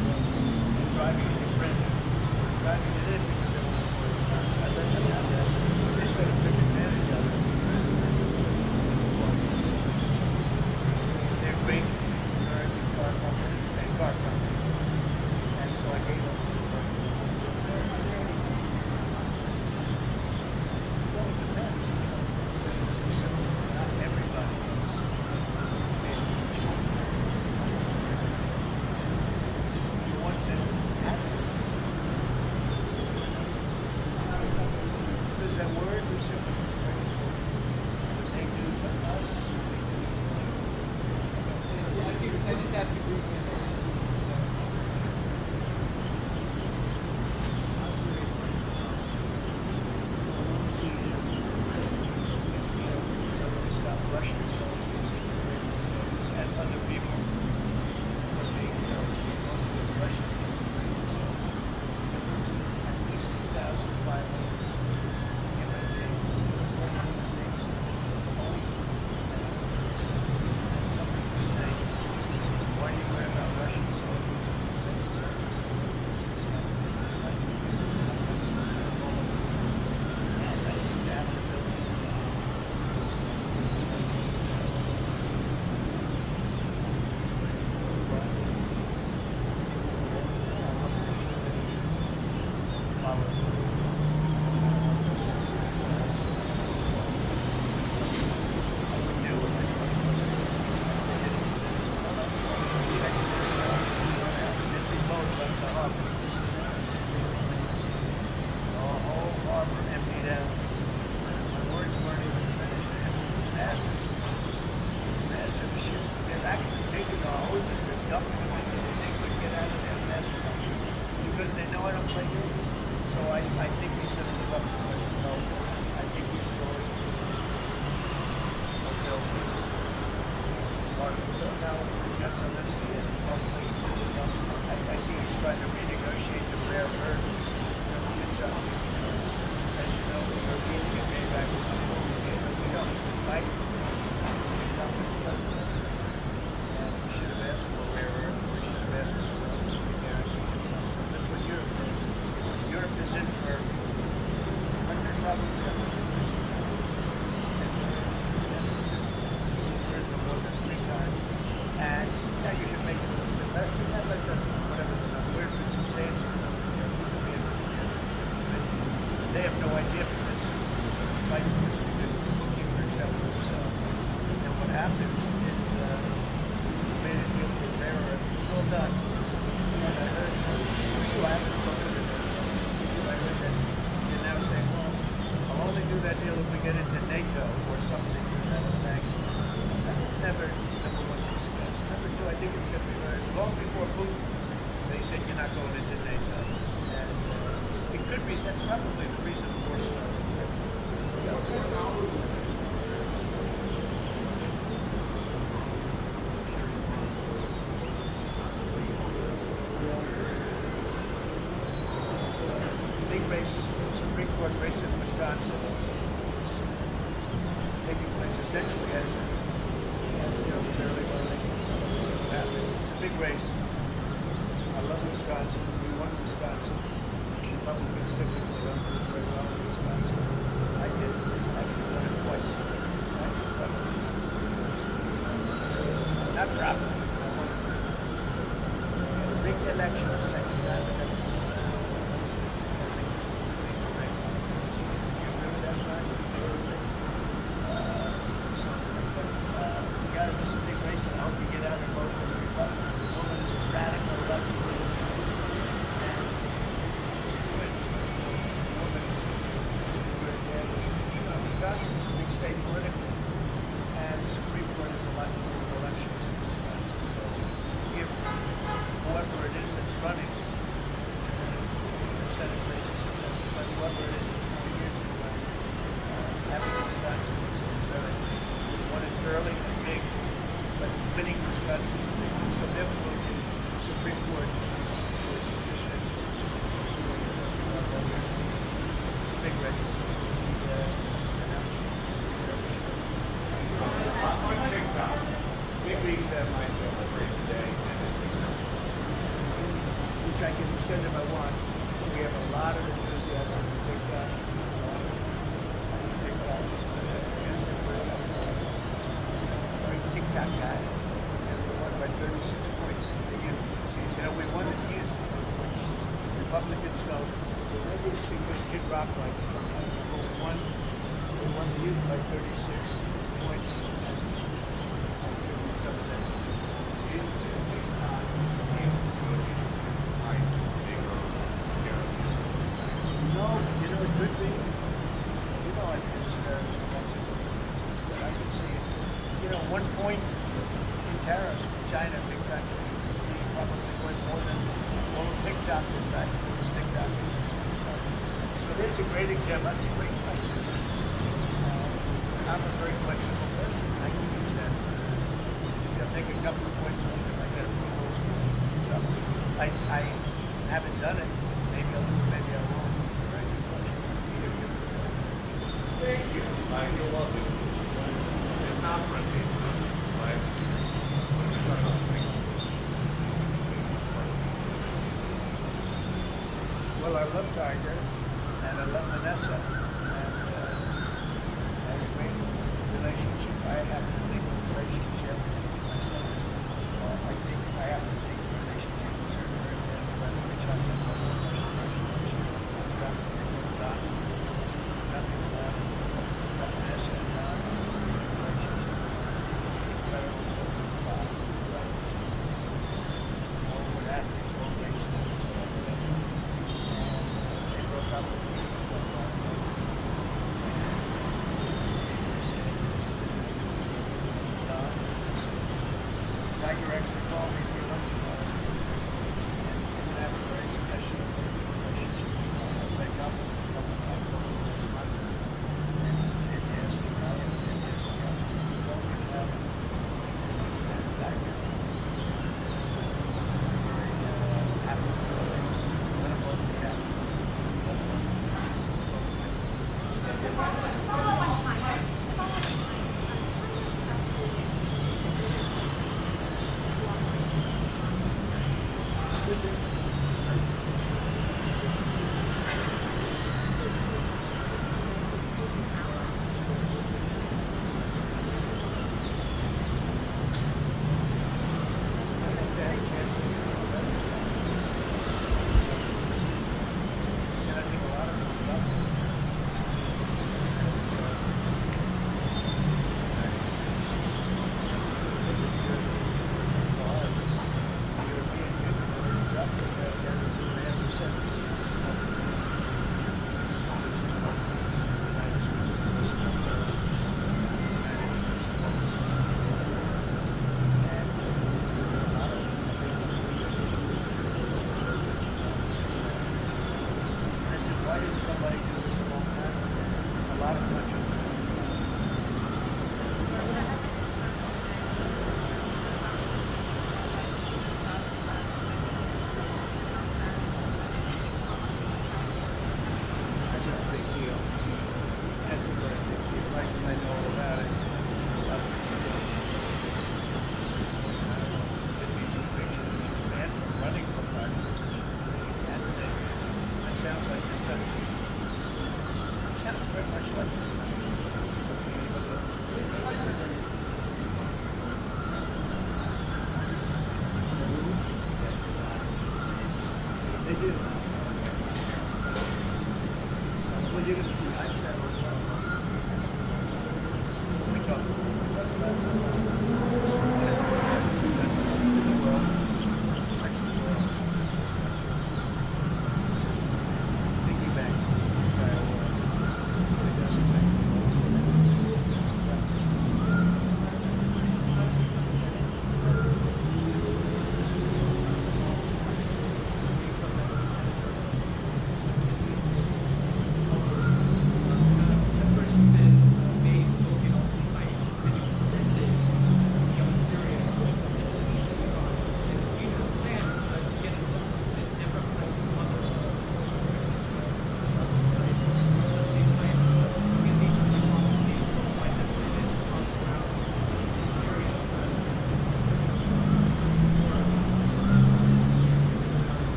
Rapids is made a deal for rare earth. It's all done. And I heard I haven't spoken to them. I heard that they're now saying, well, I'll only do that deal if we get into NATO or something to that effect. That was never number one discussed. Number two, I think it's going to be very long before Putin. They said you're not going into NATO, and it could be. That's probably the reason the war started. Big race, Supreme Court race in Wisconsin. It's taking place essentially as you know, it was early voting. It's a big race. I love Wisconsin. We won Wisconsin. Republicans typically don't do very well in Wisconsin. I did. Actually won it twice. Actually won it. Not proud of it. I won it. A big election the second time, and that's Wisconsin's a big state politically, and the Supreme Court has a lot to do with elections in Wisconsin. So if whoever it is that's running, Senate races or something, but whoever it is in 4 years ago, having Wisconsin is very, won it early and big, but winning Wisconsin is a big one. So therefore, the Supreme Court is a big race. Which I can extend if I want. We have a lot of enthusiasm for TikTok. I think TikTok is a great TikTok guy. And we won by 36 points in the youth. You know, we won the youth, which Republicans don't. Maybe it's because Kid Rock likes it. We won the youth by 36 points. And I attribute some of that to TikTok. No, you know, it could be. You know, I just some lots of different reasons, but I could see it. You know, 1 point in tariffs with China, big country, probably worth more than all of TikTok is right. TikTok is. So there's a great example. That's a great question. I'm a very flexible person. I can use that. I'll take a couple of points off if I get approvals for something. I haven't done it. Maybe I'll do it, maybe I won't. It's a very good question. Thank you. You're welcome. It's not friendly, right? Well, I love Tiger, and I love Vanessa, and I have a great relationship. I happen to think the relationship with my son. I think I happen to think the relationship with her and which I'm in my relationship. Nothing about it. But Vanessa and I have a great relationship. Incredible children, fathers, and brothers. All good athletes, all great students. They broke up with me, but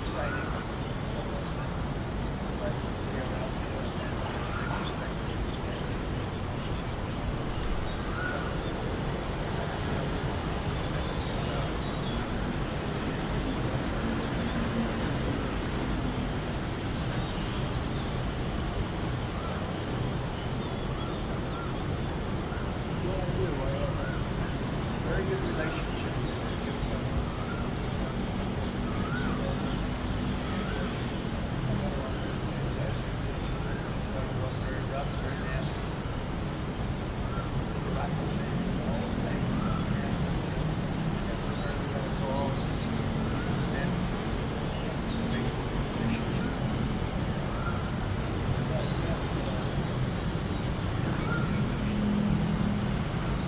exciting almost, but they're out there and I respect his family. Well, I do. I have a very good relationship with Jim Crow.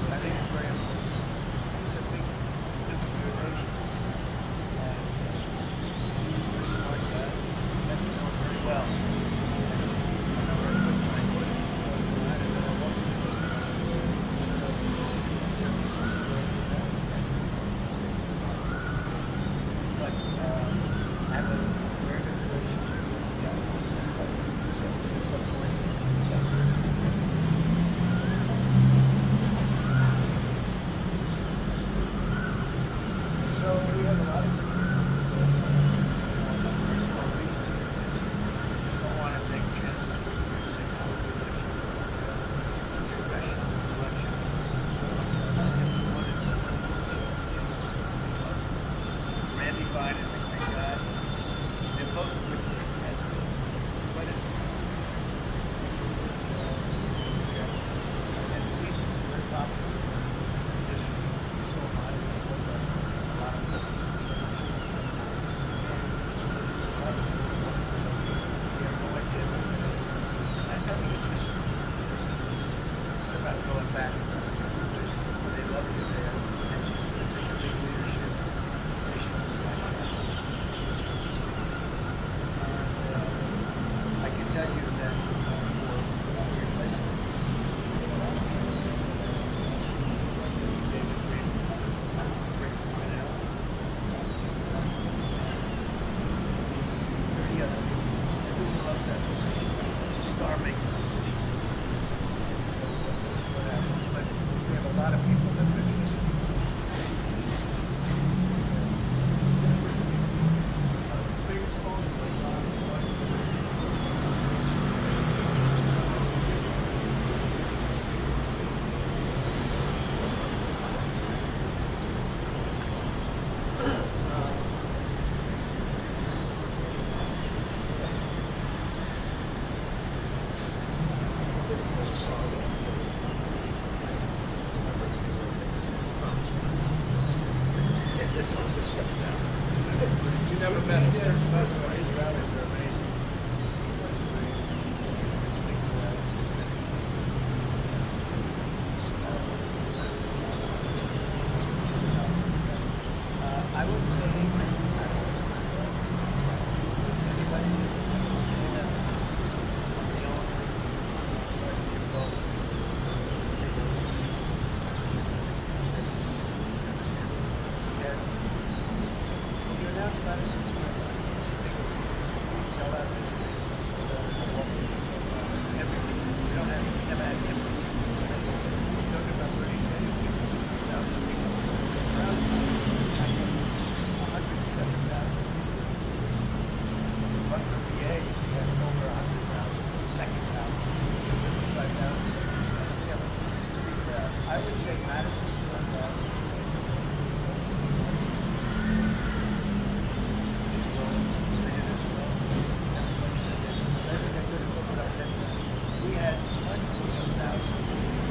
I think it's very important. He's a big nuclear nation. And he's a smart guy. Got to know him very well. I remember I put my foot in North Carolina and I walked into this. I don't know if this service was still doing that. But I have a very good relationship with the guy. So at some point, so we have a lot of personal reasons for things. Just don't want to take chances with the same how the election, congressional election is. I guess the one is Randy Fine is a great guy. They're both good candidates, but it's and Lisa is very popular. Just so high. A lot of purposes. So much. And we have no idea what we're going to do. I think it's just about going back because they love you there and she's going to take a big leadership position in the White House. And I can tell you that for replacement, a lot of people like David Friedman, Rick Grinnell, 30 other people. Everyone loves that position. It's a star-making position. And so this is what happens. But we have a lot of people that are interested. Favorite song to play on? There's a song that it's never seen it's on the show now. You never met us. He's rallied. They're amazing. I would say Madison Square Garden. Is anybody who's been on the owner or Jim Crow? When you announce Madison Square Garden, it's a big event. We sell out everything. We don't have, we never had cameras. It's amazing. We're talking about 30 cities, 50,000 people. This crowd's I think 107,000. In Butler, PA, we had over 100,000. The second round, 55,000. We have a big crowd. I would say Madison Square Garden. We had hundreds of thousands of people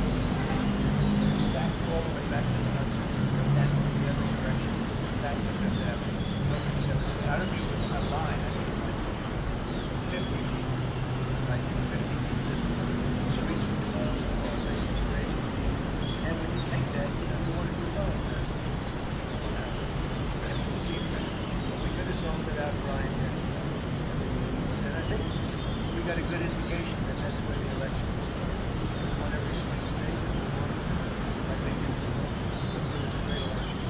stacked all the way back to the Hudson and the other direction, back to Fifth Avenue. Nobody's ever seen. I don't mean a line, I mean like 50 people, like 50 people. This streets were closed, the whole thing was crazy. And when you take that, you want to do well in Madison. Empty seats. But we could have sold it out Brian Tent. And I think we got a good indication that that's where the election is going. We won every swing state that we won. I think it was a great election.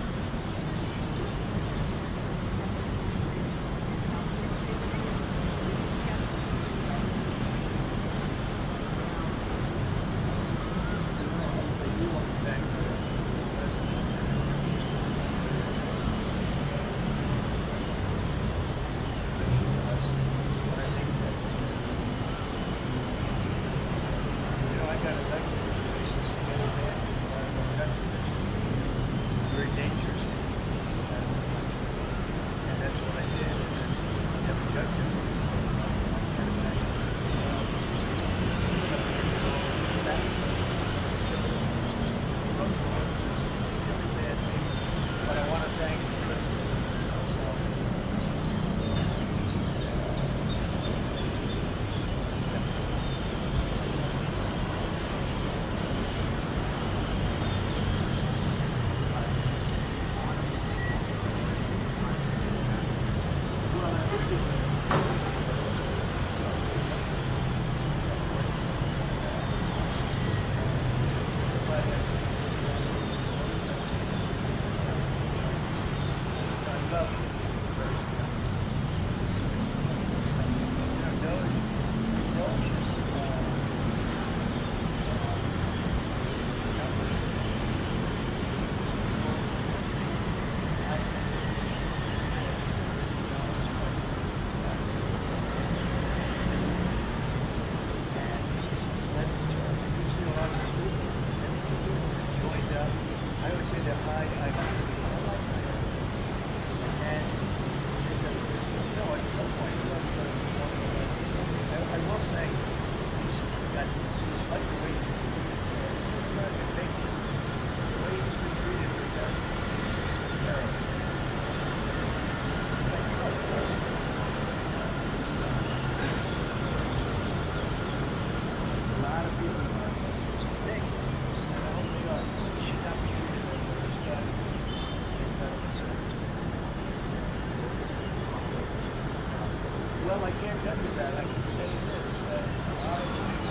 Well, I can't tell you that. I can say this, that a lot of people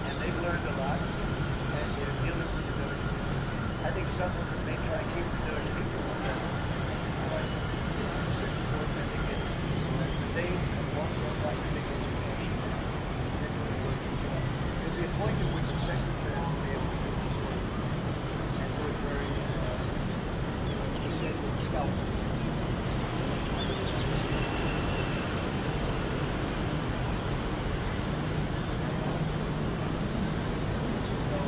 and they've learned a lot, and they're dealing with the Dutch people. I think some of them may try to keep the Dutch people on that. But they also like to make education. They're doing a good job. There'll be a point at which the secretary will be able to do this work and do it very, as we say, scalping. So,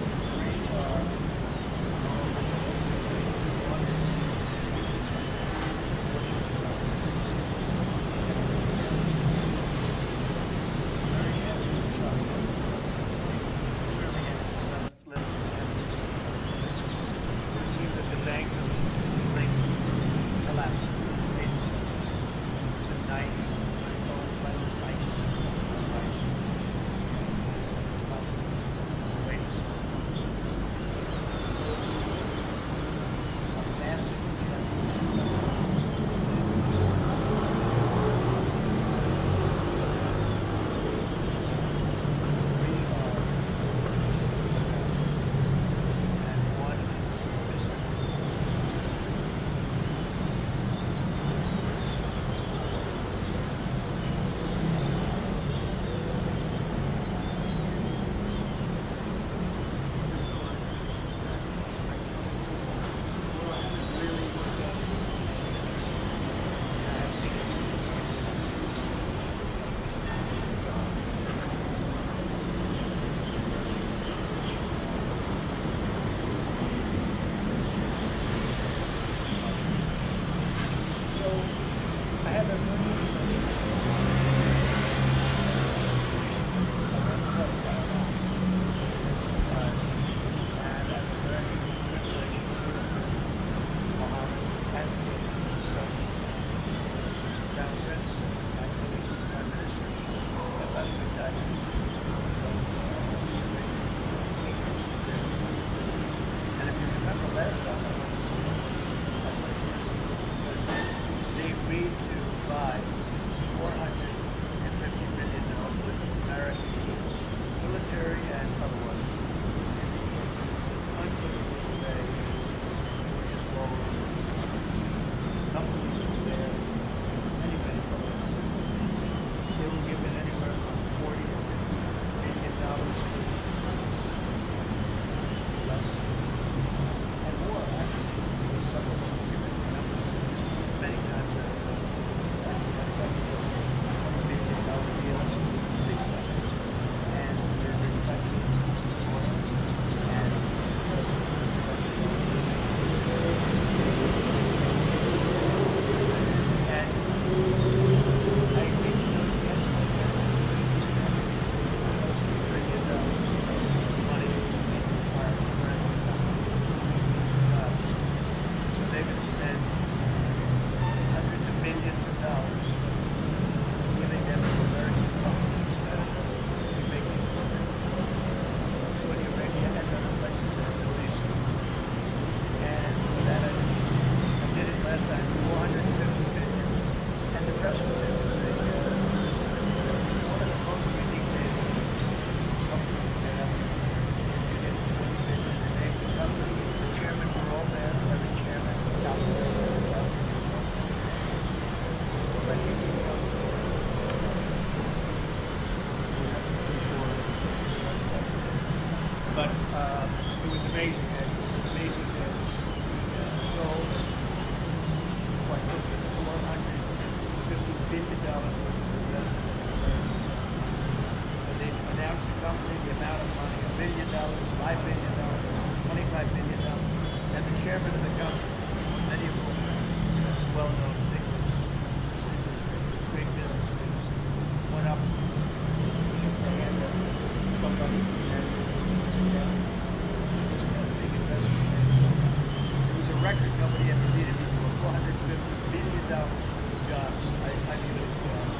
$150 billion worth of jobs. I knew those jobs.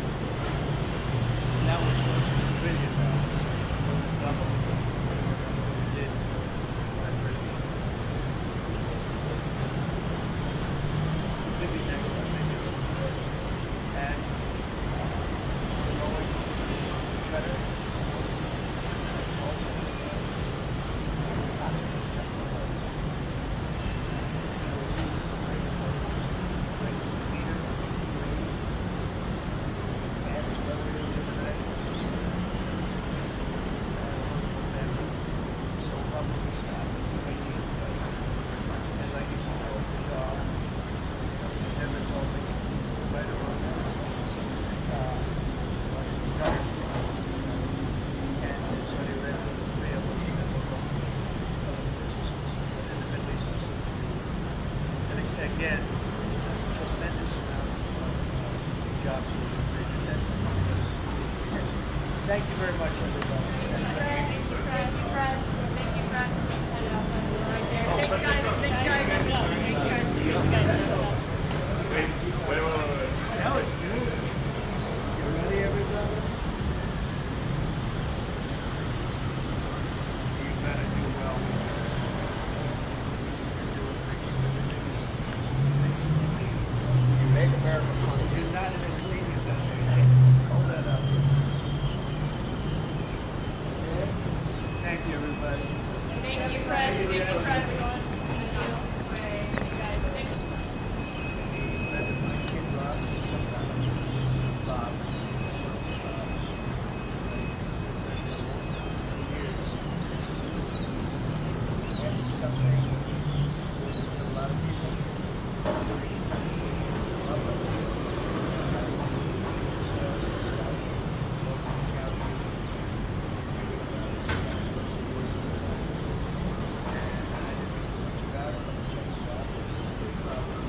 Now we're close to $1 trillion. Double what we did when I first came. Maybe next one, maybe a little bit. And we're going to cutter also possibly great leader, and his brother in the other night. Family. So probably stop as I used to know at the job. Nobody's ever told me right or wrong. I was like to see the car, but it's tired. And so they read the real other businesses, but in the Middle East, it's and again, tremendous amounts of jobs will be created in those 2 years. Thank you very much, everybody. Thank you, Crux. Thank you, Crux. Right there. Thanks, guys. Thanks, guys. Thanks, guys. That was good. You ready, everybody? You better do well. You make America fun. You're not in a clean industry. Hold that up. Okay? Thank you, everybody. Thank you, Crux. Thank you, Crux. Thank you, guys. Thank you. A friend of mine, Kid Rock, sometimes with Bob. After something, a lot of people, sales and stuff, looking out people, and I didn't think too much about it, but I checked it out. It was a big problem.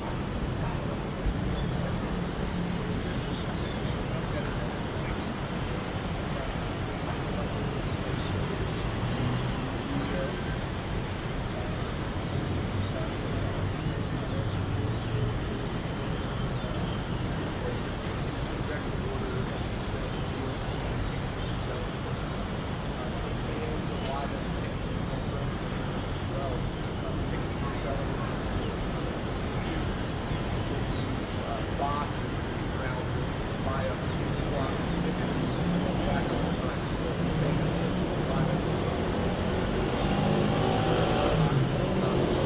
Bots and around buy up blocks and tickets back on the time. So fans and private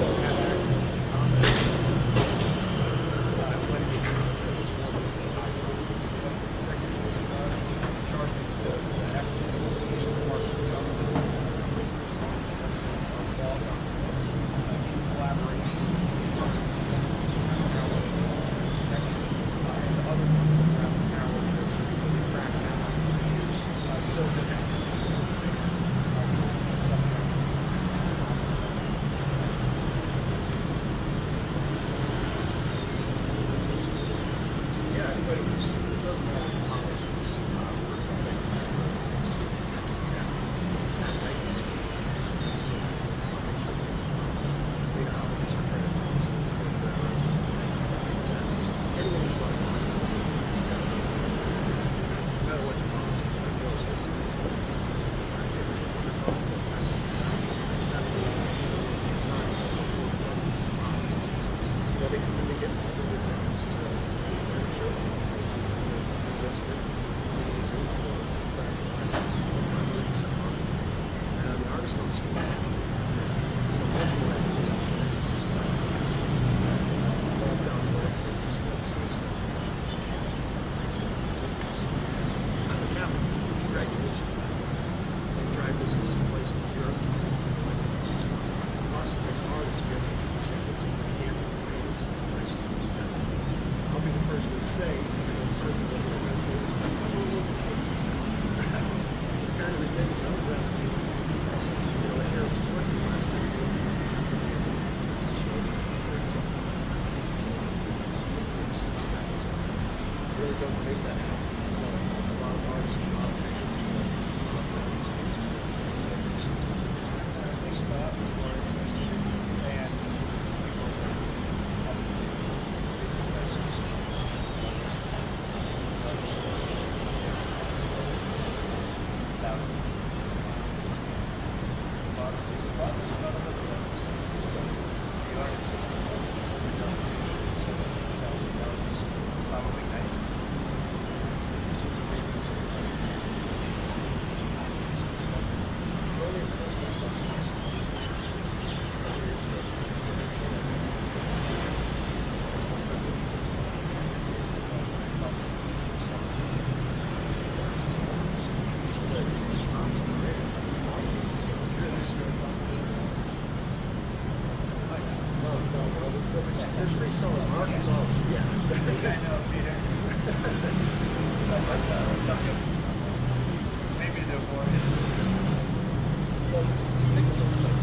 don't have access to concerts. When they do concerts, one of the high prices, what this executive order does, it charges the FTC, the Department of Justice, respond to this laws on the books in collaboration with state other people who have the power to crack down on this issue. So that entities are subject Yeah, anybody who's, it doesn't matter politics, first of all, this is happening. Not like this. You know, it's a credit to us. Anyone who's bought politics, no matter what your politics are, knows this. I take it from the politics all the time. It's not really yeah, they come in to get all the good tickets to their show. They listed, they go for and the artists don't see that. Multiple ideas. Love down there, it's on the capital, congratulations. They've tried this in some places in Europe. It's awesome. There's artists get tickets and they hand them fans and prices we set. I'll be the first one to say, even though the president doesn't want to say this, but I'm all over it. It's kind of ridiculous. I would rather be, a heritage working class people. Really don't make that happen. A lot of artists and a lot of fans. So I think Bob was more interested in fan people. free selling markets all, yeah. I know, Peter. Maybe they're more innocent. Well, think of it like,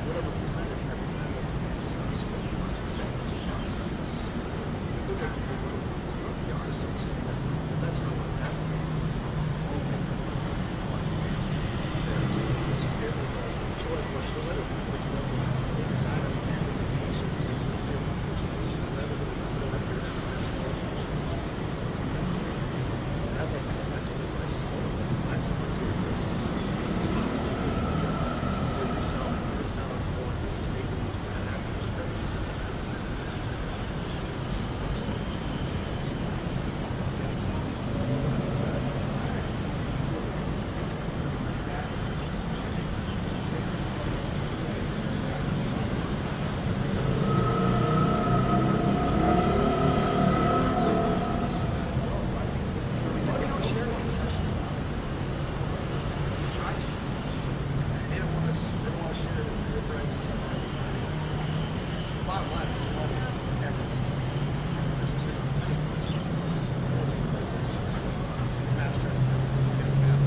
whatever percentage every time they take it, so it's what you want to do. The artists don't say that, but that's not what happened. They decide on family vacation, which is rather than I'd like to take my ticket prices lower, but find some ticket prices. They sell for $100 more, they're just making these bad actors rich. They don't share these sessions. They try to. They don't want to share their prices. Bottom line, it's money for everything. There's a different thing. Master, get a cap.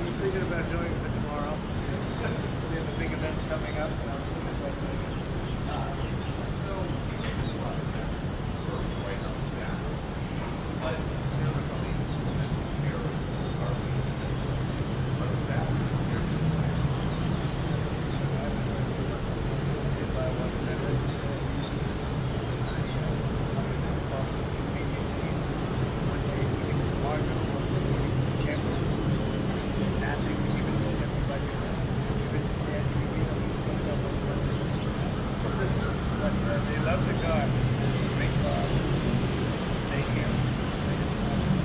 He's thinking about doing it for tomorrow. We have a big event coming up, and I was thinking about doing it. So I was get by one, and I read the same music. Conveniently, one day we give it to Margot, one day we give it to Cameron, and that thing we give it to everybody around. Give it to Nancy, you know, he's got so much money. But they love the car. It's a big car. Stay here. Stay in the mountain.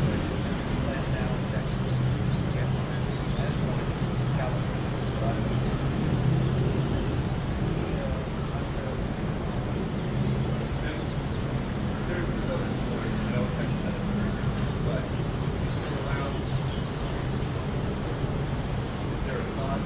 There's a tremendous plant now in Texas. Get one of these. Has one in California. There's a lot of us. There's this other story, I know it's hypothetical, but if you're allowed, is there a thought?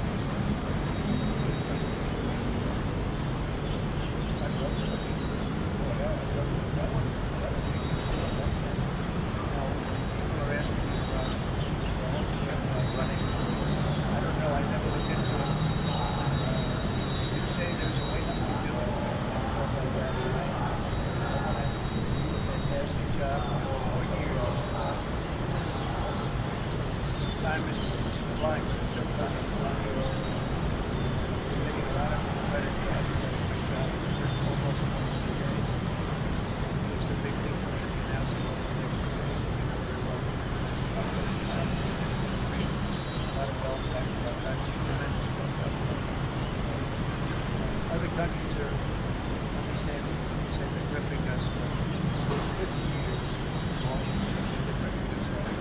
Diamonds flying, but still closing for long years. We're getting a lot of credit for having done a great job in the first almost 100 days. It's a big thing for me to be announcing over the next 2 days. It's going to be something that's going to bring a lot of wealth back to our country, tremendous wealth back to our country. Other countries are understanding. They've been ripping us for 50 years. Long, they've been ripping us off.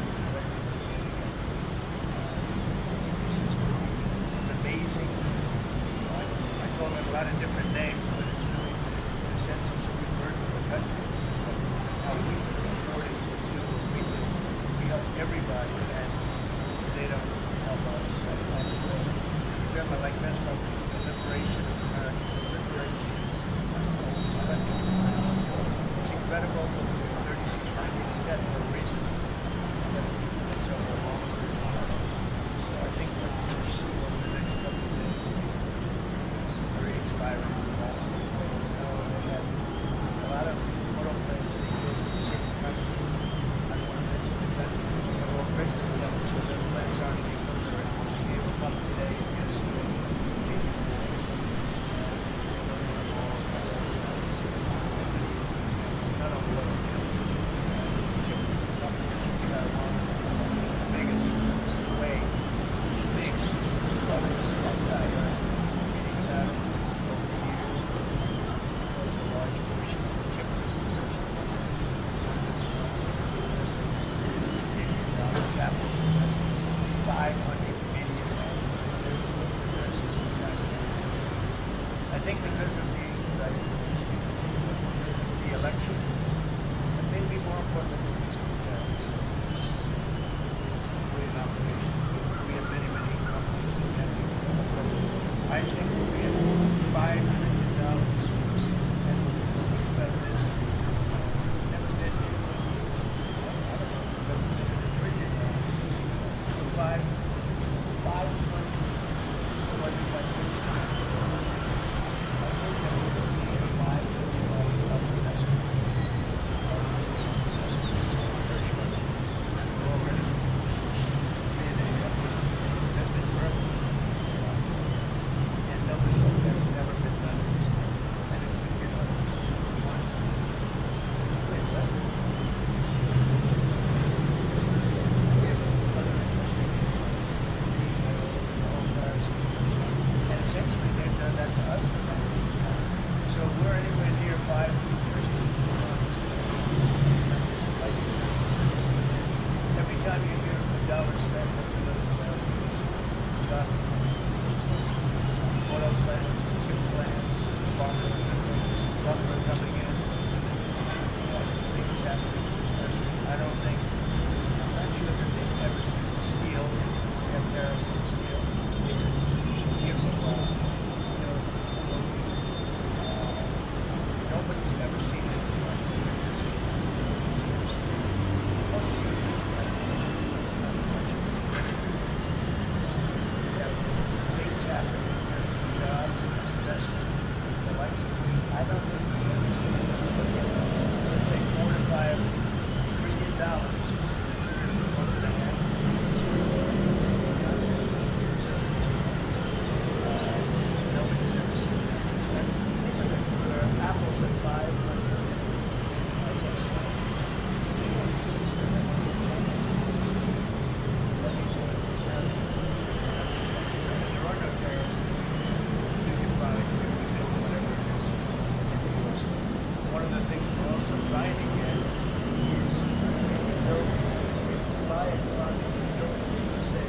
trying to get is if you buy a car that was built in the USA,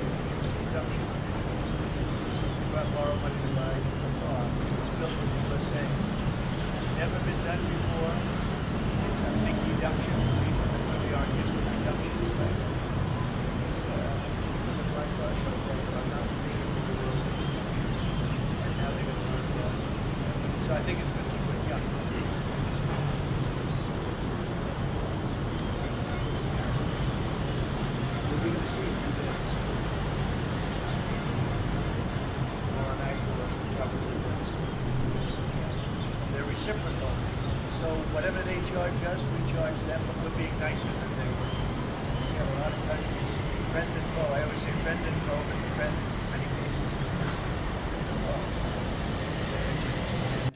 reduction on interest. So if you go out and borrow money to buy a car, it's built in the USA. Never been done before. It's a big deduction for people that really aren't used to deductions, frankly. It's the black car show that are not big into the world of deductions. And now they're going to learn that. So I think it's going to be good. Yeah. We're going to see two days. Tomorrow night or probably Wednesday. They're reciprocal. So whatever they charge us, we charge them, but we're being nicer than they were. We have a lot of countries, friend and foe. I always say friend and foe, but the friend in many cases is worse than the foe. And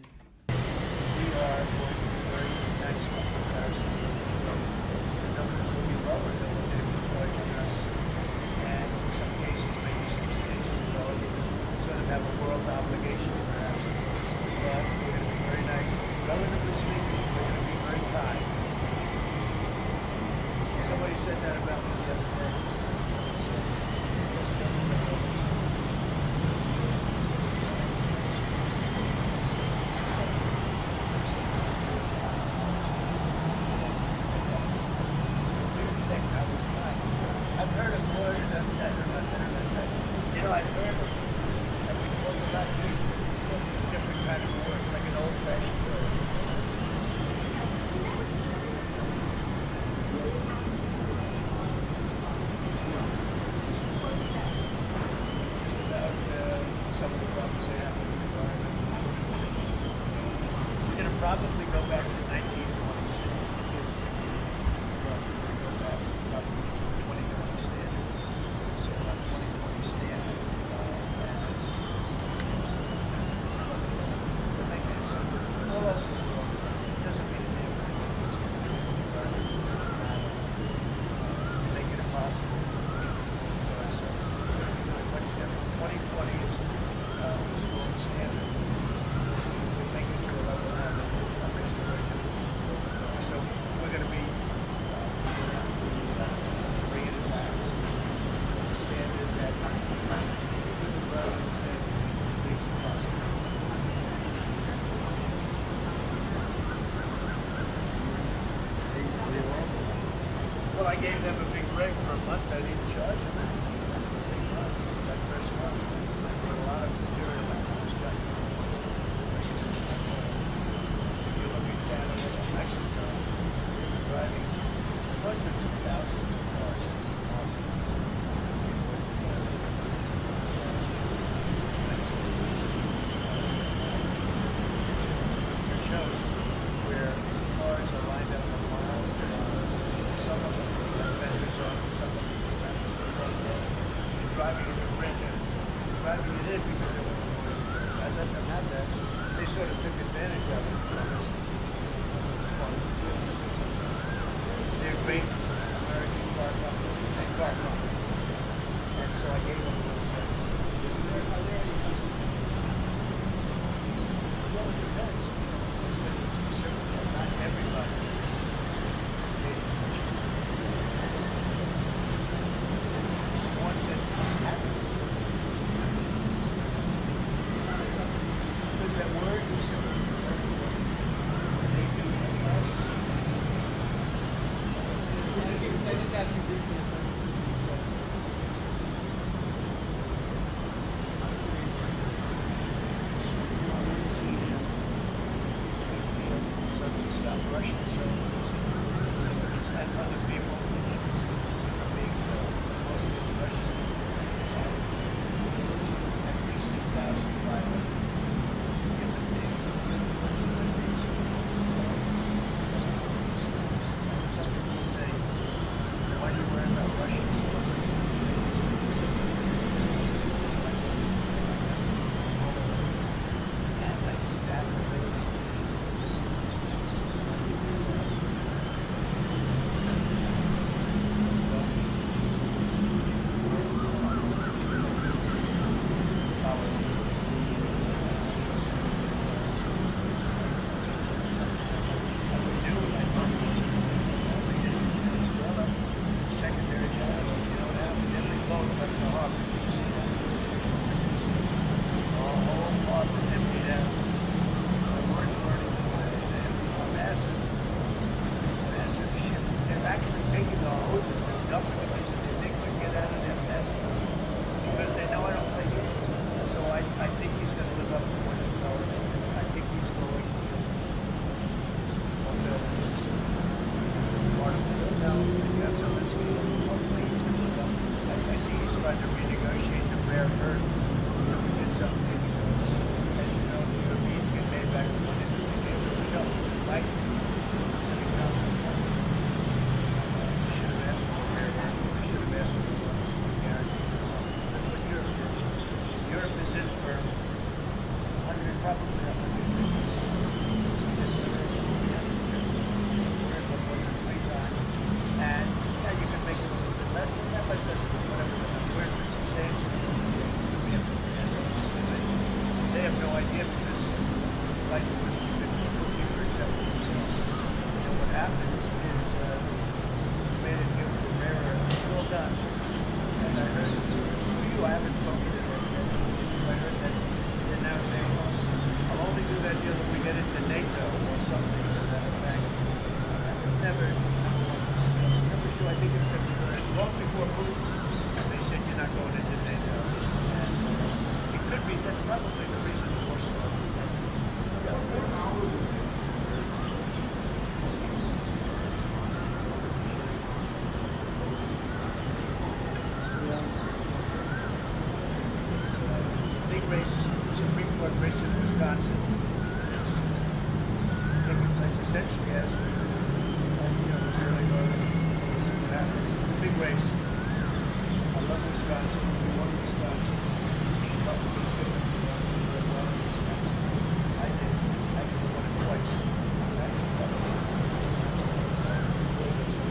we are going to be very nice by comparison. The numbers will be lower than what they've been charging us, and in some cases maybe substantially lower. We sort of have a world obligation perhaps, but we're going to be very nice. Relatively speaking, we're going to be very kind. Somebody said that about me the other day. He said, I've heard of words that are not that. You know, I've heard of that we call the language, but it's sort of a different kind of word. It's like an old-fashioned word. Just about some of the problems they have with the environment. We're going to probably go back to 1926. Probably go back probably to the 2020 standard. So about 2020 standard. We're making it simple all over the world. It doesn't mean a damn thing. It doesn't matter. Make it impossible for people to do so. We're going to be doing much different. 2020 is the gold standard. We're taking it to a level now that makes it very difficult. So we're going to be bringing it back. The standard that the relevant standard at least possible. Well, I gave them a big break for a month. I didn't charge them anything for a big month. That first month, I brought a lot of material into this country. If you look at Canada and Mexico, they've been driving hundreds of thousands of cars into the market. Because they work together. It shows where cars are lined up for miles and miles. Some of them have fenders on, some of them have the front end. They're driving in the bridge and driving it in because they want to go in first. I let them have that. They sort of took advantage of it. They're great American car companies and car companies. And so I gave them a little bit. Well, it depends. It's specific. Not everybody is. Ones that haven't. Because that word is they do to us. I just asked you briefly. Suddenly stop Russian soldiers and other people from being killed. Most of it's Russian. At least 2,500. Some people say, why do you worry about Russian soldiers? And I see that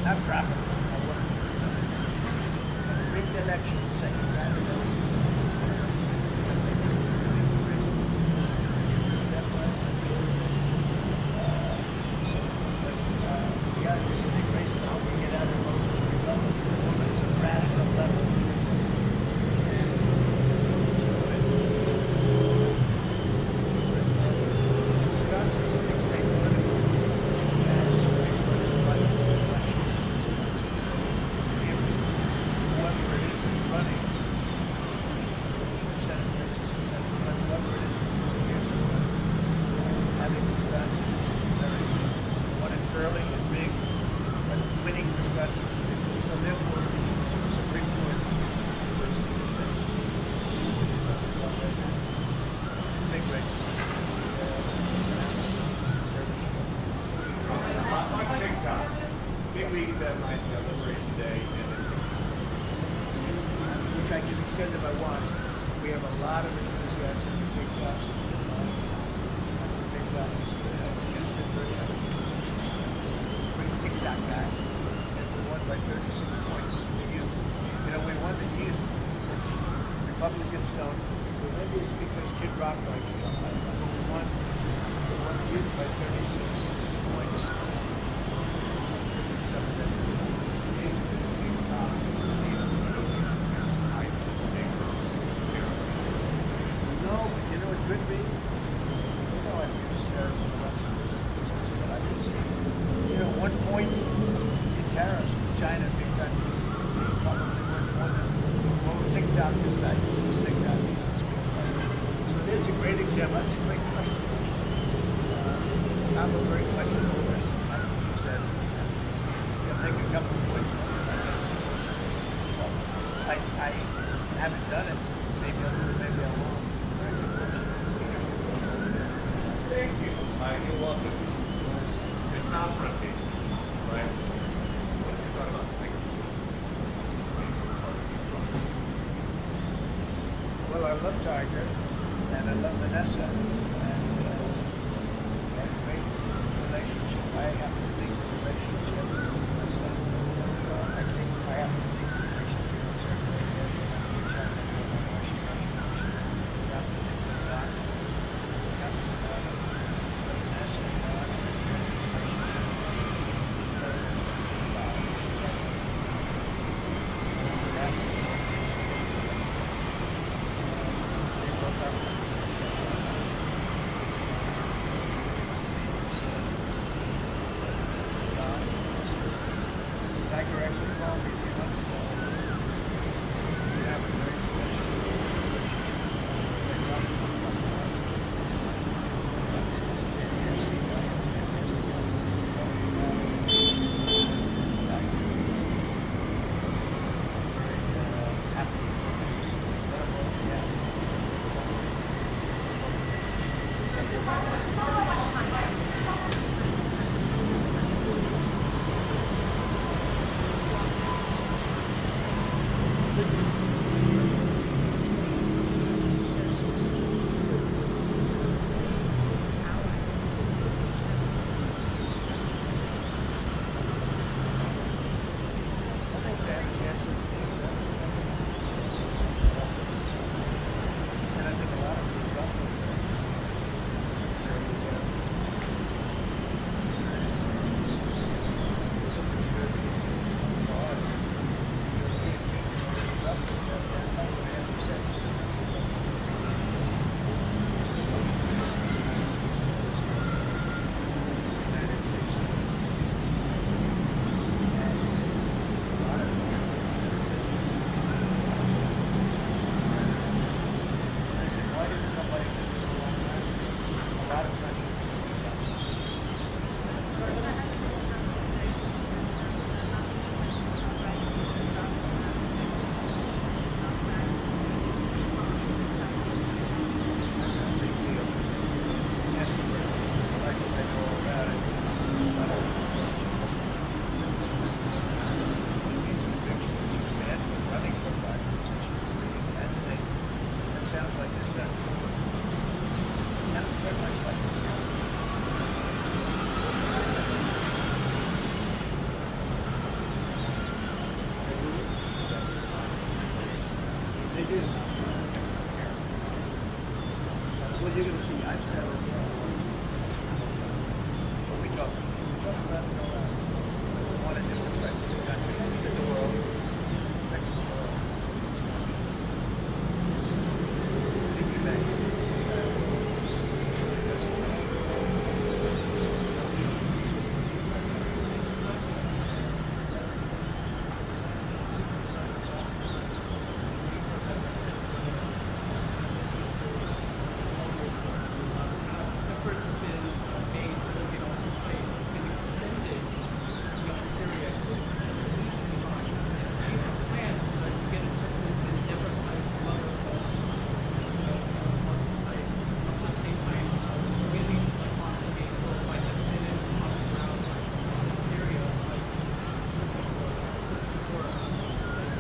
not dropping them. I want to do it. Rigged election, second candidates. Yeah, there's a big race now. We get out of most of the Republican. There's a radical left. And so Wisconsin's a big state political. And so there's a bunch of elections in Wisconsin. If whoever it is that's running, Senate races and Senate, whoever it is in 4 years or what, having Wisconsin is very, one in early and big, but winning Wisconsin is a big deal. So therefore, the Supreme Court was the convention. It's a big race. On TikTok, big league deadlines, you got Liberation Day, and Which I can extend if I want. We have a lot of enthusiasm for TikTok. TikTok is good. I use it very much. Great TikTok guy. And we won by 36 points. You know, we won the East, which Republicans don't. Well, maybe it's because Kid Rock likes Trump. I don't know. But we won the East by 36 points. Some of them. No, but you know it could be. You know I've used tariffs for lots of different reasons, but I could see, you know, 1 point in tariffs with China, big country, probably worth more than what was TikTok is like. What's TikTok is it's big money. So there's a great example. That's a great question. I'm a very flexible person. I can use that. I'll take a couple of points off it. So I haven't done it. Maybe I'll do it, maybe I won't. It's a very good question. thank you. I feel love this. It's not front page, right? What's your thought about Tiger? Well, I love Tiger, and I love Vanessa, and we had a great relationship. I happen to think the relationship with Vanessa, I think I happen to think the relationship was very good, which I think was a Russian. Not that they did that. Not that but Vanessa and I have a great relationship. Very much involved. That was what it is. They broke up. do. Well, you're gonna see, I've said it. What we talk about, we want to do what's right for the country, for the world, affects the world. Piggyback. Efforts been made to locate Austin Tice, been extended beyond Syria, including potential leads in Iran. Do you have plans to get in touch with Ms. Deborah Tice, mother of Austin Tice? Also at the same time, organizations like Austin Gate Worldwide have been on the ground in Syria, searching for Austin Tice.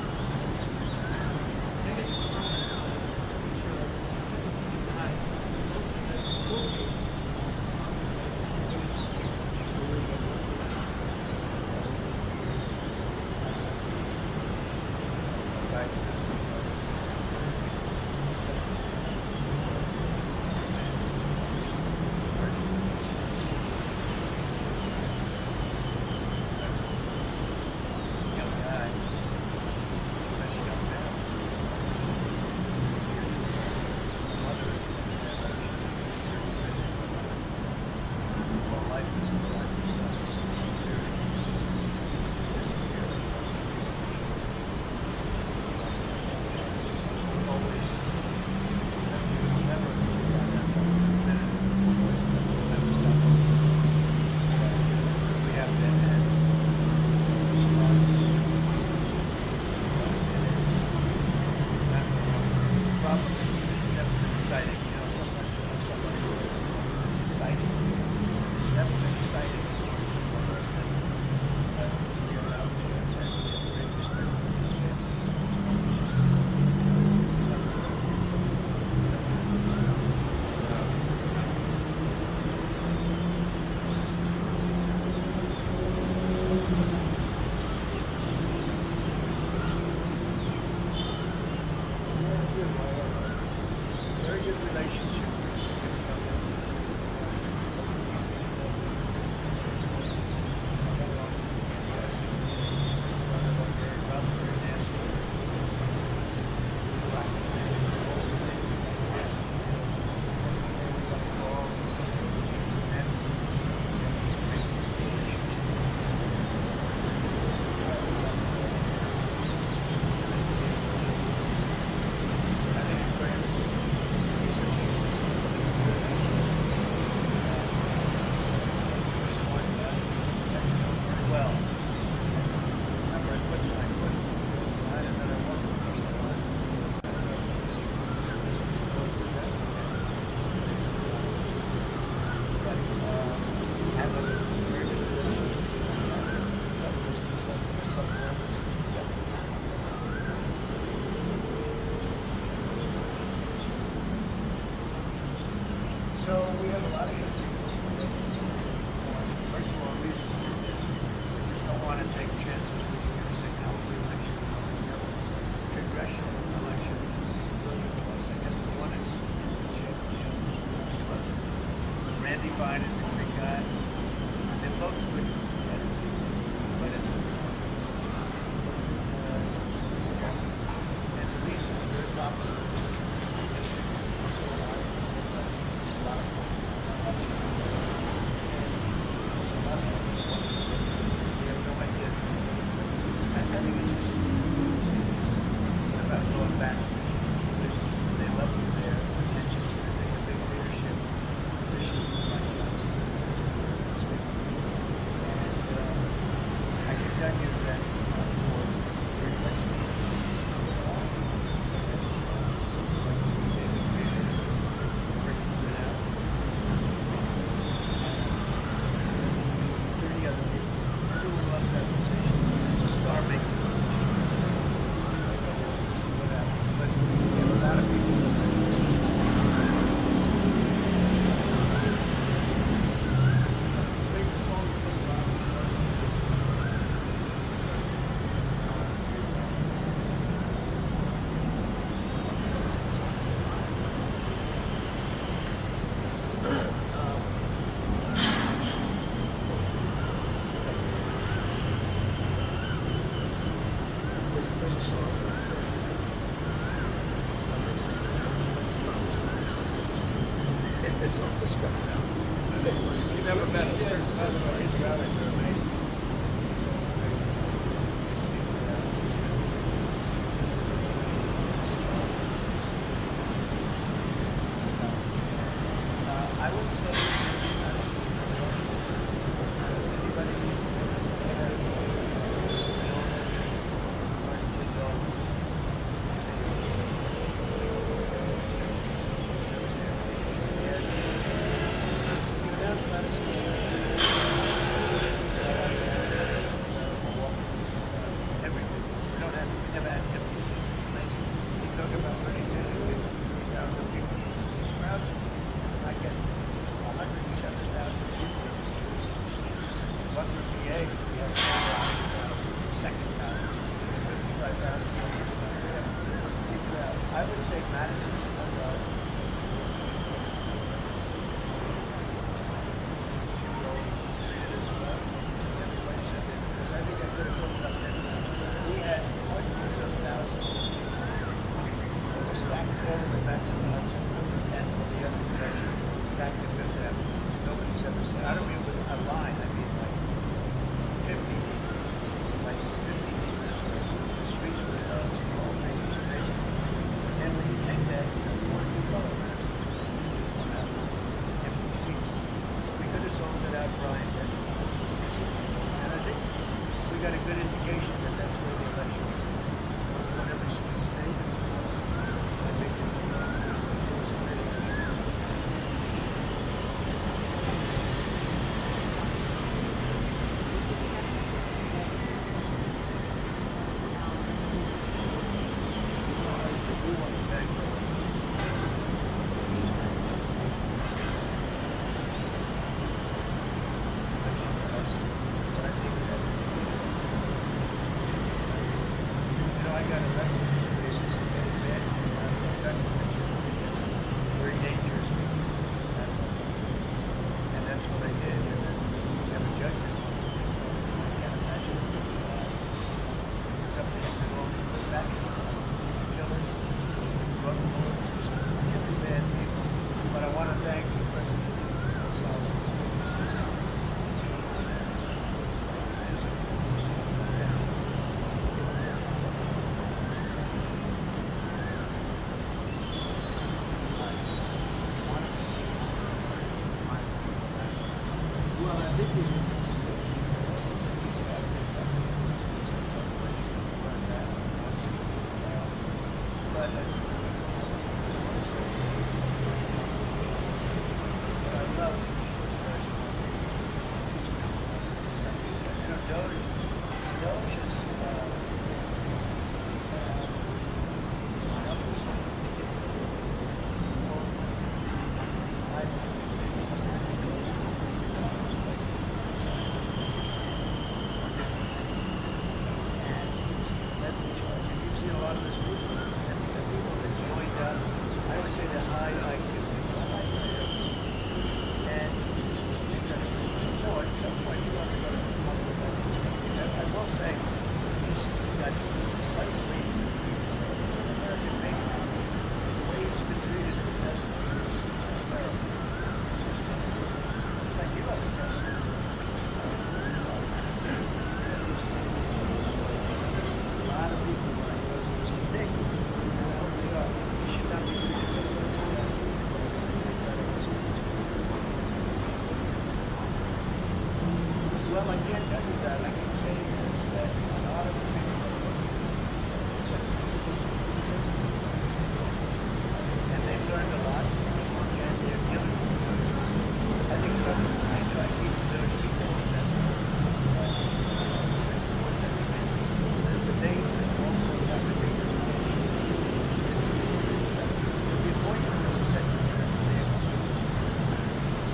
Can I get your comment on future ties locate Very good relationship. would say Madison's Square Garden. Treated as well. Everybody said that, because I think I could have filled it up 10 times. We had hundreds of thousands of people. They were stacked all the way back to the Hudson River and the other direction, back to Fifth Avenue. Nobody's ever seen. I don't mean with a line, I mean like 50 deep. Like 50 deep this way. The streets were closed, the whole thing was crazy. And when you take that, you want to do color Madison's Square Garden. You want to have empty seats. We could have sold it out, Brian, 10 times. And I think we got a good indication that that's where the election is. We want every swing state. I think it's a great election. We want to thank the election for us, but I think that I got elected on the basis of getting bad people out of the country that shouldn't be there. Very dangerous people out of the country. And that's what I did. And then we have a judge that wants to take over. I can't imagine it could be bad. It's up to him to go and put it back in the law. These are killers. These are drug lords. These are really bad people. But I want to thank the President of El Salvador. Well, I think he's but I love DOGE is numbers You've seen a lot of this movement, and these are people that joined up. I always say they're high IQ people. I like high IQ. And you've got to no, at some point you have to go to public elections. I will say, he's got, despite the way American maker, the way he's been treated in the Tesla is just terrible. It's just terrible. In fact, you have a Tesla. A lot of people like us think, we should not be treated like this. Well, I can't tell you that. I can say is that a lot of the people are looking and they've learned a lot, and they're dealing with those. I think some I try to keep those people with them. But they also have to make education. We appoint him as a secretary of the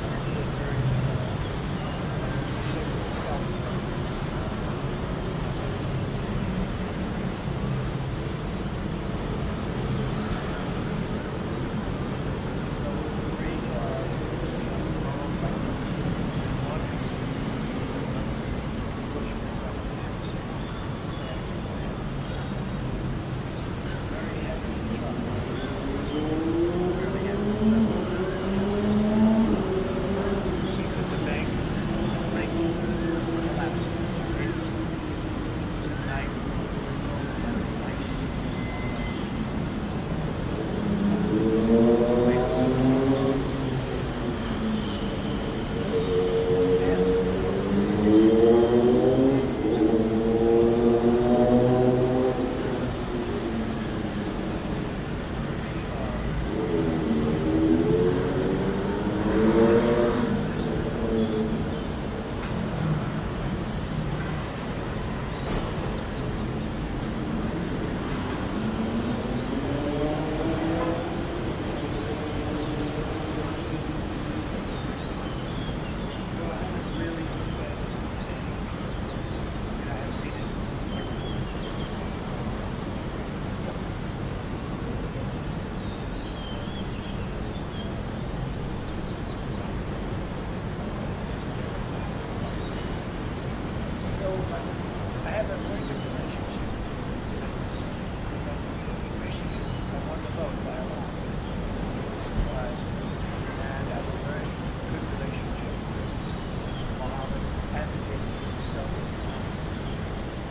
and he is very, scalping. I have a very good relationship with Michigan. I won the vote by a lot. Surprised. And I have a very good relationship with Mohammed and the king. So,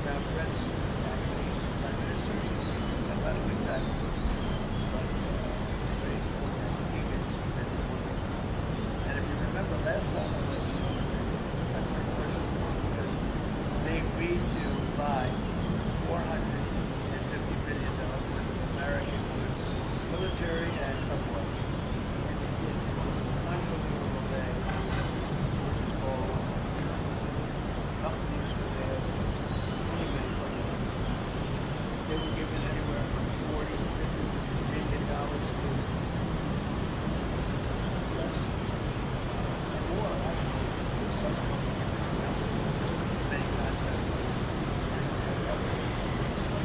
now Prince, actually, he's Prime Minister. He's got a lot of good times. But it's very important. The king is very important. And if you remember last time I went to Saudi Arabia, I went personally because they agreed to buy $450 billion worth of American goods, military and otherwise. And they did. It was an unbelievable day, which is all companies were there for many, many money. They were given anywhere from $40 to $50 million to yes, and more actually. Some of them were given numbers, just many times that $1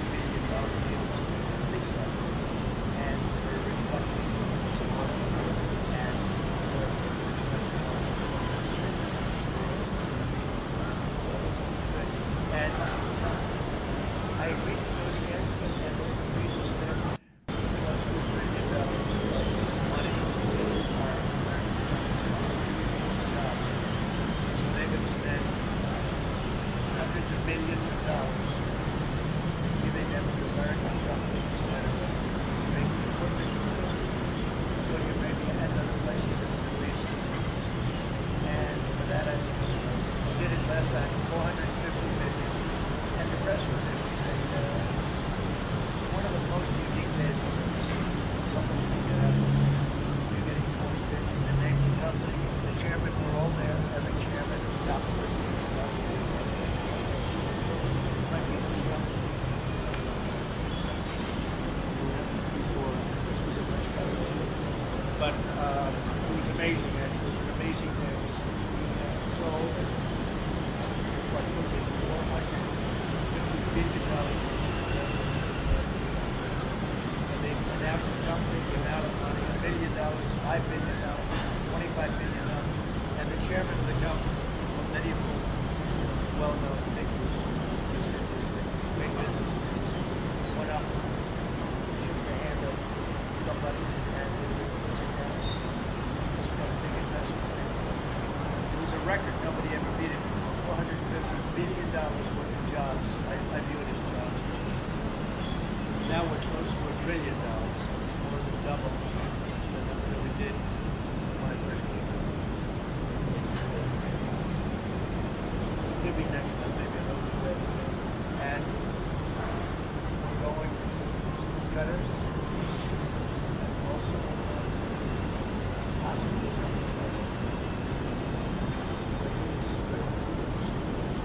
million deals, big stuff. And for a rich country, and for a rich country, and I agreed to do it again, and then they agreed to spend close to $1 trillion of money in our jobs. So they're going to spend hundreds of millions of dollars giving them to American companies that are making equipment for Saudi Arabia and other places in the Middle East. And for that, I think it's great. I did it last time, $450 million, and the press was in. It's one of the most unique days I've ever seen. Companies will get out. You're getting $20 billion. The name of the company, the chairman were all there. Every chairman, top person in the company. Might be too young. This was a much better day. But it was amazing. And it was an amazing day. We sold what took it $450 billion. And they announced the company, the amount of money, $1 billion, $5 billion, $25 billion. And the chairman of the company, many of whom well-known figures, is great business, went up, shook the hand of somebody, and they would sit down, just had a big investment. It was a record. Nobody ever beat it before. $450 billion worth of jobs. I view it as jobs. Now we're close to $1 trillion. It's more than double the number that we did when I first came in. Maybe next time, maybe a little bit later. And we're going to Qatar, and also possibly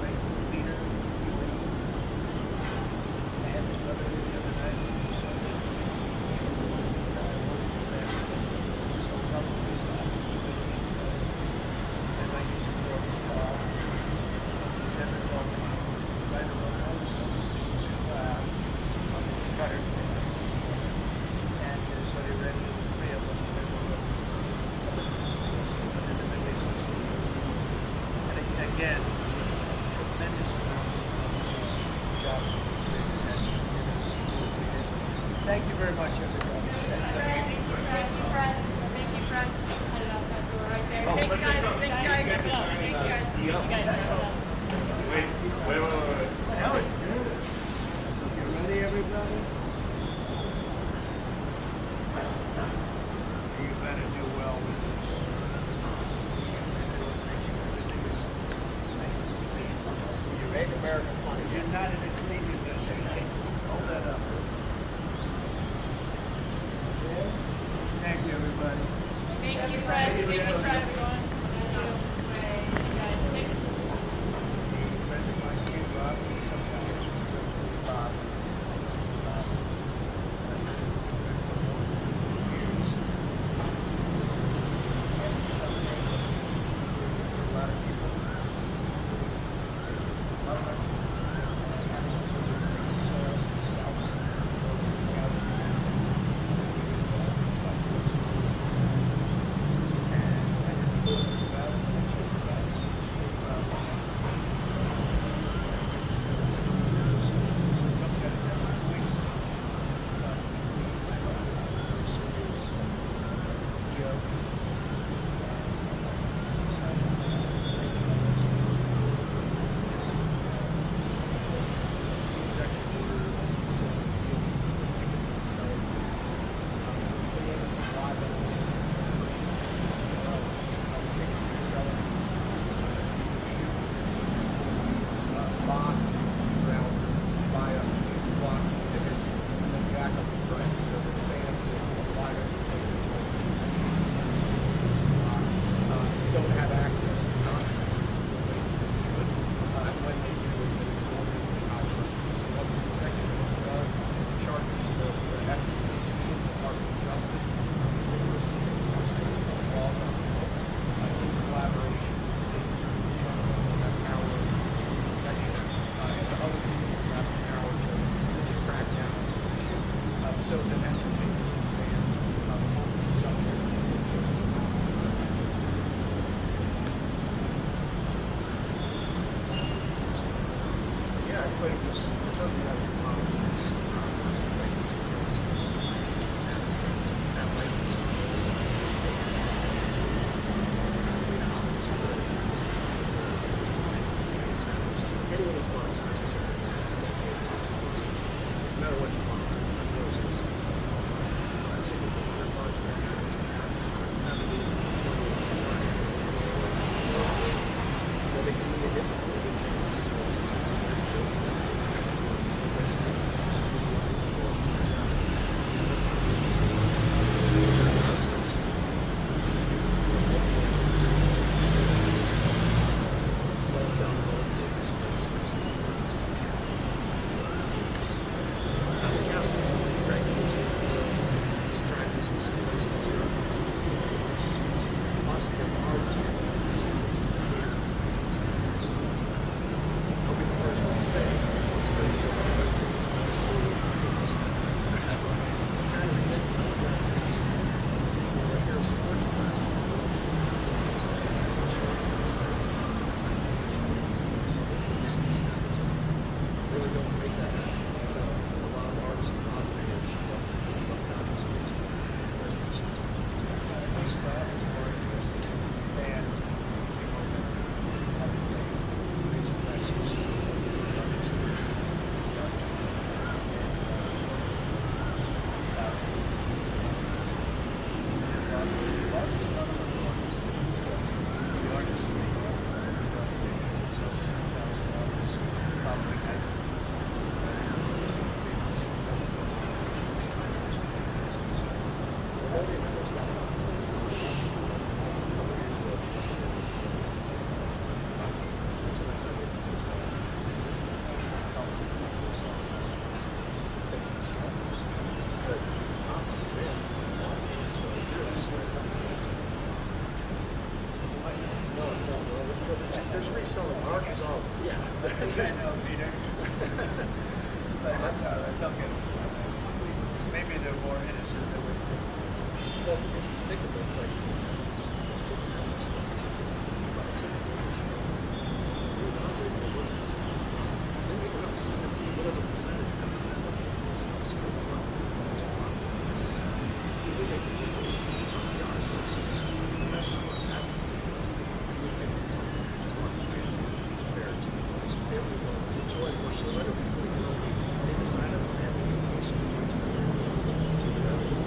great leader. I had his brother here the other night. He said that I worked with them. So probably stop as I used to work with Carl. He's ever told me right around I was going to see on his cutter. And Saudi Arabia, the three of them, they were successful in the Middle East. And again, tremendous amounts of jobs created in those 2 or 3 years. Thank you very much, everybody. Thank you, friends. Thank you, friends. Headed out that door right there. Thanks, guys. Thanks, guys. Thanks, guys. You guys know. Wait. Now it's good. You ready, everybody? You better do well with this. Make sure everything is nice and clean. You make America funny. You're not in a clean industry. Hold that up. Okay? Thank you, everybody. Thank you, friends. Thank you, friends. Everyone. Thank you. A friend of mine, Kid Rob, he sometimes refers to as Bob. Bob. I've been a good friend for more than years. Every Sunday, there's a lot of people taking public and having ticket sales and scalping. And But it doesn't matter your politics. This is happening. That might be anyone who's bought a concentrate in the last decade, no matter what your politics are, knows this. I take it for $100 that time was $170. Then they come in and get tickets to 30 shows. There's reselling markets all, yeah. I know, Peter. But that's all right, don't get it. Maybe they're more innocent than we think. Well, if you think of it, like, if taking exercise a ticket, you buy a ticket to the show, you're not raising the worst customer. They make enough 17, whatever percentage every time they take the sales, so they're not necessarily. You think they can do it? Yeah, I'm still saying that. That's not what I'm advocating for. We make want the fans to be fair to the place, be able to go and enjoy more shows. I know people can only, they decide on a family vacation, and go to the family, to the revenue.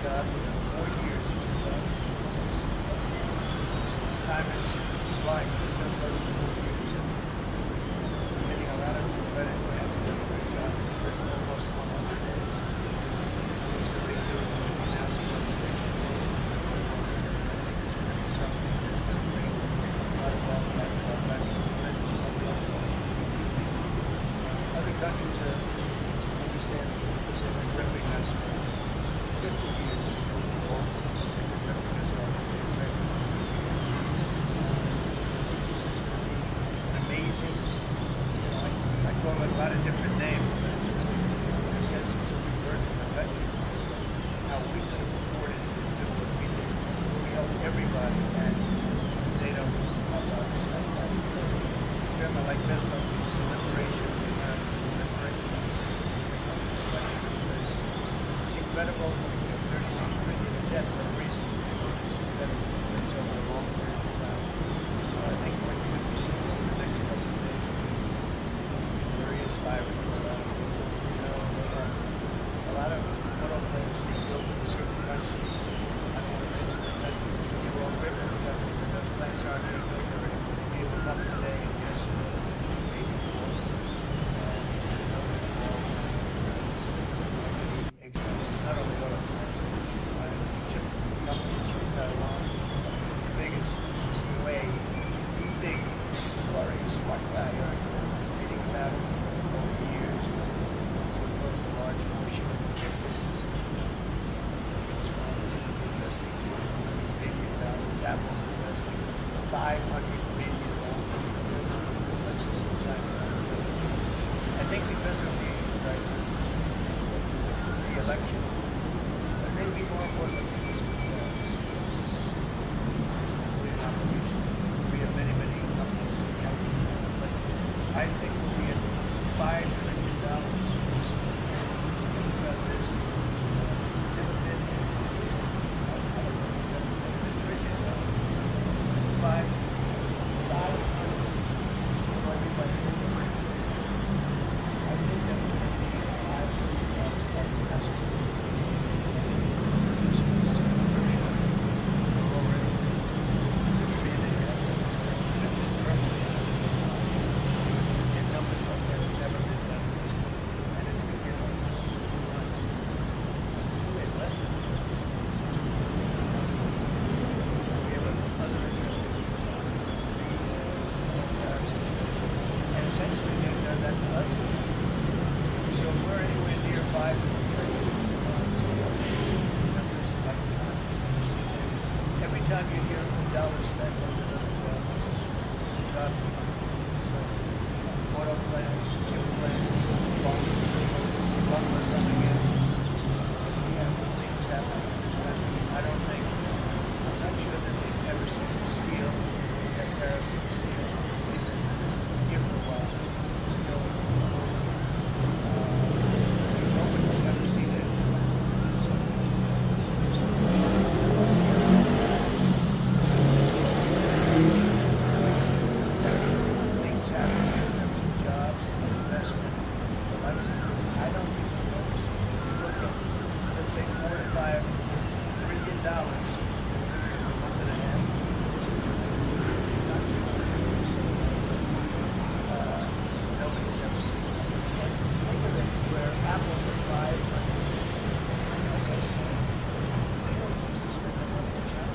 job, 4 years just about. Time is flying, but it's still close to 4 years. And I'm getting a lot of credit for having done a great job in the first almost 100 days. It's a big deal for me to announce the next 2 days. I think it's going to be something that's going to bring a lot of wealth back to our country, tremendous amount of wealth. Other countries are understandable because they've been ripping us for 50 years or more. They've been ripping us off for years. This is going to be an amazing, I call it a lot of different names, but it's really, in a sense, it's a rebirth of the country. How we could have afforded to do what we did. We help everybody, and they don't help us. German like this one is the liberation of the Americans, the liberation of this country. Because it's incredible when we have 36 trillion in debt for a reason. That it's over a long period of time. So I think what you're going to be seeing over the next couple of days will be very inspiring for a lot of people. You know, they have a lot of auto plants being built in a certain country. I don't want to mention the country because we were all ripping the country, but those plants aren't being built already. They gave them up today and yesterday, the day before. And you know, it's a many examples, not only auto plants, chip companies from Taiwan, the biggest, way big, very smart guy. I've been reading about him over the years. Controls a large portion of the chip business, as you know. It's investing $200 billion. Apple's investing $500 billion. Places in China. I think because of the election, but maybe more importantly because of the tariffs. We have many, many companies that have but I think we'll be at $5 trillion. Think about this. Never been in, trillion dollars. Five, what do I mean by trillion? I think that we're going to be at $5 trillion of investment. Essentially, they've done that to us. So we're anywhere near 5 trillion. Numbers like every time you hear a dollar spent, that's another job. A job. So auto plants, chip plants, pharmaceuticals, lumber coming in. We have things happening in this country. I'm not sure that they've ever seen the scale. We have tariffs in the scale. Here for a while. Still, nobody's ever seen it. Things happen in terms of jobs and investment. I don't think we've ever seen it. You look at, let's say, $4 to $5 trillion in a month and a half. Nobody's ever seen it. And think of it, where Apple's at 500. As I said, they don't choose to spend their money in China.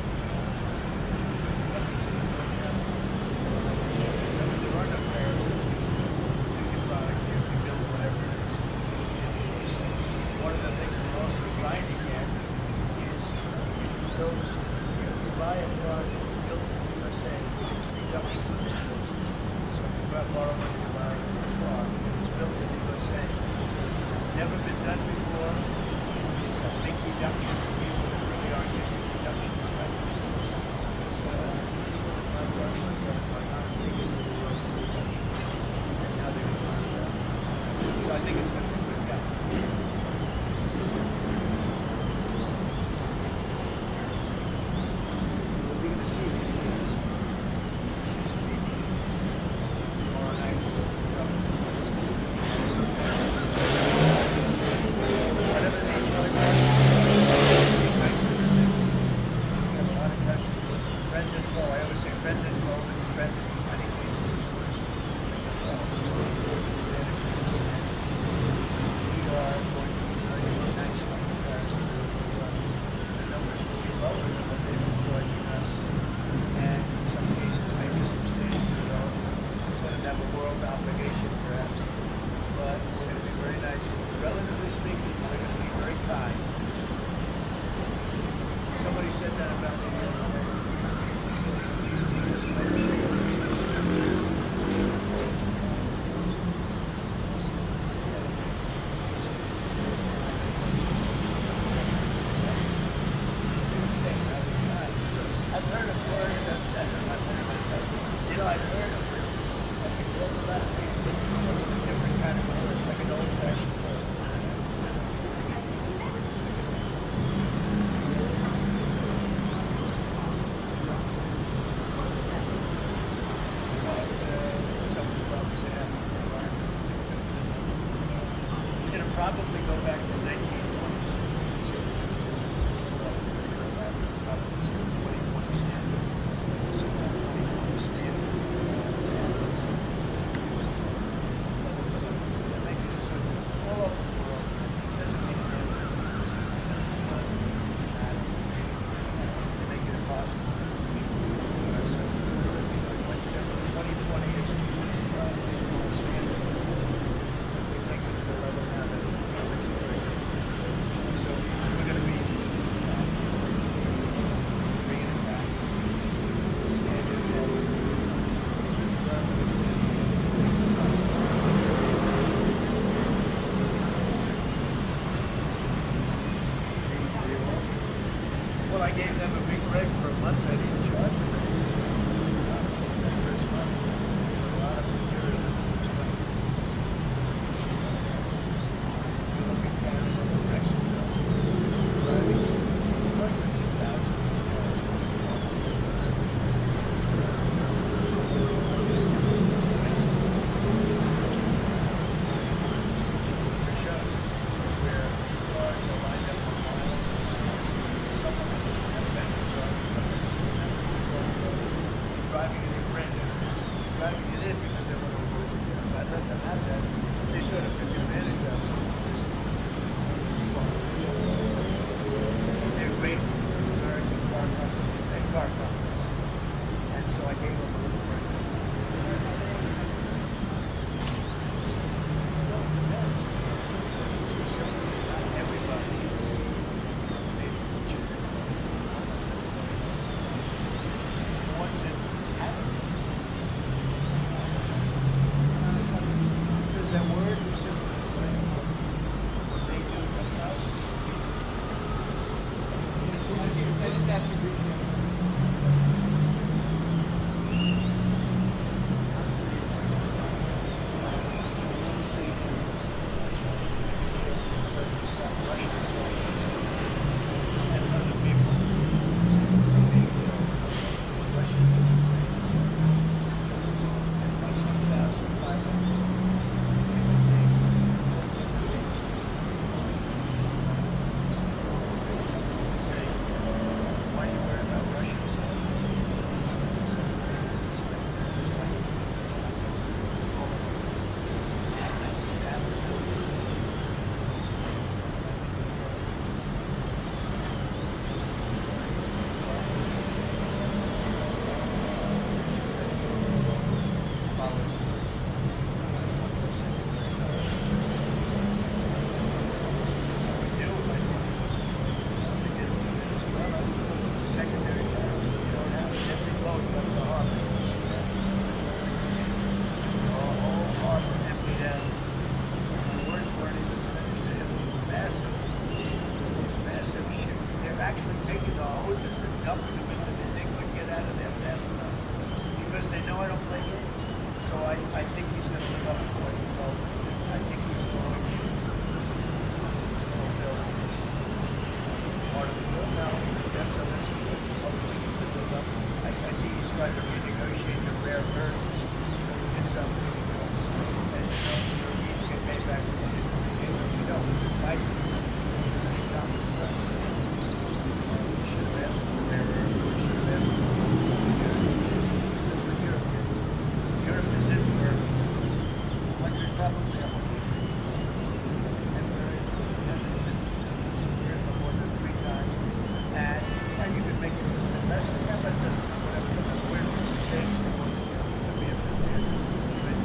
There are no tariffs if you do your product here, if you build whatever it is. One of the things we're also trying to get is if you buy a car that was built in the USA, it's a reduction in emissions. So if you borrow money to buy a car, it's built in the USA. Never been done before. It's a big reduction for people that really aren't used to reductions, right? So people that buy cars like that are not big into the world of reduction. And now they're going to learn that. So I think it's going to be a good guy. We're going to see it. Well, I gave them a big break for a month. I didn't charge them anything. That first month, a lot of material into this country. You look at Canada and Mexico, driving hundreds of thousands of cars into the market. It shows where cars are lined up for miles and miles. Some of them have fenders on, some of them have a front road. They're driving it in brand new. They're driving it in because they want to avoid the tariffs. I let them have that. They sort of took advantage of it. They're great American car companies and car companies. And so I gave them a little break. No, it depends. It's certainly not everybody is made a fortune. The ones that haven't. Because that word is simply right. What they do to us. I just asked you briefly. Why do you worry about Russian secondary tariffs, you don't have every boat left the harbor. You see that? The whole harbor emptied out. The words weren't even finished. They have these massive ships. They're actually taking the hoses and dumping them into there. They couldn't get out of there fast enough because they know I don't play games. So I think he's going to live up to what he told me. I think he's going to fulfill his part of the deal now. That's a risk. Hopefully he's going to live up. I see he's trying to renegotiate the rare earth. Get something because, and the Europeans get paid back for what you know, Biden is an economic president. We should have asked for rare earth. We should have asked for that's what Europe did. Europe is in for 100, probably 100 people. And we're in for 350. So we're in for more than 3 times. And you could make it a little bit less than that, but it doesn't matter. Whatever. We're in for 6 eggs. We'll be in for 300. But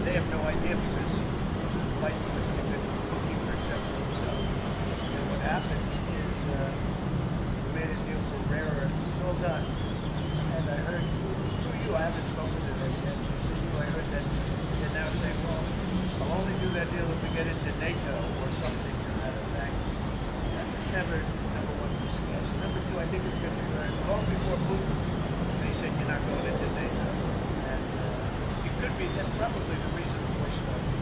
they have no idea because Biden wasn't a good bookkeeper except for himself. And what happens is we made a deal for rare earth. It's all done. And I heard through you, I haven't spoken to them yet. Through you, I heard that they're now saying, well, I'll only do that deal if we get into NATO or something to that effect. That was never was discussed. Number 2, I think it's going to be very long before Putin. They said you're not going into NATO. And it could be, that's probably the reason the war started.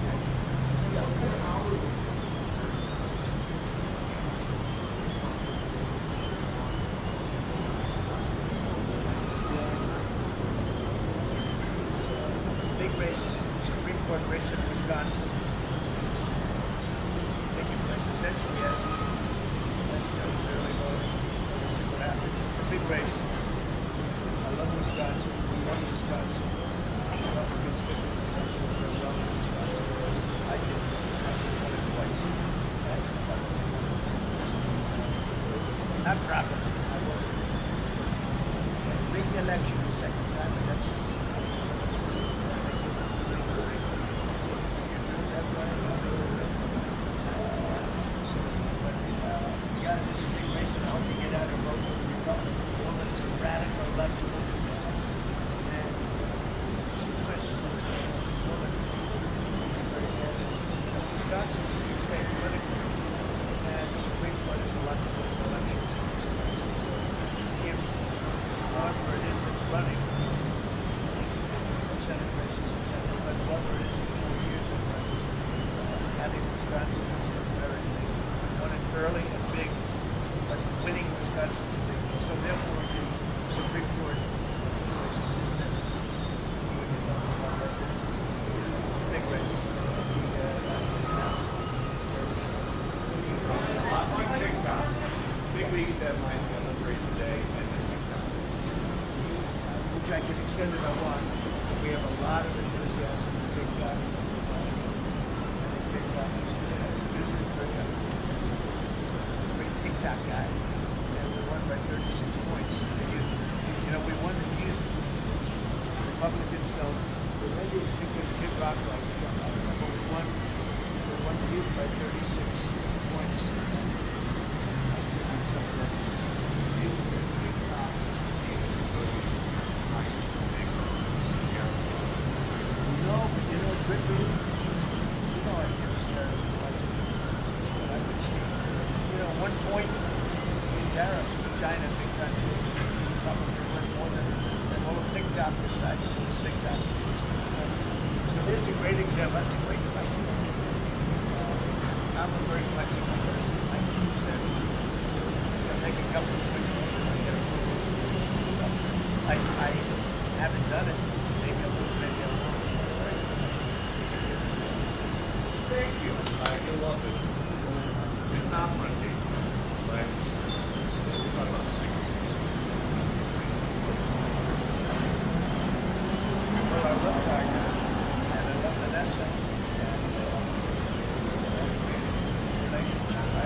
Big race, Supreme Court race in Wisconsin. It's taking place essentially as you know, it's early voting. So we'll see what happens. It's a big race. I love Wisconsin. We won Wisconsin. Republicans took it. They won Wisconsin. I did. Actually won it twice. Actually won it. Not proud of it. I won it. And big election the second time, and that's Wisconsin's a big state politically, and the Supreme Court has elected local elections in Wisconsin. So deadlines on Liberation Day and then TikTok. Which I can extend if I want. We have a lot of enthusiasm for TikTok. I think TikTok is good. Usually great. He's a great TikTok guy. And we won by 36 points. And you know, we won the youth, which Republicans don't. But maybe it's because Kid Rock likes Trump. I don't know, but we won the youth by 36 points. Some of the youth that TikTok No, but you know, it could be. You know, I use lots of different things, but I could see, you know, 1 point in tariffs with China, big country, probably worth more than all of TikTok is valuable as TikTok is. So there's a great example. That's a great question. I'm a very flexible person. I can use that. I'll take a couple of quick ones and I get approval. So I haven't done it. Maybe I will, maybe I won't. Thank you. I love this. It's not fronting, but Well, I love Tiger, and I love Vanessa, and relationship. I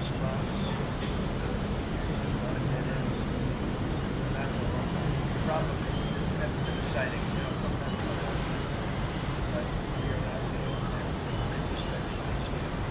response. It's just one of it is. Not for a long time. The problem is there's never been a sighting, sometimes it was. But we're out there and we have great respect for these people.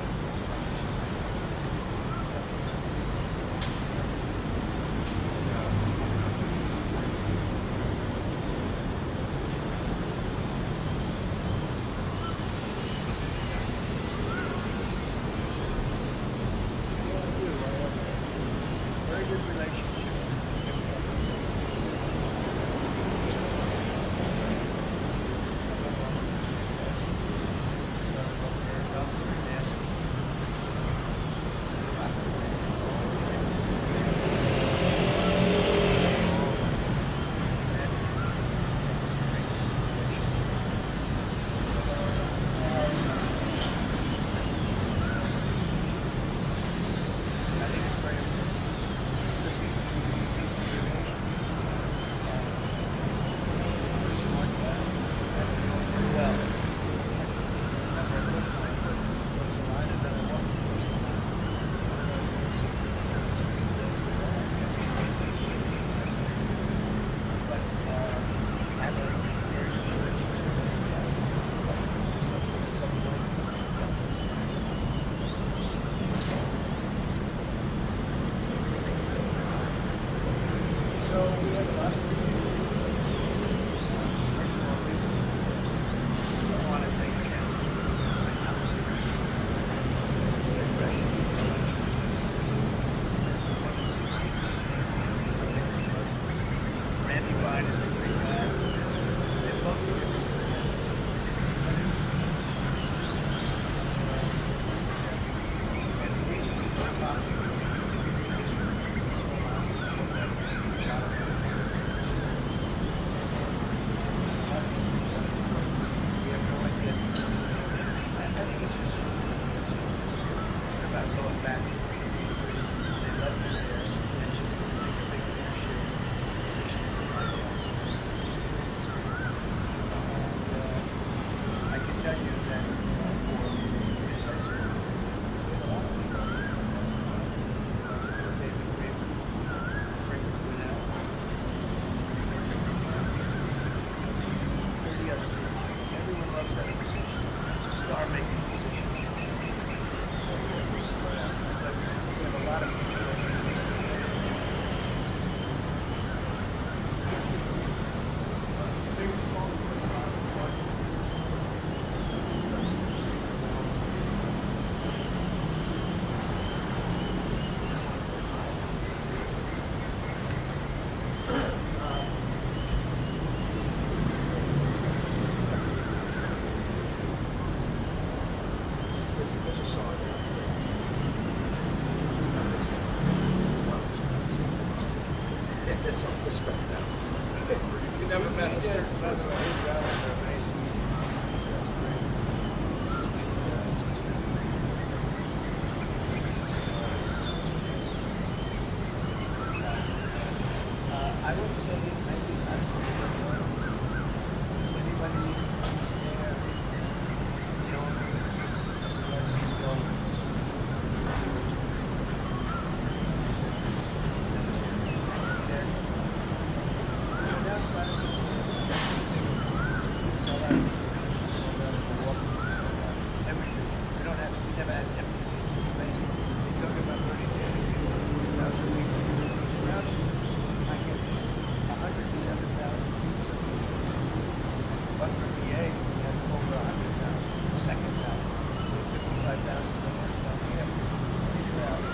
Very good relationship. I think it's very important. Very smart guy. Got to know him very well. Remember, I looked my foot across the line and then I walked across the line. I don't know if it was Secret Service was there. But I have a very good relationship with him. At some point, so we have a lot of first of all, reasons because just don't want to take chances with saying how many aggression. Randy Fine is a great guy. They're both good. And recently, they're popular. We have no idea. I think it's just about going back because they love me there and she's going to take a big leadership position in my Johnson. And I can tell you that for investment, we have a lot of people that invest in David Freeman, Rick Brunel, 30 other people. Everyone loves that position. It's a star-making position. So we'll see what happens. But we have a lot of people that are interested in that. There's a song there. It's not mixed up. It's on the spec now. You never met us. That's right. His rallies are amazing. That's great. Just people guys. I would say maybe Madison Square Garden. Is anybody who's there,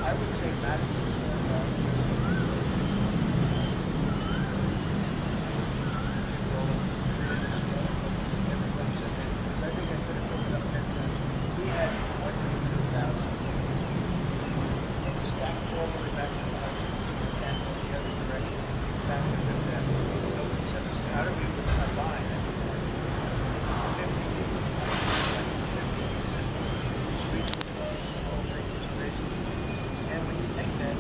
I would say Madison Square Garden. Everybody said that because I think I could have filled it up 10 times. We had 22,000 and we stacked all the way back to the Hudson and the other direction back to Fifth Avenue. Nobody's ever seen. I don't even know a line. 50 deep. 50 deep. The streets were closed. The whole thing was crazy. And when you take that,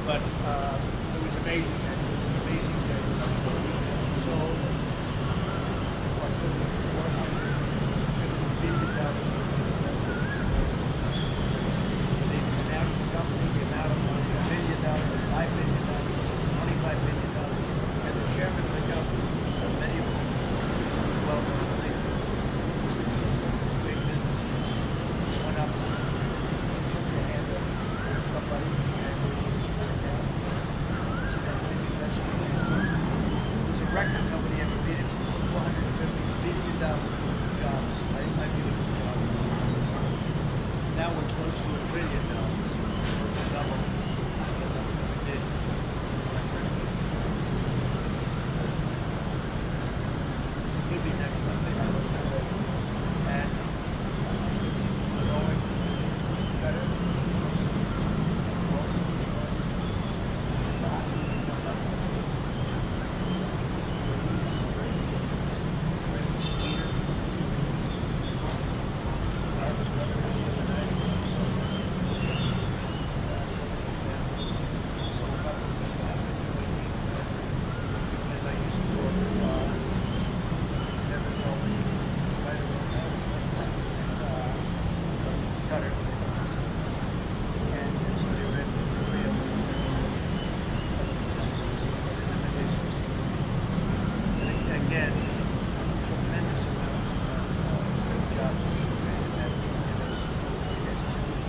But it was amazing. It was an amazing day to see what we had sold. What took it $450 billion worth of investment. They announced the company, the amount of money, $1 billion, $5 billion, $25 billion, and the chairman of the company, many of them, well, big business, went up, shook the hand of somebody, and took down. It's a big investment. It was a record. Nobody ever beat it. $450 billion worth of jobs. I view it as jobs. Now we're close to $1 trillion. We're double what we did when I first came. He'll be next Monday. And we're going better. Also, possibly come up with a great leader. I was better the other night, so what we used to have to do as I used to go over the car. He's ever told me right around now it's like to see the guitar, but it's cutter. And so they read the real and again, tremendous amounts of jobs being created in those 2 years.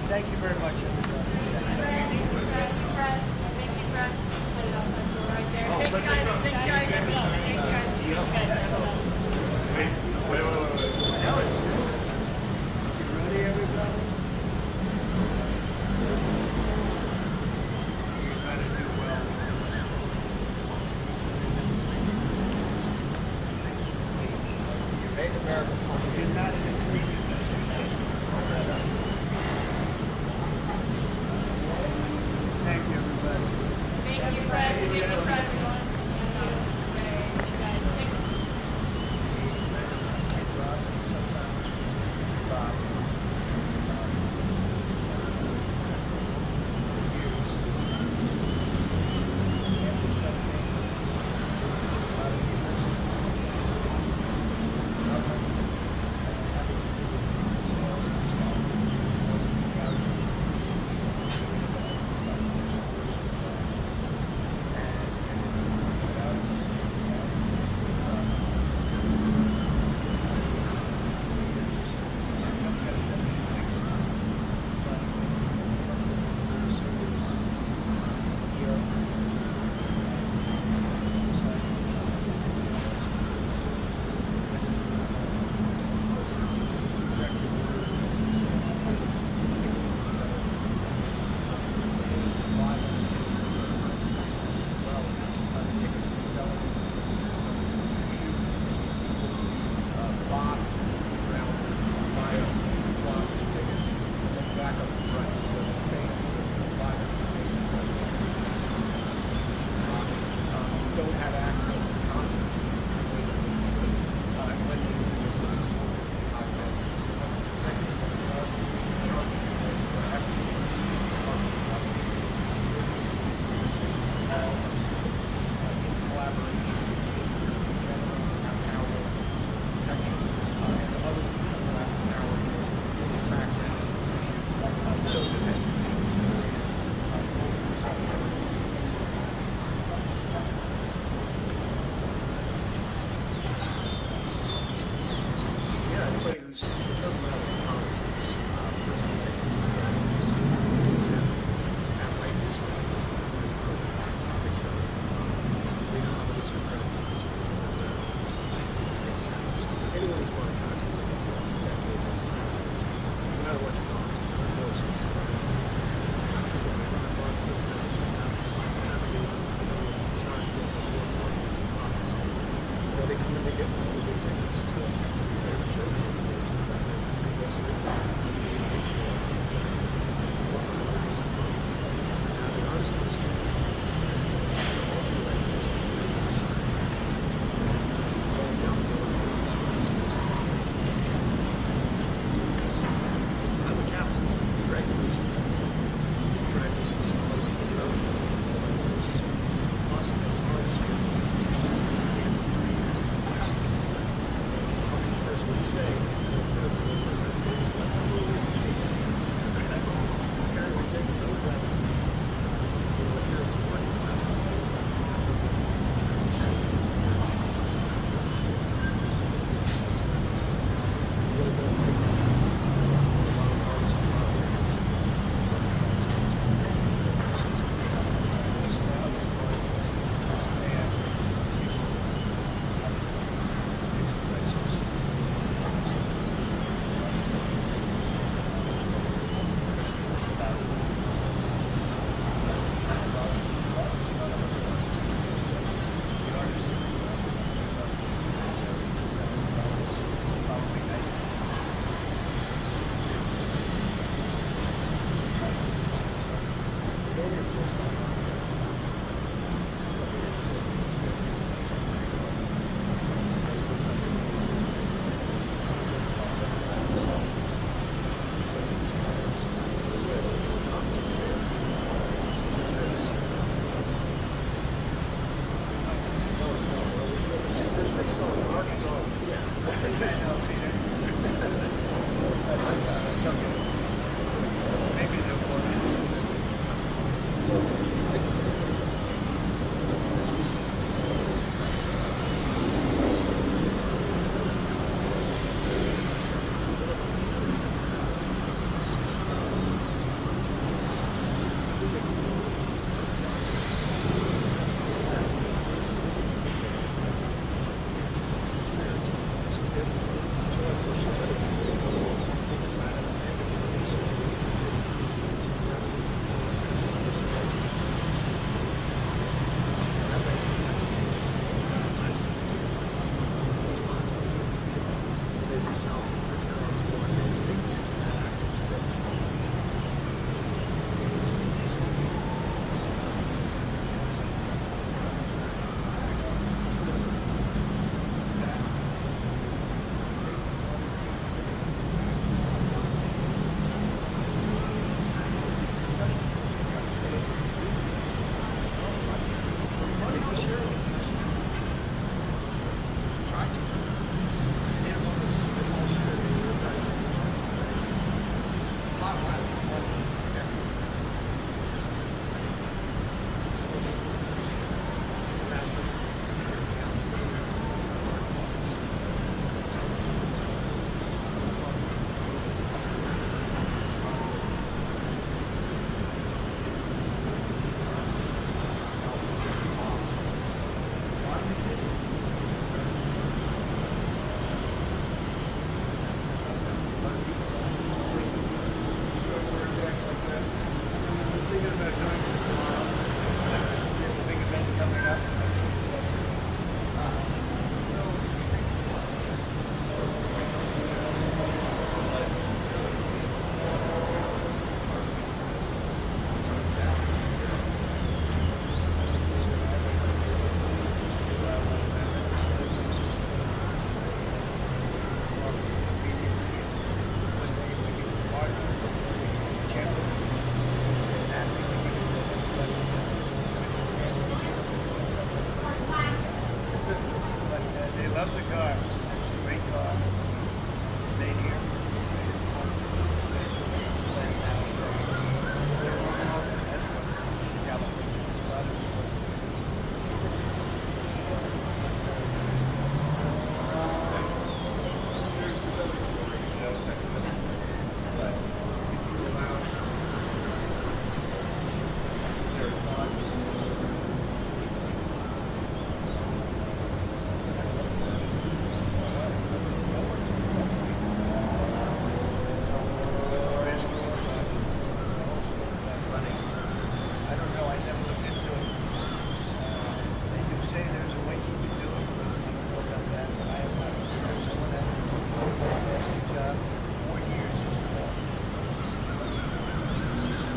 Thank you very much, everybody. Press, thank you, press. Put it up on the door right there. Thanks, guys. Thanks, guys. Thanks, guys. Now it's good. You ready, everybody? You gotta do well. You made America fun. You're not in a treaty industry. Thank you, everybody. Thank you, press. Thank you, press.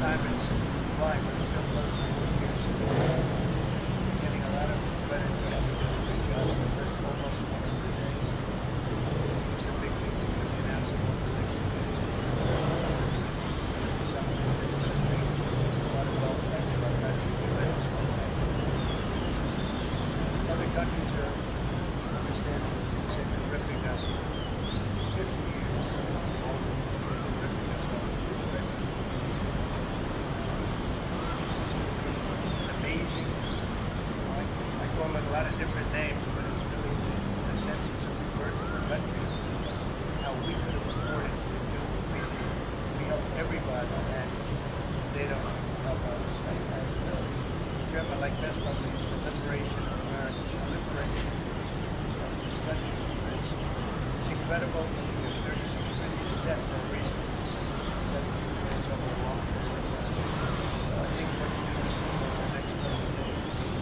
time is flying, but it's still close to 4 years. Getting a lot of credit for having done a great job in the first almost 100 days. It's a big thing to be announcing over the next 2 days. It's something that's going to bring a lot of wealth back to our country, tremendous wealth back to our country. Other countries are understanding this. They've been ripping us for 50 years. They've been ripping us off the right from the beginning. This is going to be an amazing, I call it a lot of different names, but it's really, in a sense, it's a rebirth of our country. How we could have afforded to do what we did. We help everybody, and they don't help us. I really, the term I like best probably is the liberation of America, it's the liberation of this country. Because it's incredible that we have 36 trillion in debt for a reason. That accumulates over a long period of time. So I think what you're going to see over the next couple of days will be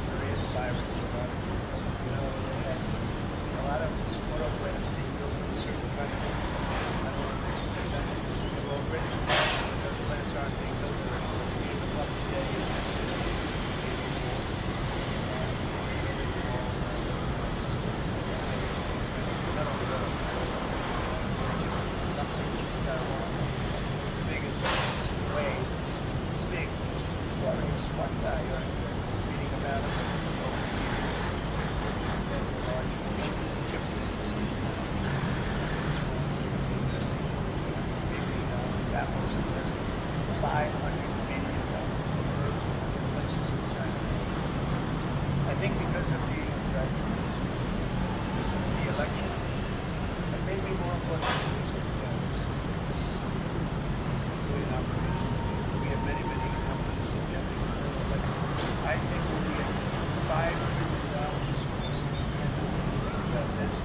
very inspiring to a lot of people. You know, they had a lot of auto plants being built in a certain country. I don't want to mention the country because we have already, but those plants aren't being built there anymore. We gave them up today in this city. Not only those, companies from Taiwan, the biggest, Mr. Wade, big, very smart guy, reading about him over the years. He has a large portion of the chip business, as you know. This one, investing $200 billion. Apple's investing $500 billion in places in China. I think because of the election, and maybe more importantly, because of the tariffs, it's going to be an opportunity. We have many, many companies in Japan, but I think we'll be at $5 trillion this week. And think about this,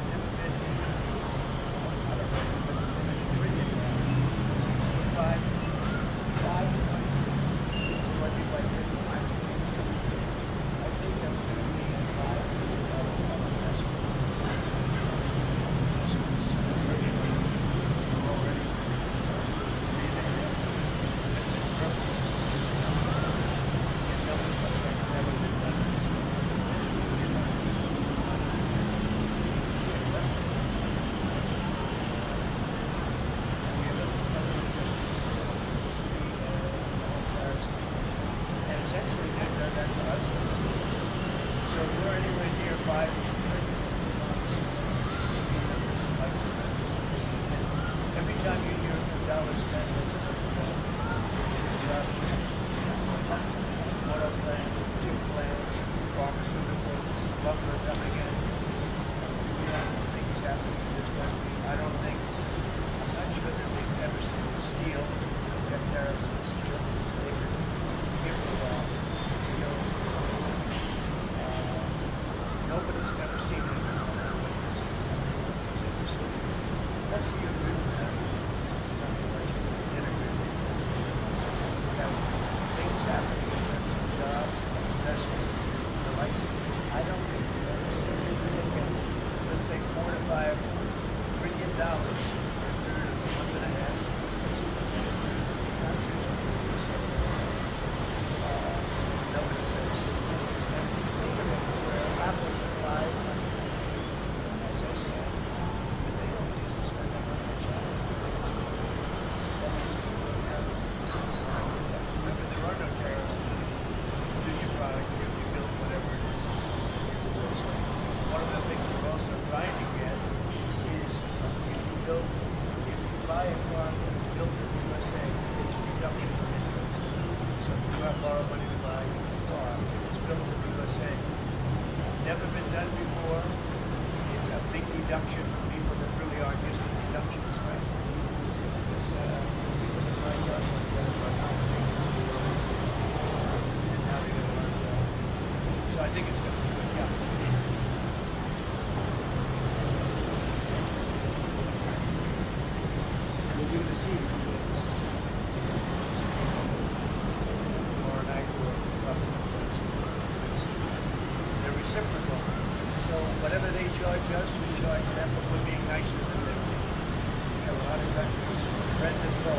never been in, I don't know, but $1 trillion. Five, what do you like to do? I think I'm going to be at $5 trillion of investment. Investments virtually already $3.5 trillion. And numbers like that have never been done in this country. It's going to be like this. Less than and we have other interesting tariff situation. And essentially they've done that to us. So if we're anywhere near $5 trillion in 2 months, it's going to be numbers like the numbers that we've seen. And every time you hear a dollar spent, that's another job. Auto plants, chip plants, pharmaceuticals, lumber coming in. We have things happening in this country. I don't think, I'm not sure that they've ever seen steel. We've got tariffs on steel. They've been here for a while. Steel. Nobody's ever seen anything like this. That's the agreement. Not too much integrated. We have things happening in terms of jobs and investment and the likes of which I don't think we've ever seen. Maybe look at, let's say, $4 to $5 trillion for a period of a month and a half. That's nobody's ever seen that. And think of it, where Apple's at 500, as I said, and they always used to spend that money on China. That means they go down. Remember, there are no tariffs if you do your product, if you build whatever it is. So one of the things we're also trying to get is if you buy a car that is built in the USA, it's reduction of interest. So if you have borrowed money to buy a car, it's built in the USA. Never been done before. It's a big deduction for people that really aren't used to deductions, frankly. Because people that buy cars like that are complicated. And now they're going to learn that. So I think it's going to be good. Yeah. We'll do the scene tomorrow night.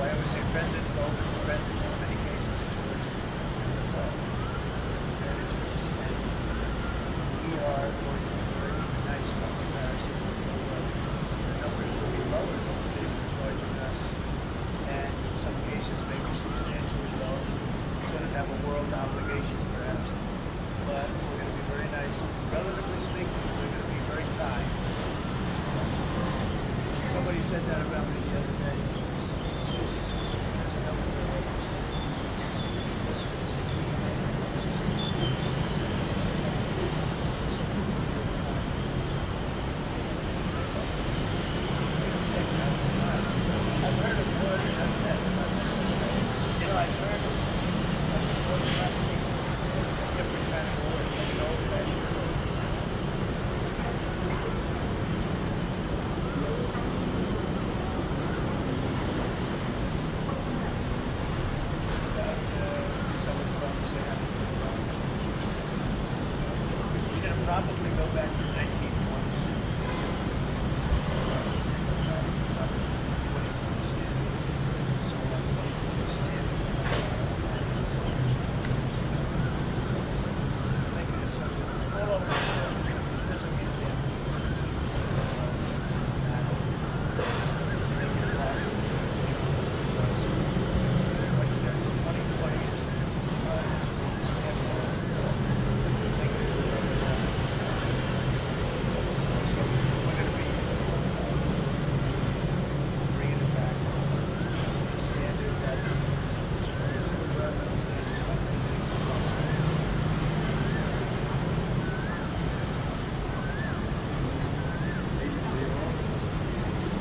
I always say friend and foe, but the friend in many cases is worse than the foe. Advantage of this. And we are going to be very nice by comparison. The numbers will be lower than what they've been charging us, and in some cases maybe substantially lower. Sort of have a world obligation perhaps, but we're going to be very nice. Relatively speaking, we're going to be very kind. Somebody said that about me the other day. There's another way. I've heard of words like that. You know, I've heard of different kind of words, like an old-fashioned word. Probably go back to 1920s. So 2020 standard. Making it something all over the world. It doesn't mean that make it possible. Like 2020 is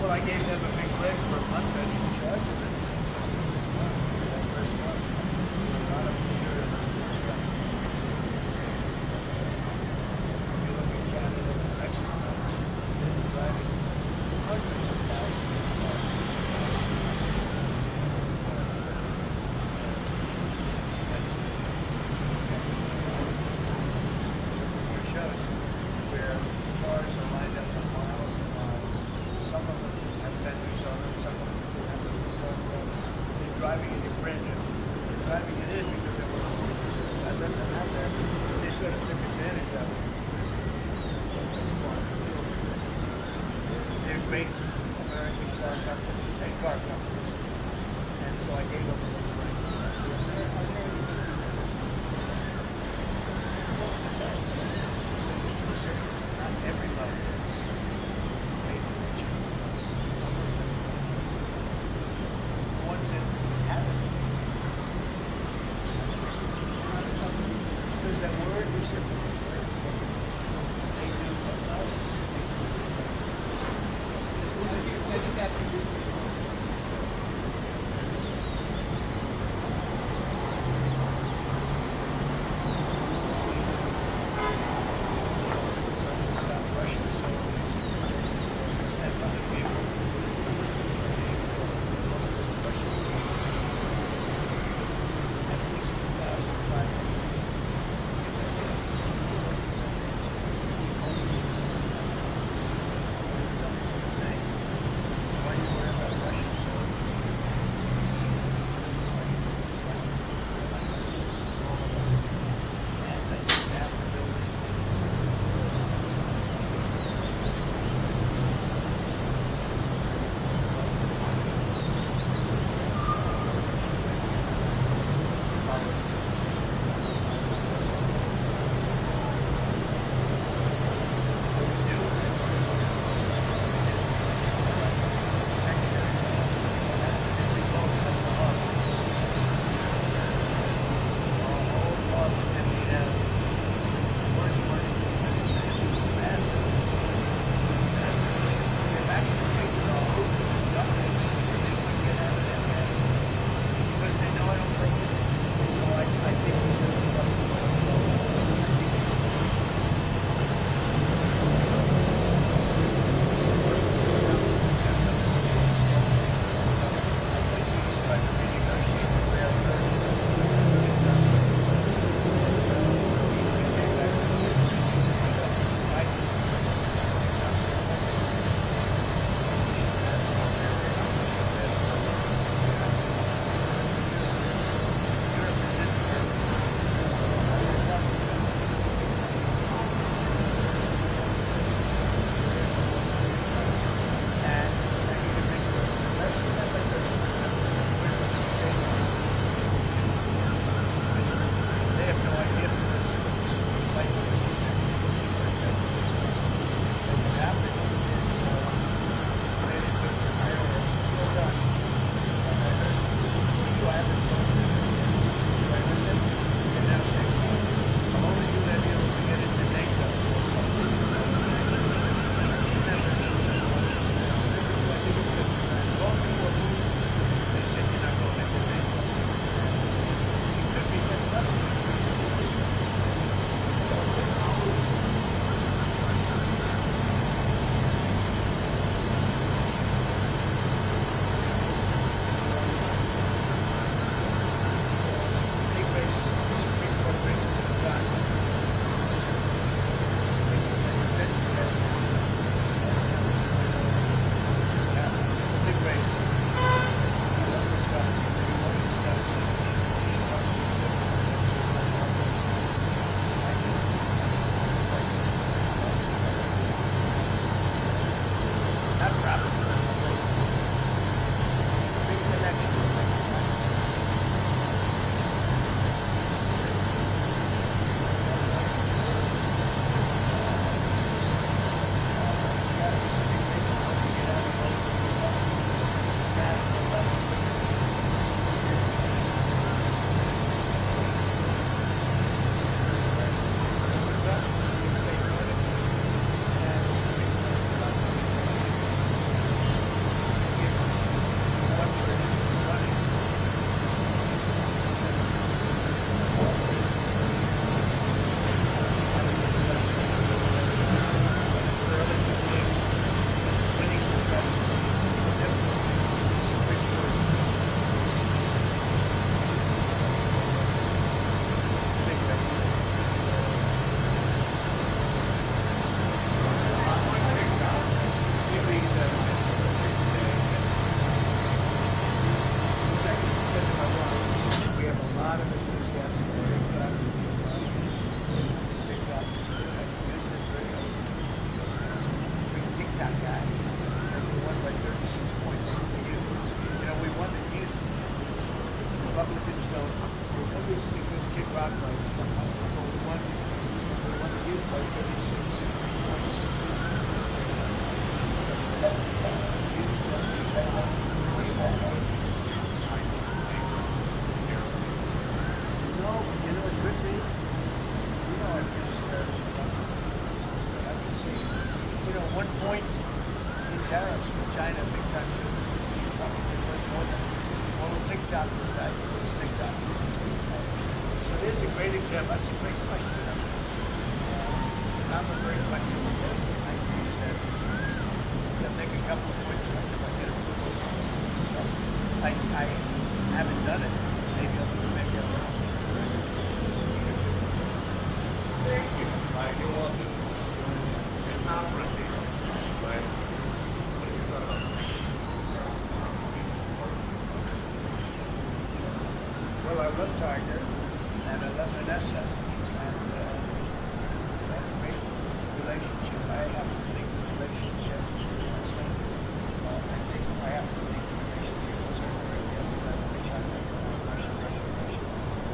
well, I gave them a big break for a month. I didn't charge them anything. That first month. A lot of material was coming. If you look at Canada and Mexico, they've been driving hundreds of thousands of cars. It shows where cars are lined up for miles and miles. Some of them have fenders on them, some of them have a front row. They're driving it in brand new. They're driving it in because they were I let them out there. They sort of took advantage of it. They're great American car companies and car companies. And so I gave them a little break. Not everybody is made in China. The ones that haven't. There's that word reciprocate. They do to us. I just ask you, Republicans don't. Maybe it's because Kid Rock likes Trump. I don't know. We won the youth by 36 points. No, but you know, it could be. You know, I guess there's lots of different reasons. But I can see, you know, 1 point in tariffs with China, big country, probably worth more than all the TikTok was like. TikTok users. So there's a great example. That's a great question. I'm a very flexible person. I can use that. I'll take a couple of points if I get approval. So I haven't done it. Maybe I'll do it. Maybe I will. Thank you. Like, you want this? It's not friendly, right? What is your thought about that? Well, I love Tiger, and I love Vanessa, and we have a great relationship. I have a great relationship with my son. I think I have a great relationship with South Arabia, which I met when I was Russia.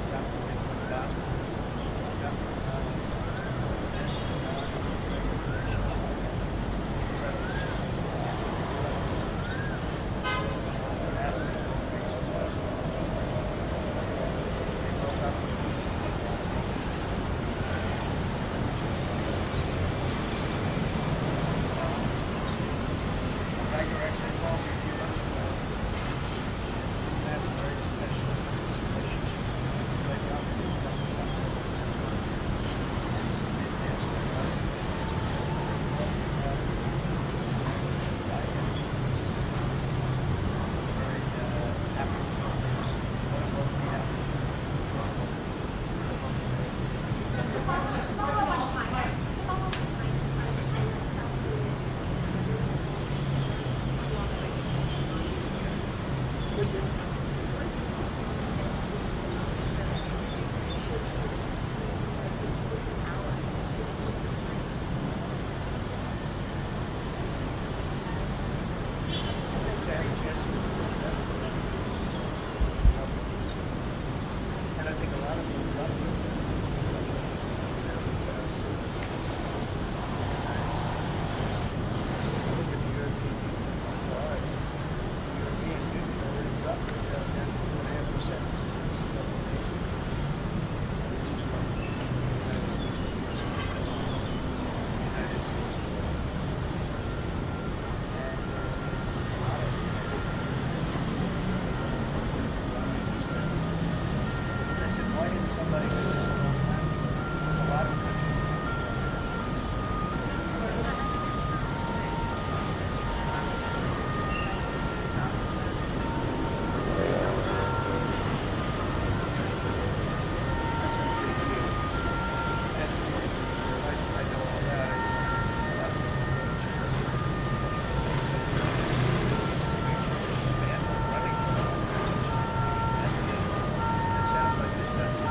Nothing that went down. Nothing done. Vanessa and I have a great relationship. Incredible job. What happened is what makes it possible. Tiger actually called me a few months ago. We have a very special relationship. We played golf with him a couple of times over the last month. And he's a fantastic guy, Tiger. Very happy for him. One of both be happy. And I think a lot of people love it. Look at the European cars. The European Union already dropped it down to 2.5%, which is what the United States is. The United States is. And a lot of I said, why didn't somebody do this a long time ago? A lot of countries. That's a big deal. That's a big deal. I know all that. A lot of people feel she doesn't. Ban for running. That sounds like this country.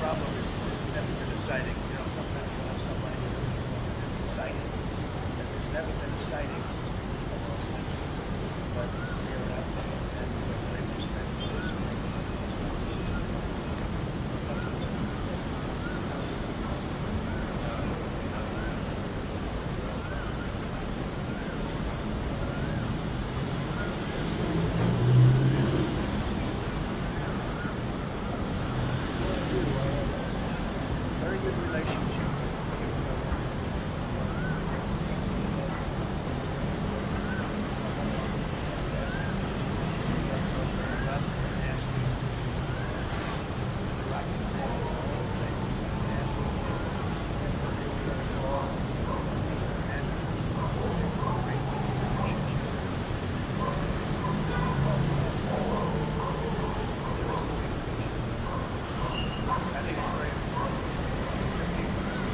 problem is there's never been a sighting. You know, sometimes you'll have somebody with a uniform and there's a sighting, and there's never been a sighting of Austin. But we're out there, and we have great respect for this. Very good relationship I think it's very important.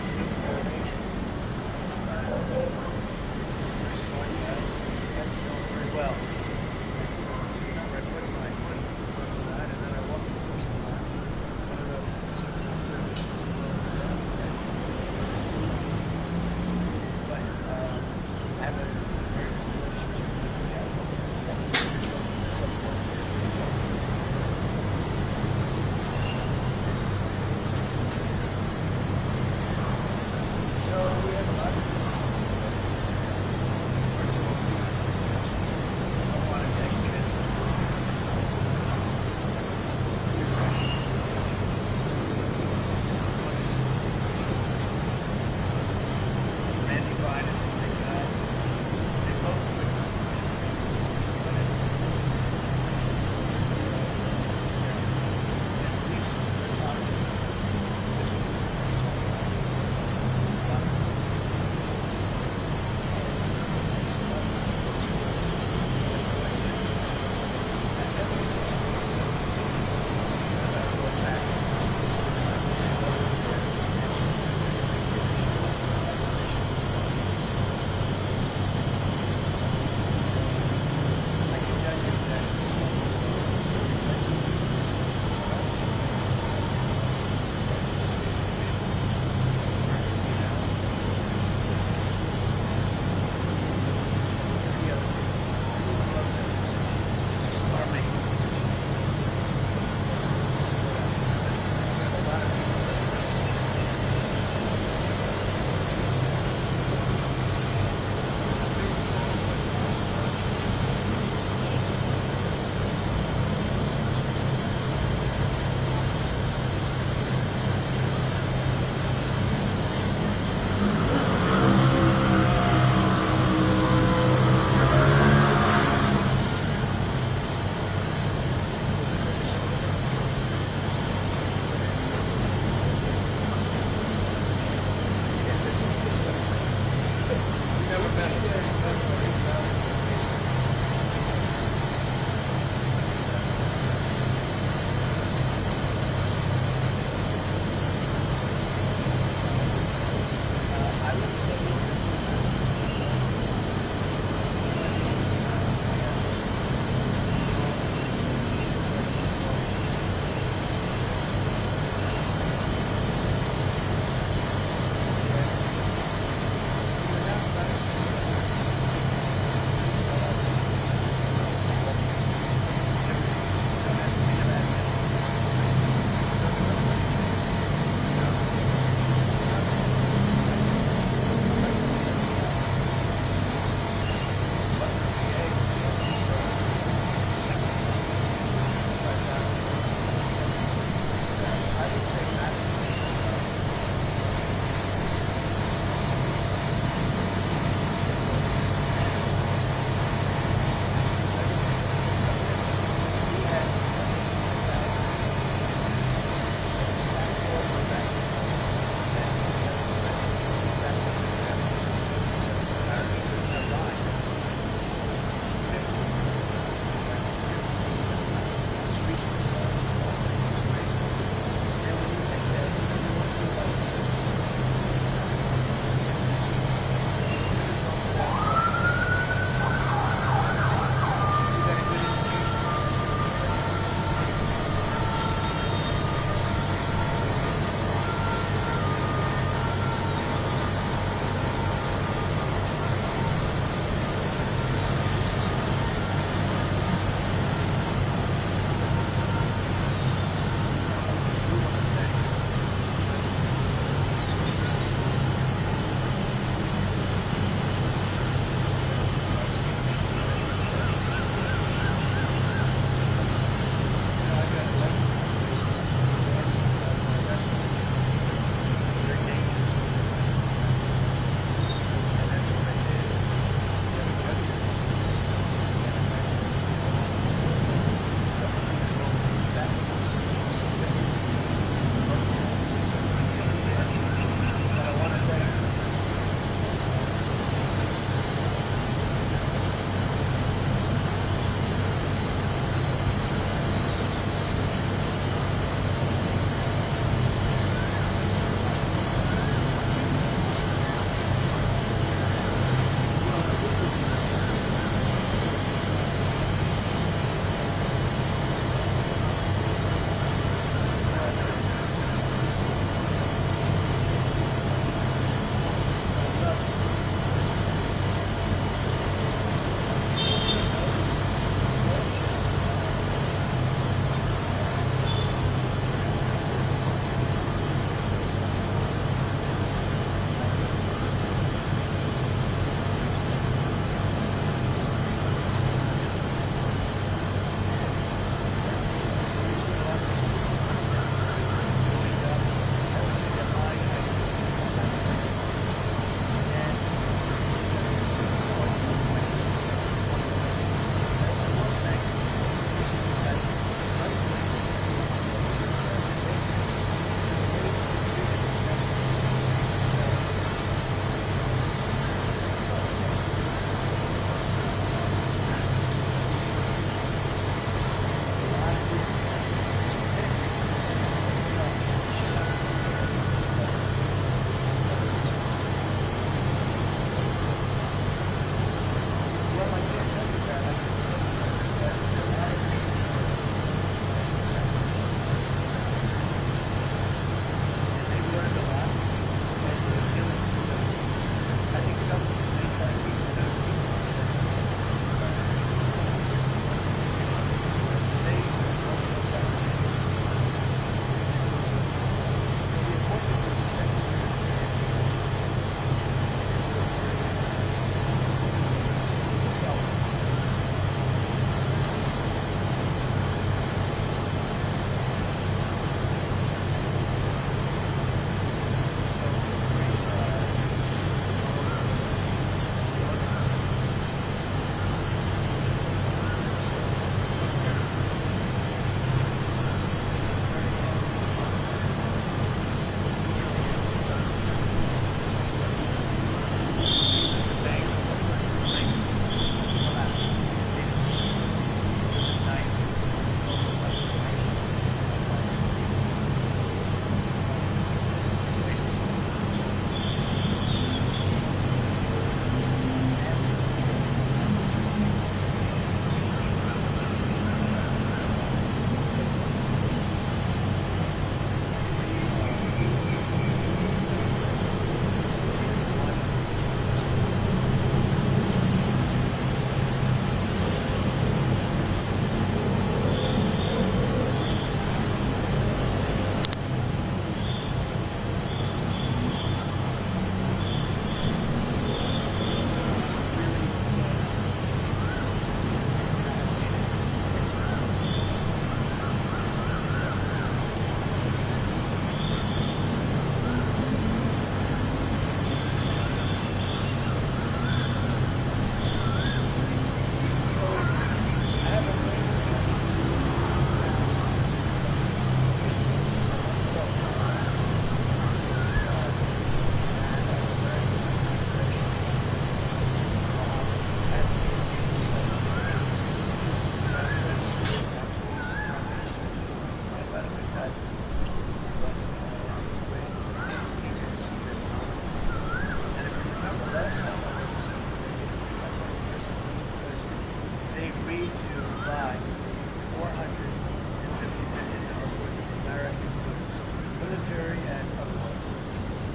military and otherwise.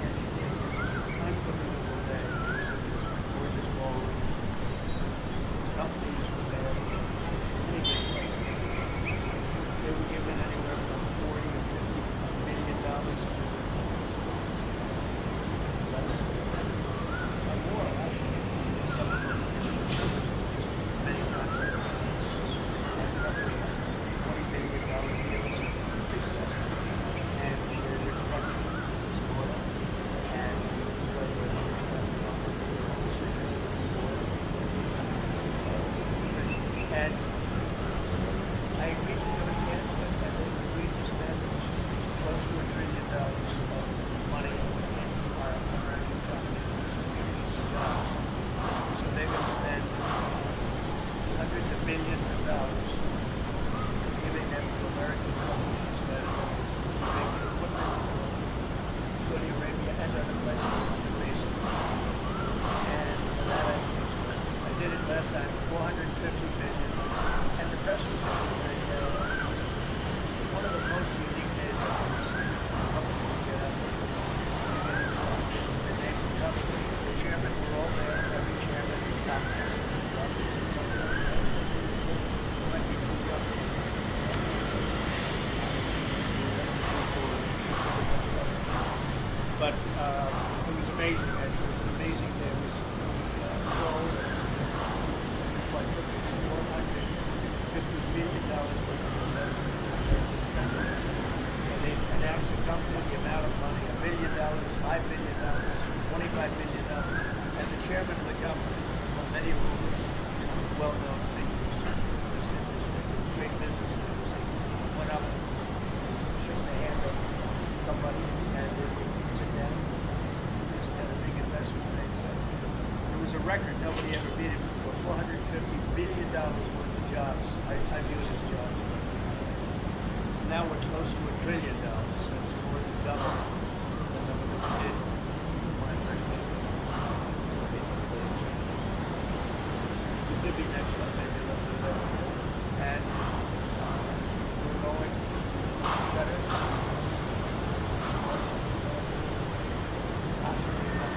And it was an unbelievable day. It was in this gorgeous ballroom. Companies were there for anything. They were given anywhere from $40 or $50 million to less and more, actually. Some of them just many times over. And probably $20 billion deals, big stuff. And for a rich country, it's oil. And whether it's a rich country or not, it's oil. And I agreed to do it again, and they agreed to spend close to $1 trillion of money in our American companies distributing these jobs. So they're going to spend hundreds of billions of dollars giving them to American companies that are making equipment for Saudi Arabia and other places in the Middle East. And for that, I did it last time, $450 billion. And the press was on it was one of the most unique days I've ever seen. Companies get up and get into the name of the company. The chairman were all there, every chairman, top person in the company. Might be too young. But it was amazing. It was an amazing day. It was sold. What took us $450 million worth of investment in American companies. And they announced the company, the amount of money, $1 billion, $5 billion, $25 million. And the chairman of the company, well, many of whom are well-known figures, just interesting. It was great business interesting. Went up, shook the hand of somebody, and they would sit down. Just had a big investment made. So it was a record. Nobody ever beat it before. $450 billion worth of jobs. I view it as jobs. Now we're close to $1 trillion, so it's more than double the number that we did when I first came. It could be next month, maybe a little bit better. And we're going to better. Also, possibly not.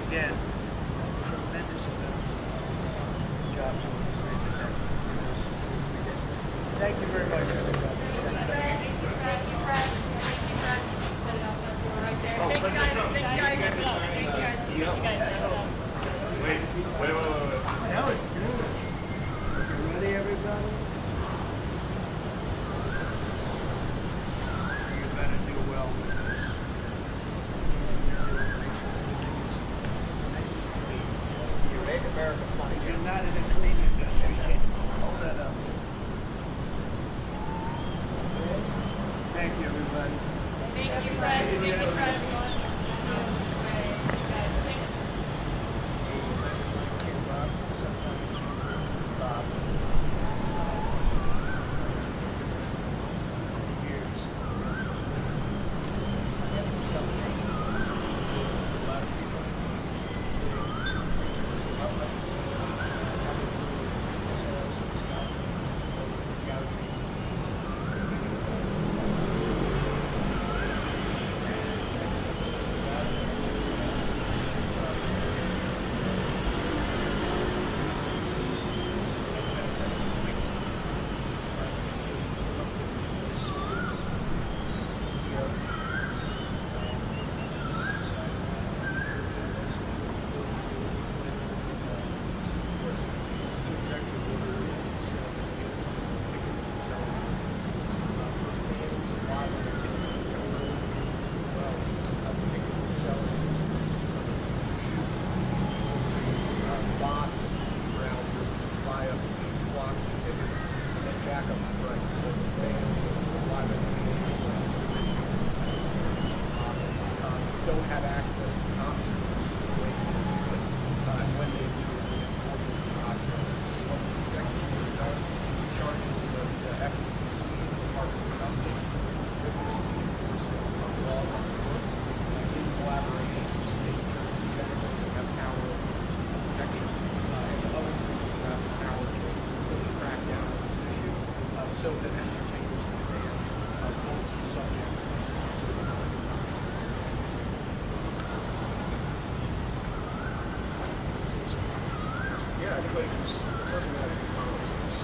Again, tremendous amounts of jobs will be created in those 2 or 3 days. Thank you very much, everybody. Thank you, Crux. Put it up on the floor right there. Thanks, guys. Thanks, guys. Thanks, guys. You guys set it up. Wait. That was good. You ready, everybody? You better do well. You make America funny. You're not in a clean industry. Hold that up. Okay. Thank you, everybody. Thank you, Crux. Thank you, Crux. Sometimes referred to as Bob. Years. After something, a lot of people having themselves and scalping, gouging. everybody who's, it doesn't matter in politics,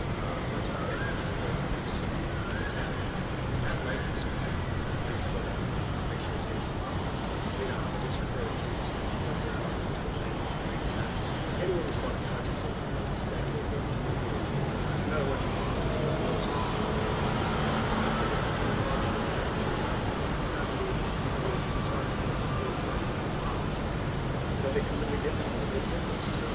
presidents, this is happening. That might be some, make sure you know how to get some credit to anyone who's bought a concentrate in the last decade, no matter what you want to do, then they come in and get them, and they take us to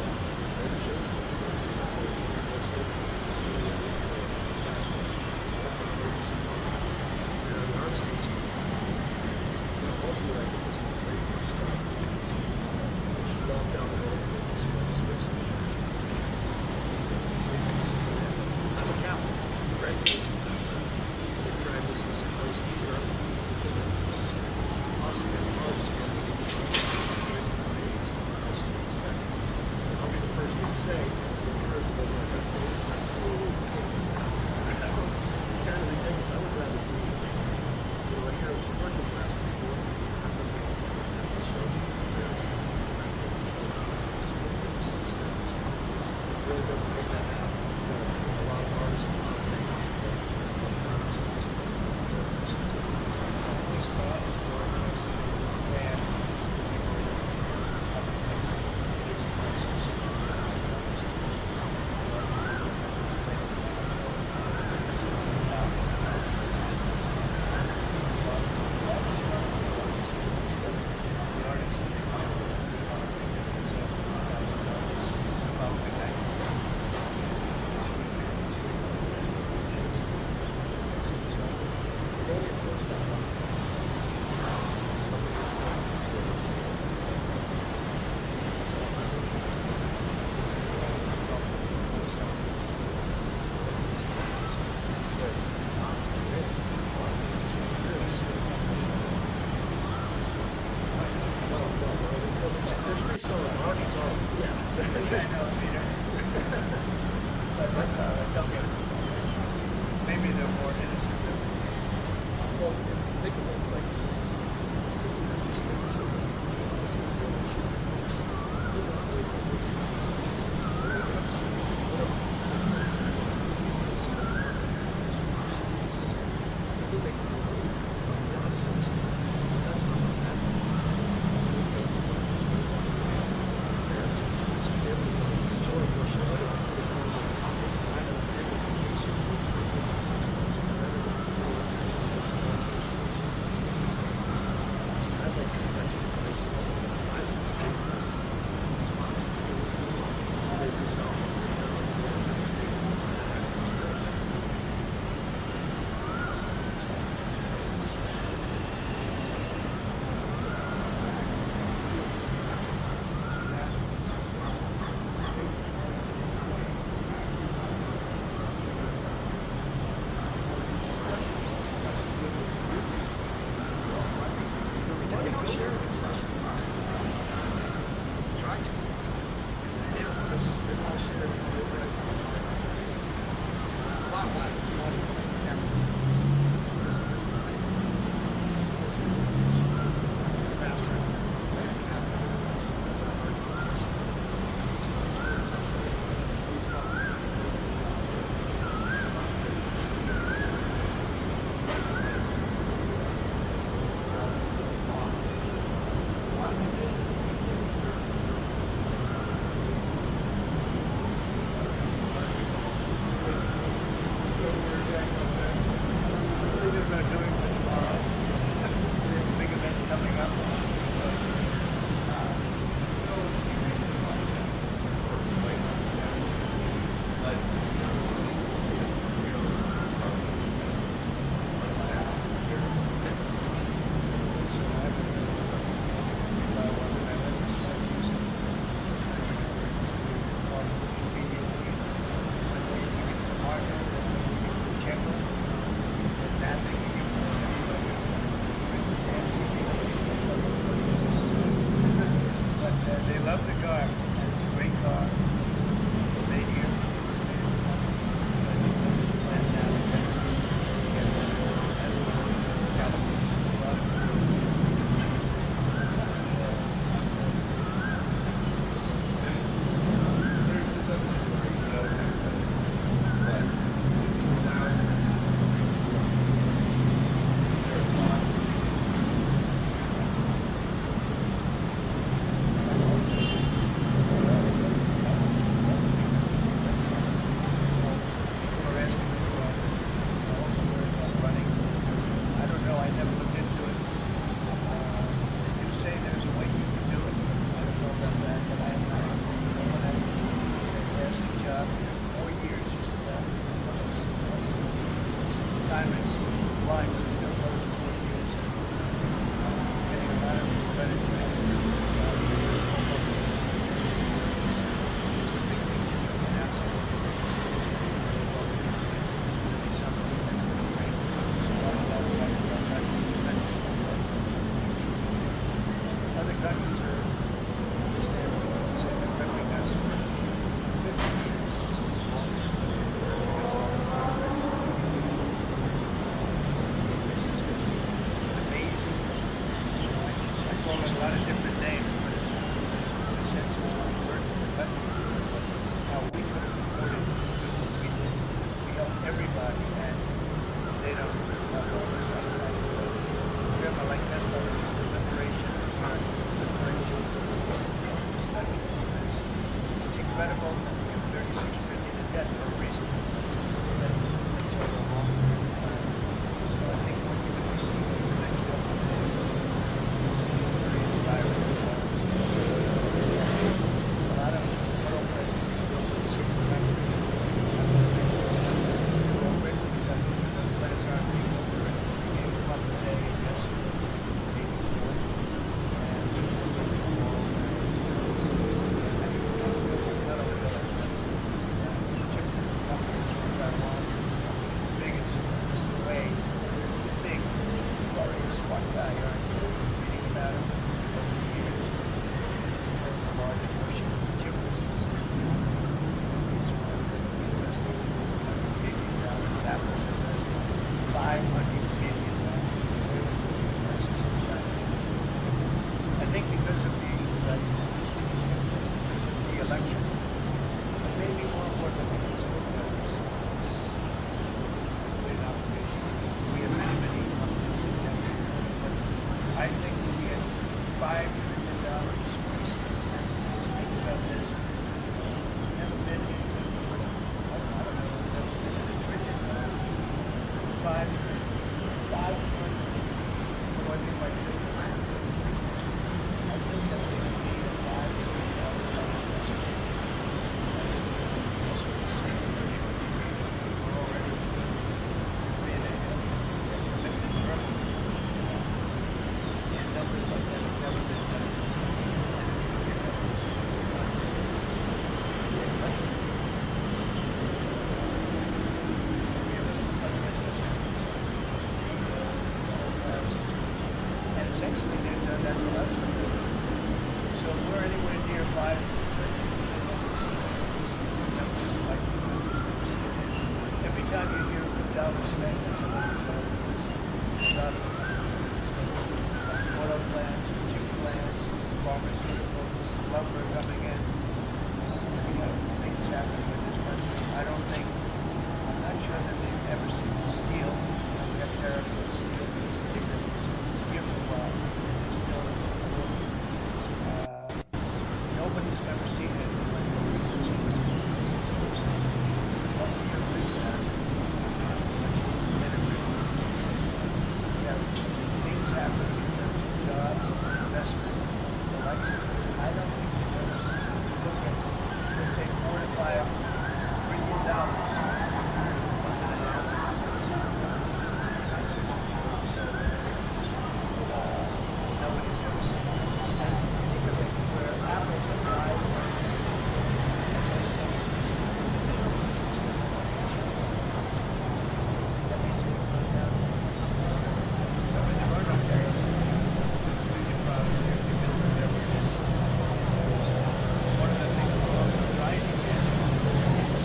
essentially they've done that to us. So if we're anywhere near 5 trillion, numbers like the country's never seen it. Every time you hear a dollar spent, that's another job. It's a lot of auto plants, chip plants, pharmaceuticals, lumber coming in. We have things happening in this country. I'm not sure that they've ever seen steel. We have tariffs on steel. They've been here for a while. Still, nobody's ever seen anything like what we've been seeing. Most of you agree with that. We have things happening in terms of jobs and investment, the likes of which I don't think we've ever seen. Look at, let's say, $4 to $5 trillion. Nobody's ever seen it. And think of it, where apples are 5, as I say, that means it will go down. When there are no tariffs, do your product, you build whatever it is. One of the things we're also trying to get is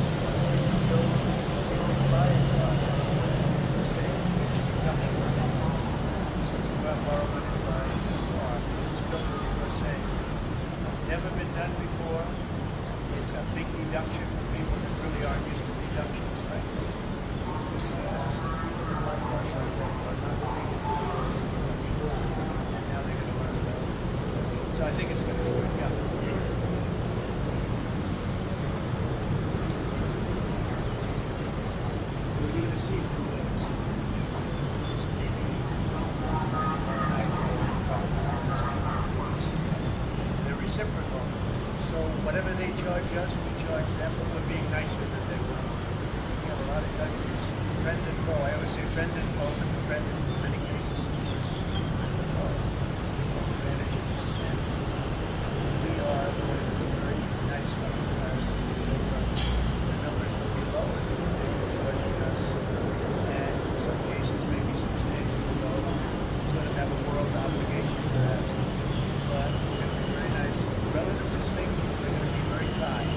buy a car, say, production. So you go out and borrow money to buy a car, it's built in the USA. Never been done before. It's a big deduction for people that really aren't used to deductions, frankly. Because my cars like that are not big into deductions. And now they're going to learn about it. So I think it's going to work out. We're going to see it two ways. They're reciprocal. So whatever they charge us, we charge them, but we're being nicer than they were. We have a lot of countries, friend and foe. I always say friend and foe, but the friend in many cases is worse than the foe. They take advantage of this. And we are very nice by comparison. The numbers will be lower than what they were charging us. And in some cases, maybe substantially lower. It's going to have a world obligation perhaps. But we're going to be very nice. Relatively speaking, we're going to be very kind.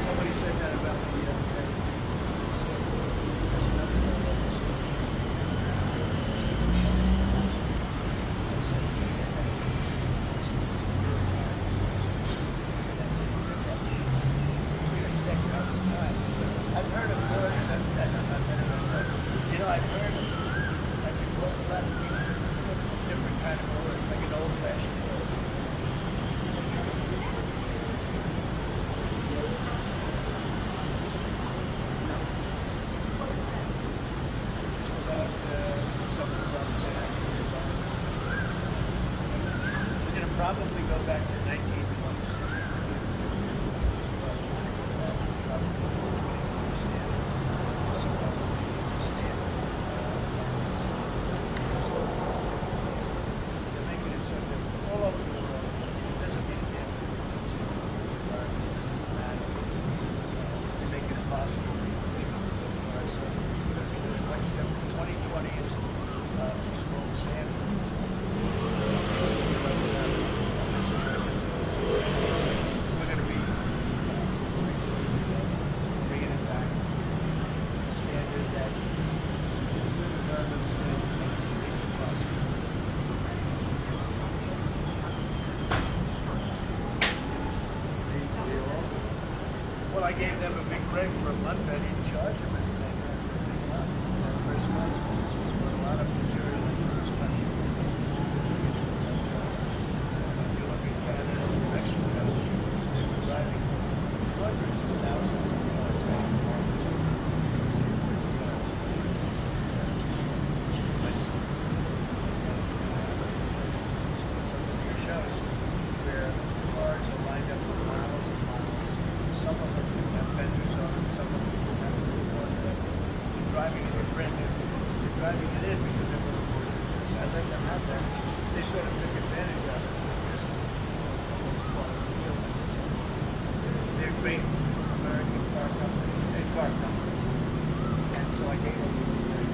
Somebody said that about me the other day. So, there's another one that was I've heard of words and I'm not better than that. You know, I've heard I've been called a lot of things, but it's sort of a different kind of word. It's like an old-fashioned word. Just about some of the problems they have. We're going to probably go back to 1926. Well, I gave them a big break for a month. I didn't charge them anything for a big month. That first month, we brought a lot of material into this country. If you look at Canada and Mexico, they were driving hundreds of thousands of cars out of the market. Some of your shows where cars are lined up for miles and miles. Some of them do have fenders on them, some of them do have a roof on them. They're driving it in brand new. They're driving it in because they were I let them have that. They sort of took advantage of it because it was part of the deal. They're great American car companies and car companies. And so I gave them a break.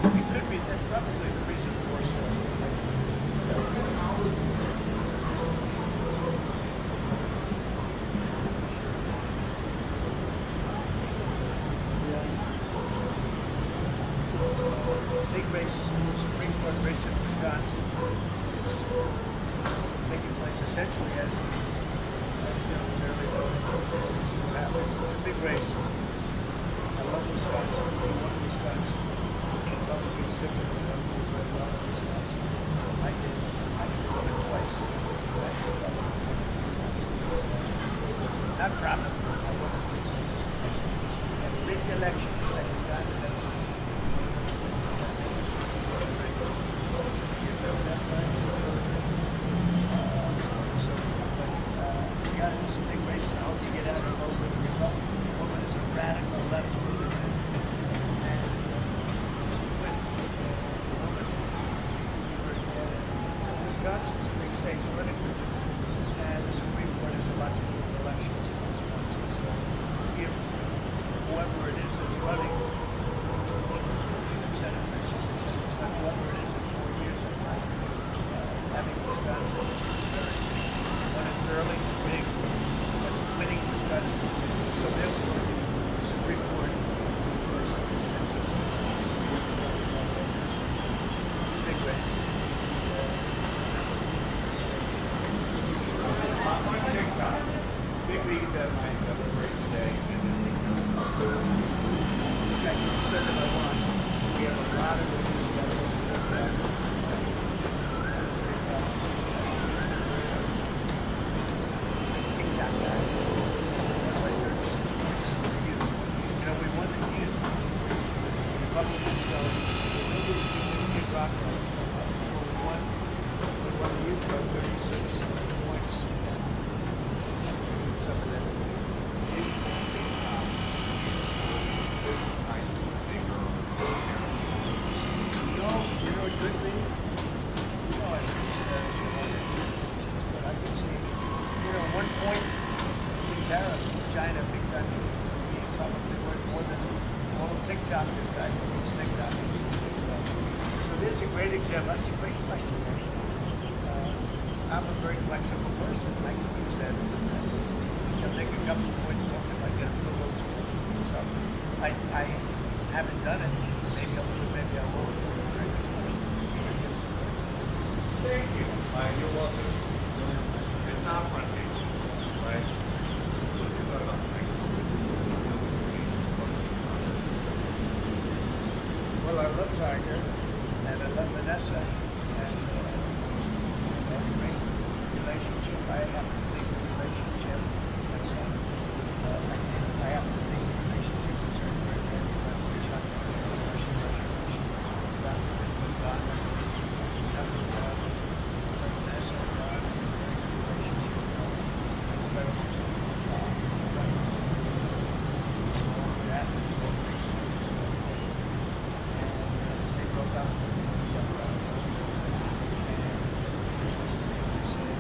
It could be, that's probably the reason more so. Big race, Supreme Court race in Wisconsin. It's taking place essentially as early voting. We'll see what happens. It's a big race. I love Wisconsin. We won Wisconsin. Republicans typically don't do very well in Wisconsin. I did. Actually won it twice. Actually won it twice. Not proud of it. I won it. We had a rigged election the second time, and that's it's a big race, and I hope you get out and vote for the Republican. The woman is a radical left lunatic, and she went. Wisconsin's a big state politically, and the Supreme Court has a lot to do with elections in Wisconsin. So, if whoever it is that's running, Senate races, etc., but whoever it is in 4 years or not, having Wisconsin won it early, big, but winning Wisconsin. So therefore, the Supreme Court choice is it's a big race. Big league deadline, that's a great today. Which I can say that I want. We have a lot of issues that's TikTok guy. By 36 points to the youth. You know, we won the youth. Republicans go, nobody's Kid Rock knows. We won the youth by 36 points. And some of that. No, you know, it could be. No, I but I could see, you know, 1 point in tariffs from China, big country, would be probably worth more than all of TikTokers got to use TikTok. So there's a great example. That's a great question, actually. I'm a very flexible person. I can use that. I'll take a couple of points off if I get a privilege or something. I haven't done it. Maybe I'll do it, maybe I won't. It's a very good question. Thank you. You're welcome. It's not front page, right? Well, I love Tiger, and I love Vanessa, and we have a great relationship. I happen to think the relationship with my son, I happen to think the relationship was very, very good. We shot the Russian. Vanessa and God have a very good relationship. Incredible team. The athletes were great students. They broke up. And this was to me, they said,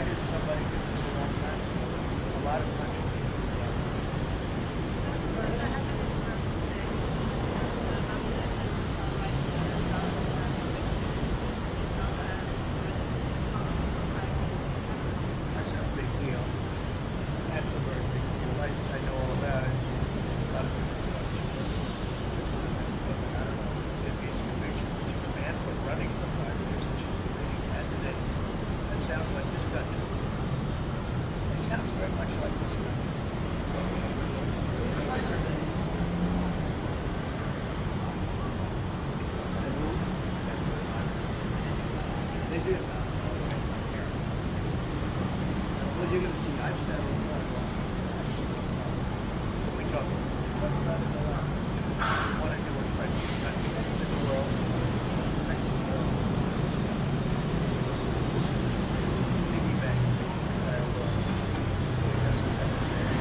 did somebody do this a long time ago? A lot of countries do that. Well, that happened in France today. Marine Le Pen, the far-right leader, does is now banned from running for office for 5 years in Canada. That's a big deal. That's a very big deal. I know all about it. A lot of people thought she wasn't. I don't know, it means conviction, but she was banned from running for 5 years and she's a leading candidate. That sounds like this country. It sounds very much like this country. They do. Well, you're gonna see, I've said it all along. We talk about it a lot. We wanna do what's right for the country, for the world, affects the world. This is piggyback from the entire world. It does affect Syria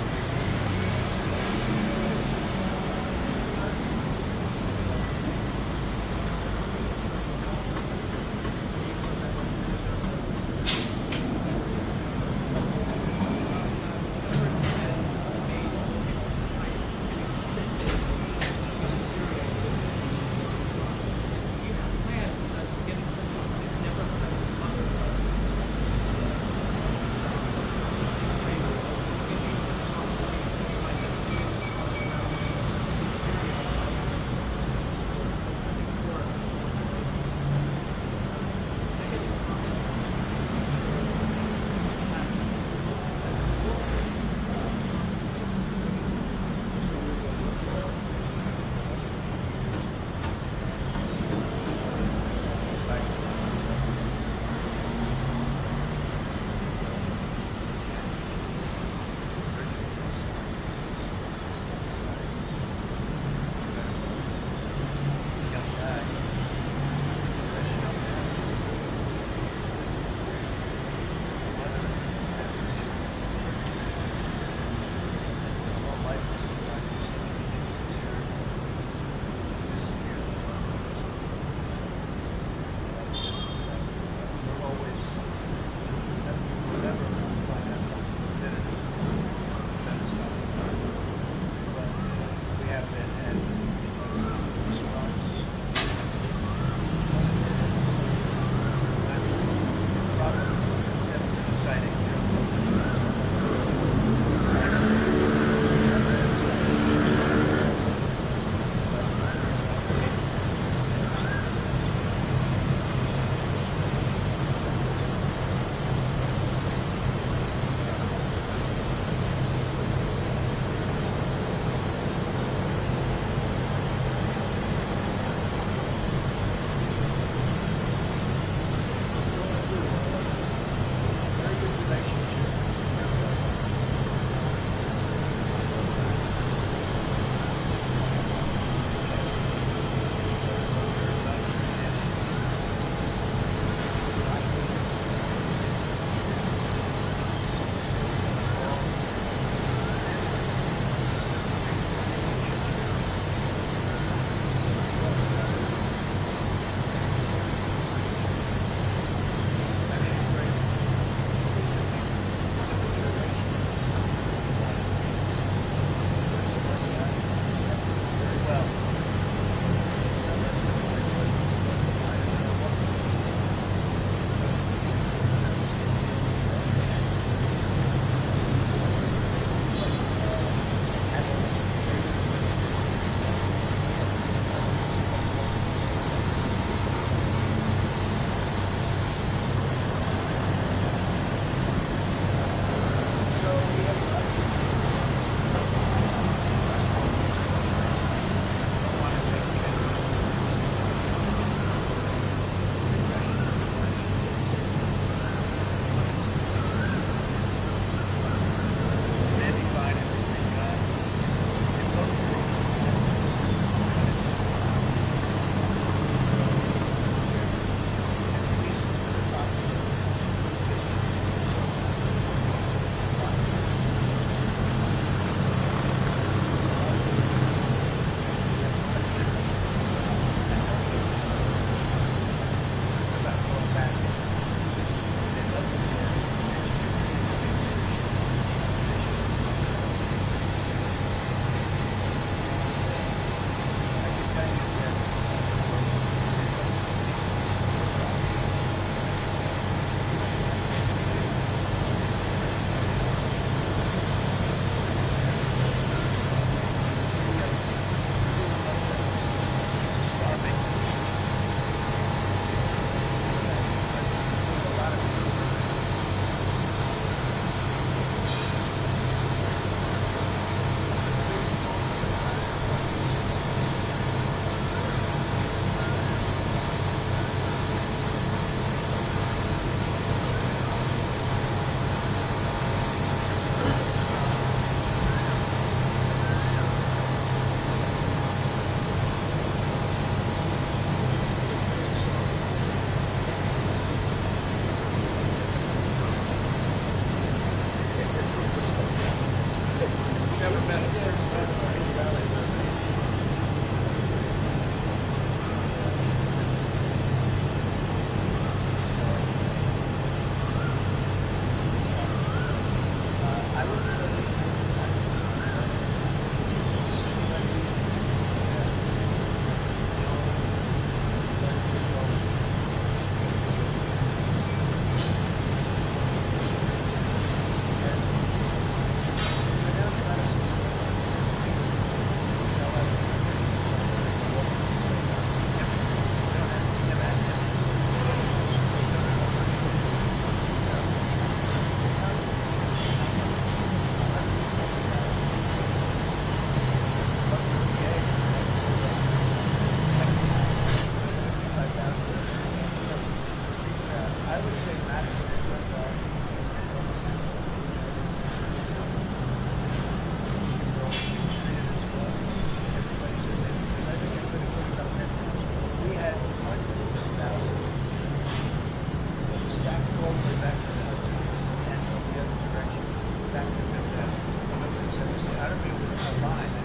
a line.